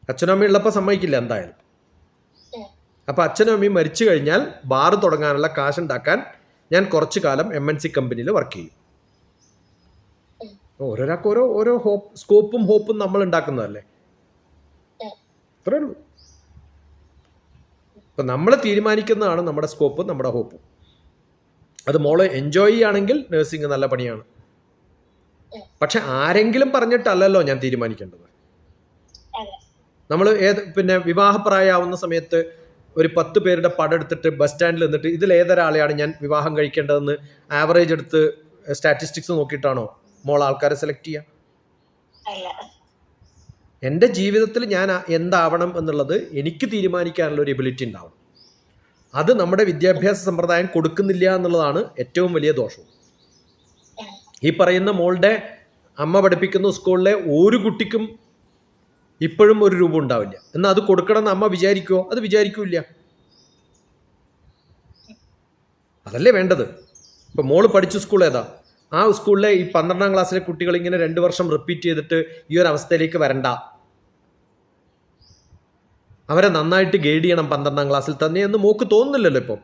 അച്ഛനും അമ്മയും ഉള്ളപ്പോൾ സമ്മതിക്കില്ല എന്തായാലും. അപ്പോൾ അച്ഛനും അമ്മയും മരിച്ചു കഴിഞ്ഞാൽ ബാറ് തുടങ്ങാനുള്ള കാശുണ്ടാക്കാൻ ഞാൻ കുറച്ചു കാലം MNC കമ്പനിയിൽ വർക്ക് ചെയ്യും. ഓരോരാൾക്ക് ഓരോ സ്കോപ്പും ഹോപ്പും നമ്മൾ ഉണ്ടാക്കുന്നതല്ലേ, അത്രേ ഉള്ളൂ. അപ്പം നമ്മൾ തീരുമാനിക്കുന്നതാണ് നമ്മുടെ സ്കോപ്പും നമ്മുടെ ഹോപ്പും. അത് മോള് എൻജോയ് ചെയ്യുകയാണെങ്കിൽ നഴ്സിംഗ് നല്ല പണിയാണ്. പക്ഷെ ആരെങ്കിലും പറഞ്ഞിട്ടല്ലല്ലോ ഞാൻ തീരുമാനിക്കേണ്ടത്. നമ്മൾ പിന്നെ വിവാഹപ്രായമാവുന്ന സമയത്ത് ഒരു 10 പേരുടെ പടം എടുത്തിട്ട് ബസ് സ്റ്റാൻഡിൽ നിന്നിട്ട് ഇതിൽ ഏതൊരാളെയാണ് ഞാൻ വിവാഹം കഴിക്കേണ്ടതെന്ന് ആവറേജ് എടുത്ത് സ്റ്റാറ്റിസ്റ്റിക്സ് നോക്കിയിട്ടാണോ മോൾ ആൾക്കാരെ സെലക്ട് ചെയ്യുക? എൻ്റെ ജീവിതത്തിൽ ഞാൻ എന്താവണം എന്നുള്ളത് എനിക്ക് തീരുമാനിക്കാനുള്ള ഒരു എബിലിറ്റി ഉണ്ടാവണം. അത് നമ്മുടെ വിദ്യാഭ്യാസ സമ്പ്രദായം കൊടുക്കുന്നില്ല എന്നുള്ളതാണ് ഏറ്റവും വലിയ ദോഷം. ഈ പറയുന്ന മോളുടെ അമ്മ പഠിപ്പിക്കുന്ന സ്കൂളിലെ ഒരു കുട്ടിക്കും ഇപ്പോഴും ഒരു രൂപ ഉണ്ടാവില്ല. എന്നാൽ അത് കൊടുക്കണം എന്ന് അമ്മ വിചാരിക്കുമോ? അത് വിചാരിക്കില്ല. അതല്ലേ വേണ്ടത്. ഇപ്പം മോള് പഠിച്ച സ്കൂൾ ഏതാ? ആ സ്കൂളിലെ ഈ 12ാം ക്ലാസ്സിലെ കുട്ടികൾ ഇങ്ങനെ 2 വർഷം റിപ്പീറ്റ് ചെയ്തിട്ട് ഈ ഒരു അവസ്ഥയിലേക്ക് വരണ്ട. അവരെ നന്നായിട്ട് ഗൈഡ് ചെയ്യണം 12ാം ക്ലാസ്സിൽ തന്നെ എന്ന് മോക്ക് തോന്നുന്നില്ലല്ലോ ഇപ്പം.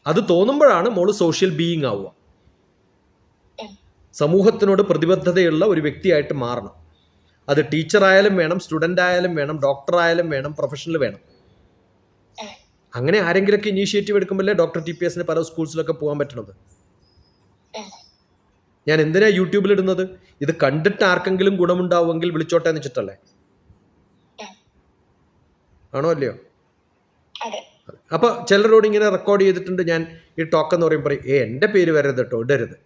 അത് തോന്നുമ്പോഴാണ് മോള് സോഷ്യൽ ബീയിങ് ആവുക. സമൂഹത്തിനോട് പ്രതിബദ്ധതയുള്ള ഒരു വ്യക്തിയായിട്ട് മാറണം. അത് ടീച്ചറായാലും വേണം, സ്റ്റുഡൻ്റ് ആയാലും വേണം, ഡോക്ടർ ആയാലും വേണം, പ്രൊഫഷണൽ വേണം. അങ്ങനെ ആരെങ്കിലൊക്കെ ഇനീഷ്യേറ്റീവ് എടുക്കുമ്പോഴല്ലേ ഡോക്ടർ TPS പല സ്കൂൾസിലൊക്കെ പോകാൻ പറ്റണത്. ഞാൻ എന്തിനാ യൂട്യൂബിൽ ഇടുന്നത്? ഇത് കണ്ടിട്ട് ആർക്കെങ്കിലും ഗുണമുണ്ടാവുമെങ്കിൽ വിളിച്ചോട്ടെ എന്ന് വെച്ചിട്ടല്ലേ? ആണോ അല്ലയോ? അപ്പൊ ചിലരോട് ഇങ്ങനെ റെക്കോർഡ് ചെയ്തിട്ടുണ്ട് ഞാൻ ഈ ടോക്ക് എന്ന് പറയുമ്പോൾ എൻ്റെ പേര് വരരുത് കേട്ടോ, ഇടരുത്.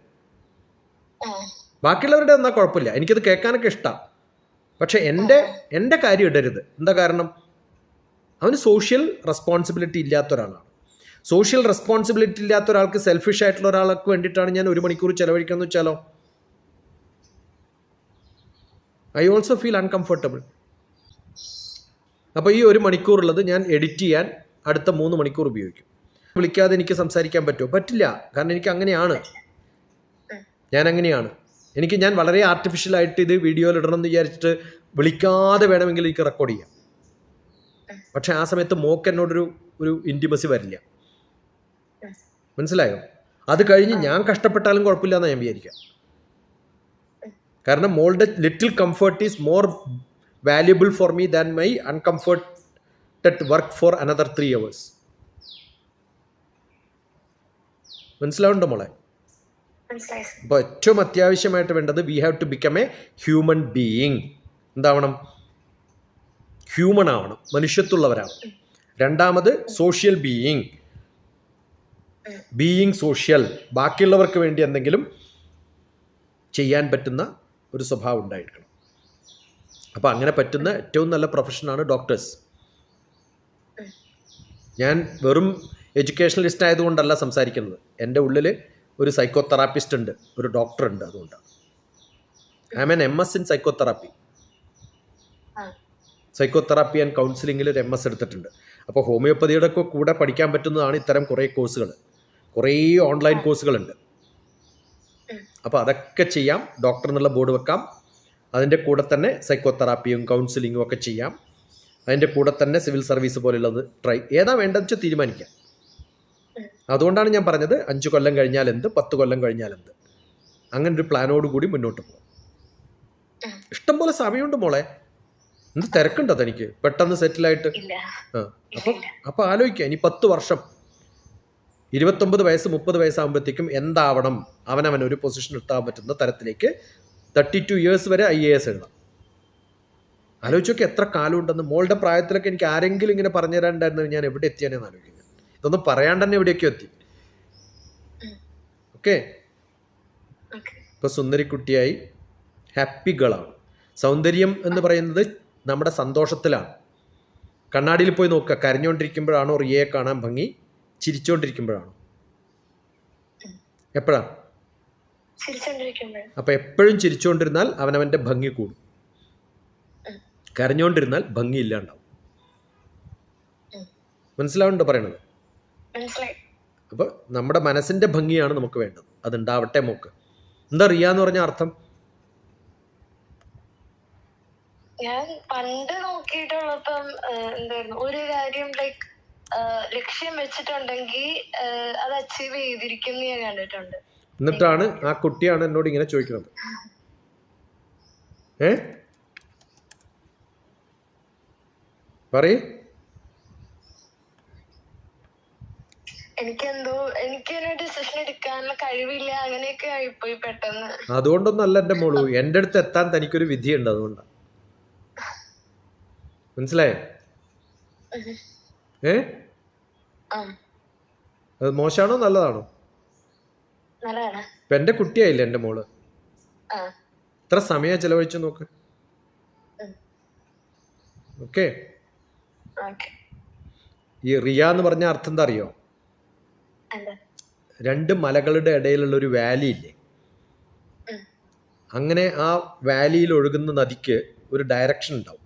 ബാക്കിയുള്ളവരുടെ എന്നാൽ കുഴപ്പമില്ല, എനിക്കത് കേൾക്കാനൊക്കെ ഇഷ്ടമാണ്. പക്ഷെ എൻ്റെ കാര്യം ഇടരുത്. എന്താ കാരണം? അവന് സോഷ്യൽ റെസ്പോൺസിബിലിറ്റി ഇല്ലാത്ത ഒരാളാണ്. സോഷ്യൽ റെസ്പോൺസിബിലിറ്റി ഇല്ലാത്ത ഒരാൾക്ക്, സെൽഫിഷ് ആയിട്ടുള്ള ഒരാൾക്ക് വേണ്ടിയിട്ടാണ് ഞാൻ 1 മണിക്കൂർ ചിലവഴിക്കുന്നത് വെച്ചാലോ, ഐ ഓൾസോ ഫീൽ അൺകംഫർട്ടബിൾ. അപ്പോൾ ഈ 1 മണിക്കൂറുള്ളത് ഞാൻ എഡിറ്റ് ചെയ്യാൻ അടുത്ത 3 മണിക്കൂർ ഉപയോഗിക്കും. വിളിക്കാതെ എനിക്ക് സംസാരിക്കാൻ പറ്റുമോ? പറ്റില്ല. കാരണം എനിക്ക് അങ്ങനെയാണ്. ഞാൻ വളരെ ആർട്ടിഫിഷ്യലായിട്ട് ഇത് വീഡിയോയിൽ ഇടണം എന്ന് വിചാരിച്ചിട്ട് വിളിക്കാതെ വേണമെങ്കിൽ എനിക്ക് റെക്കോർഡ് ചെയ്യാം. പക്ഷെ ആ സമയത്ത് മോക്ക് എന്നോടൊരു ഇൻറ്റിമസി വരില്ല. മനസ്സിലായോ? അത് കഴിഞ്ഞ് ഞാൻ കഷ്ടപ്പെട്ടാലും കുഴപ്പമില്ല എന്നാണ് ഞാൻ വിചാരിക്കുക. കാരണം മോളുടെ little comfort is more valuable for me than my uncomforted work for another 3 hours. മനസ്സിലാവുണ്ടോ മോളെ? അപ്പോൾ ഏറ്റവും അത്യാവശ്യമായിട്ട് വേണ്ടത് we have to become a human being. എന്താവണം? ഹ്യൂമൺ ആവണം, മനുഷ്യത്വമുള്ളവരാവണം. രണ്ടാമത് സോഷ്യൽ ബീയിങ് സോഷ്യൽ. ബാക്കിയുള്ളവർക്ക് വേണ്ടി എന്തെങ്കിലും ചെയ്യാൻ പറ്റുന്ന ഒരു സ്വഭാവം ഉണ്ടായിരിക്കണം. അപ്പോൾ അങ്ങനെ പറ്റുന്ന ഏറ്റവും നല്ല പ്രൊഫഷനാണ് ഡോക്ടേഴ്സ്. ഞാൻ വെറും എഡ്യൂക്കേഷണലിസ്റ്റ് ആയതുകൊണ്ടല്ല സംസാരിക്കുന്നത്. എൻ്റെ ഉള്ളിൽ ഒരു സൈക്കോതെറാപ്പിസ്റ്റ് ഉണ്ട്, ഒരു ഡോക്ടർ ഉണ്ട്. അതുകൊണ്ടാണ് I am an MS in psychotherapy and കൗൺസിലിങ്ങിൽ ഒരു MS എടുത്തിട്ടുണ്ട്. അപ്പോൾ ഹോമിയോപ്പതിയുടെ ഒക്കെ കൂടെ പഠിക്കാൻ പറ്റുന്നതാണ് ഇത്തരം കുറേ കോഴ്സുകൾ. കുറേ ഓൺലൈൻ കോഴ്സുകളുണ്ട്. അപ്പോൾ അതൊക്കെ ചെയ്യാം. ഡോക്ടർ എന്നുള്ള ബോർഡ് വെക്കാം. അതിൻ്റെ കൂടെ തന്നെ സൈക്കോതെറാപ്പിയും കൗൺസിലിങ്ങും ഒക്കെ ചെയ്യാം. അതിൻ്റെ കൂടെ തന്നെ സിവിൽ സർവീസ് പോലുള്ളത് ഏതാ വേണ്ടതെന്ന് വെച്ചാൽ തീരുമാനിക്കാം. അതുകൊണ്ടാണ് ഞാൻ പറഞ്ഞത് 5 കൊല്ലം കഴിഞ്ഞാൽ എന്ത്, 10 കൊല്ലം കഴിഞ്ഞാൽ എന്ത്, അങ്ങനെ ഒരു പ്ലാനോട് കൂടി മുന്നോട്ട് പോകും. ഇഷ്ടംപോലെ സമയമുണ്ട് മോളെ. എന്ത് തിരക്കുണ്ടോ തനിക്ക് പെട്ടെന്ന് സെറ്റിലായിട്ട്? അപ്പം ആലോചിക്കുക, ഇനി 10 വർഷം 29 വയസ്സ് 30 വയസ്സാകുമ്പോഴത്തേക്കും എന്താവണം? അവനവൻ ഒരു പൊസിഷൻ എത്താൻ പറ്റുന്ന തരത്തിലേക്ക് 32 years വരെ IAS എഴുതാം. ആലോചിച്ചൊക്കെ എത്ര കാലമുണ്ടെന്ന്. മോളുടെ പ്രായത്തിലൊക്കെ എനിക്ക് ആരെങ്കിലും ഇങ്ങനെ പറഞ്ഞു തരാനുണ്ടായിരുന്നു ഞാൻ എവിടെ എത്തിയാനെന്ന് ആലോചിക്കുന്നത്. ഇതൊന്നും പറയാണ്ട് തന്നെ എവിടെയൊക്കെ എത്തി. ഓക്കെ, ഇപ്പൊ സുന്ദരിക്കുട്ടിയായി, ഹാപ്പി ഗേളാണ്. സൗന്ദര്യം എന്ന് പറയുന്നത് നമ്മുടെ സന്തോഷത്തിലാണ്. കണ്ണാടിയിൽ പോയി നോക്കുക, കരഞ്ഞുകൊണ്ടിരിക്കുമ്പോഴാണോ റിയയെ കാണാൻ ഭംഗി, ചിരിച്ചുകൊണ്ടിരിക്കുമ്പോഴാണോ? എപ്പോഴാണ്? അപ്പൊ എപ്പോഴും ചിരിച്ചുകൊണ്ടിരുന്നാൽ അവനവന്റെ ഭംഗി കൂടും, കരഞ്ഞുകൊണ്ടിരുന്നാൽ ഭംഗി ഇല്ലാണ്ടാവും. മനസ്സിലാവുണ്ടോ പറയണത്? അപ്പൊ നമ്മുടെ മനസ്സിന്റെ ഭംഗിയാണ് നമുക്ക് വേണ്ടത്. അതുണ്ടാവട്ടെ മോക്ക്. എന്താ റിയാന്ന് പറഞ്ഞ അർത്ഥം? ഞാൻ പണ്ട് നോക്കിയിട്ടുള്ളപ്പം എന്തായിരുന്നു, ഒരു കാര്യം ലൈക്ക് ലക്ഷ്യം വെച്ചിട്ടുണ്ടെങ്കിൽ അത് അച്ചീവ് ചെയ്തിരിക്കും ഞാൻ കണ്ടിട്ടുണ്ട്. എന്നിട്ടാണ് ആ കുട്ടിയാണ് എന്നോട് ഇങ്ങനെ ചോദിക്കുന്നത്. എനിക്ക് എനിക്കൊരു ഡിസിഷൻ എടുക്കാനുള്ള കഴിവില്ല, അങ്ങനെയൊക്കെ ആയിപ്പോയി പെട്ടെന്ന്. അതുകൊണ്ടൊന്നല്ല എൻ്റെ മോളു, എൻ്റെ അടുത്ത് എത്താൻ തനിക്കൊരു വിധിയുണ്ട്, അതുകൊണ്ടാണ്. മനസ്സിലായോ? ഏ അത് മോശമാണോ നല്ലതാണോ? നല്ലതാണ്. ഇപ്പൊ എൻ്റെ കുട്ടിയായില്ലേ എൻ്റെ മോള്, എത്ര സമയം ചെലവഴിച്ചു നോക്ക്. ഓക്കെ, ഈ റിയ എന്ന് പറഞ്ഞ അർത്ഥം എന്താ അറിയോ? രണ്ട് മലകളുടെ ഇടയിലുള്ള ഒരു വാലി ഇല്ലേ, അങ്ങനെ ആ വാലിയിൽ ഒഴുകുന്ന നദിക്ക് ഒരു ഡയറക്ഷൻ ഉണ്ടാവും.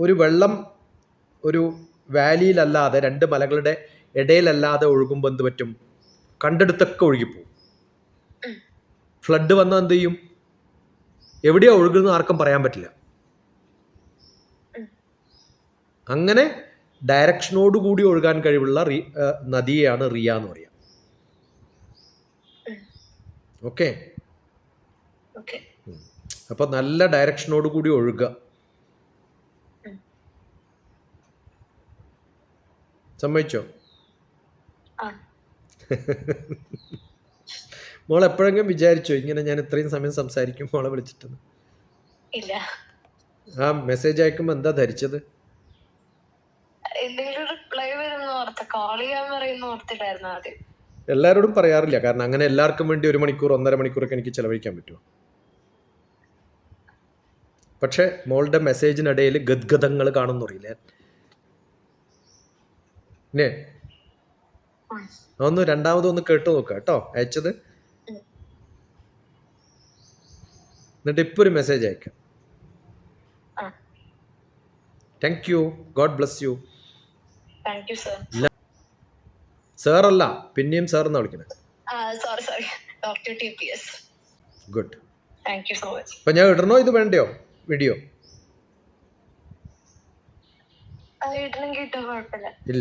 ഒരു വെള്ളം ഒരു വാലിയിലല്ലാതെ രണ്ട് മലകളുടെ ഇടയിലല്ലാതെ ഒഴുകുമ്പോൾ എന്ത് പറ്റും? കണ്ടെടുത്തൊക്കെ ഒഴുകിപ്പോവും. ഫ്ലഡ് വന്നാൽ എന്ത് ചെയ്യും? എവിടെയാ ഒഴുകുന്നത് ആർക്കും പറയാൻ പറ്റില്ല. അങ്ങനെ ഡയറക്ഷനോടുകൂടി ഒഴുകാൻ കഴിവുള്ള നദിയെയാണ് റിയ എന്ന് പറയാം. ഓക്കെ, അപ്പൊ നല്ല ഡയറക്ഷനോട് കൂടി ഒഴുകുക. സമ്മതിച്ചോ? മോൾ എപ്പോഴെങ്കിലും വിചാരിച്ചോ ഇങ്ങനെ ഞാൻ ഇത്രയും സമയം സംസാരിക്കും മോളെ വിളിച്ചിട്ട്? ഇല്ല. ആ മെസ്സേജ് അയക്കുമ്പോ എന്താ ധരിച്ചത്? എല്ലാവരോടും പറയാറില്ല, കാരണം അങ്ങനെ എല്ലാവർക്കും വേണ്ടി 1 മണിക്കൂർ 1.5 മണിക്കൂറൊക്കെ എനിക്ക് ചെലവഴിക്കാൻ പറ്റുമോ? പക്ഷെ മോളുടെ മെസ്സേജിനിടയിൽ ഗദ്ഗതങ്ങൾ കാണുന്നു അറിയില്ലേ? ഒന്ന് രണ്ടാമതൊന്ന് കേട്ടു നോക്കുക കേട്ടോ, അയച്ചത്. എന്നിട്ട് ഇപ്പൊ ഒരു മെസ്സേജ് അയക്കാം. Thank you, God bless you. Sir അല്ല, പിന്നെയും സാർ എന്നാ വിളിക്കുന്നത്. ഗുഡ്. അപ്പൊ ഞാൻ ഇടണോ ഇത് വേണ്ടയോ വീഡിയോ? ഇല്ല.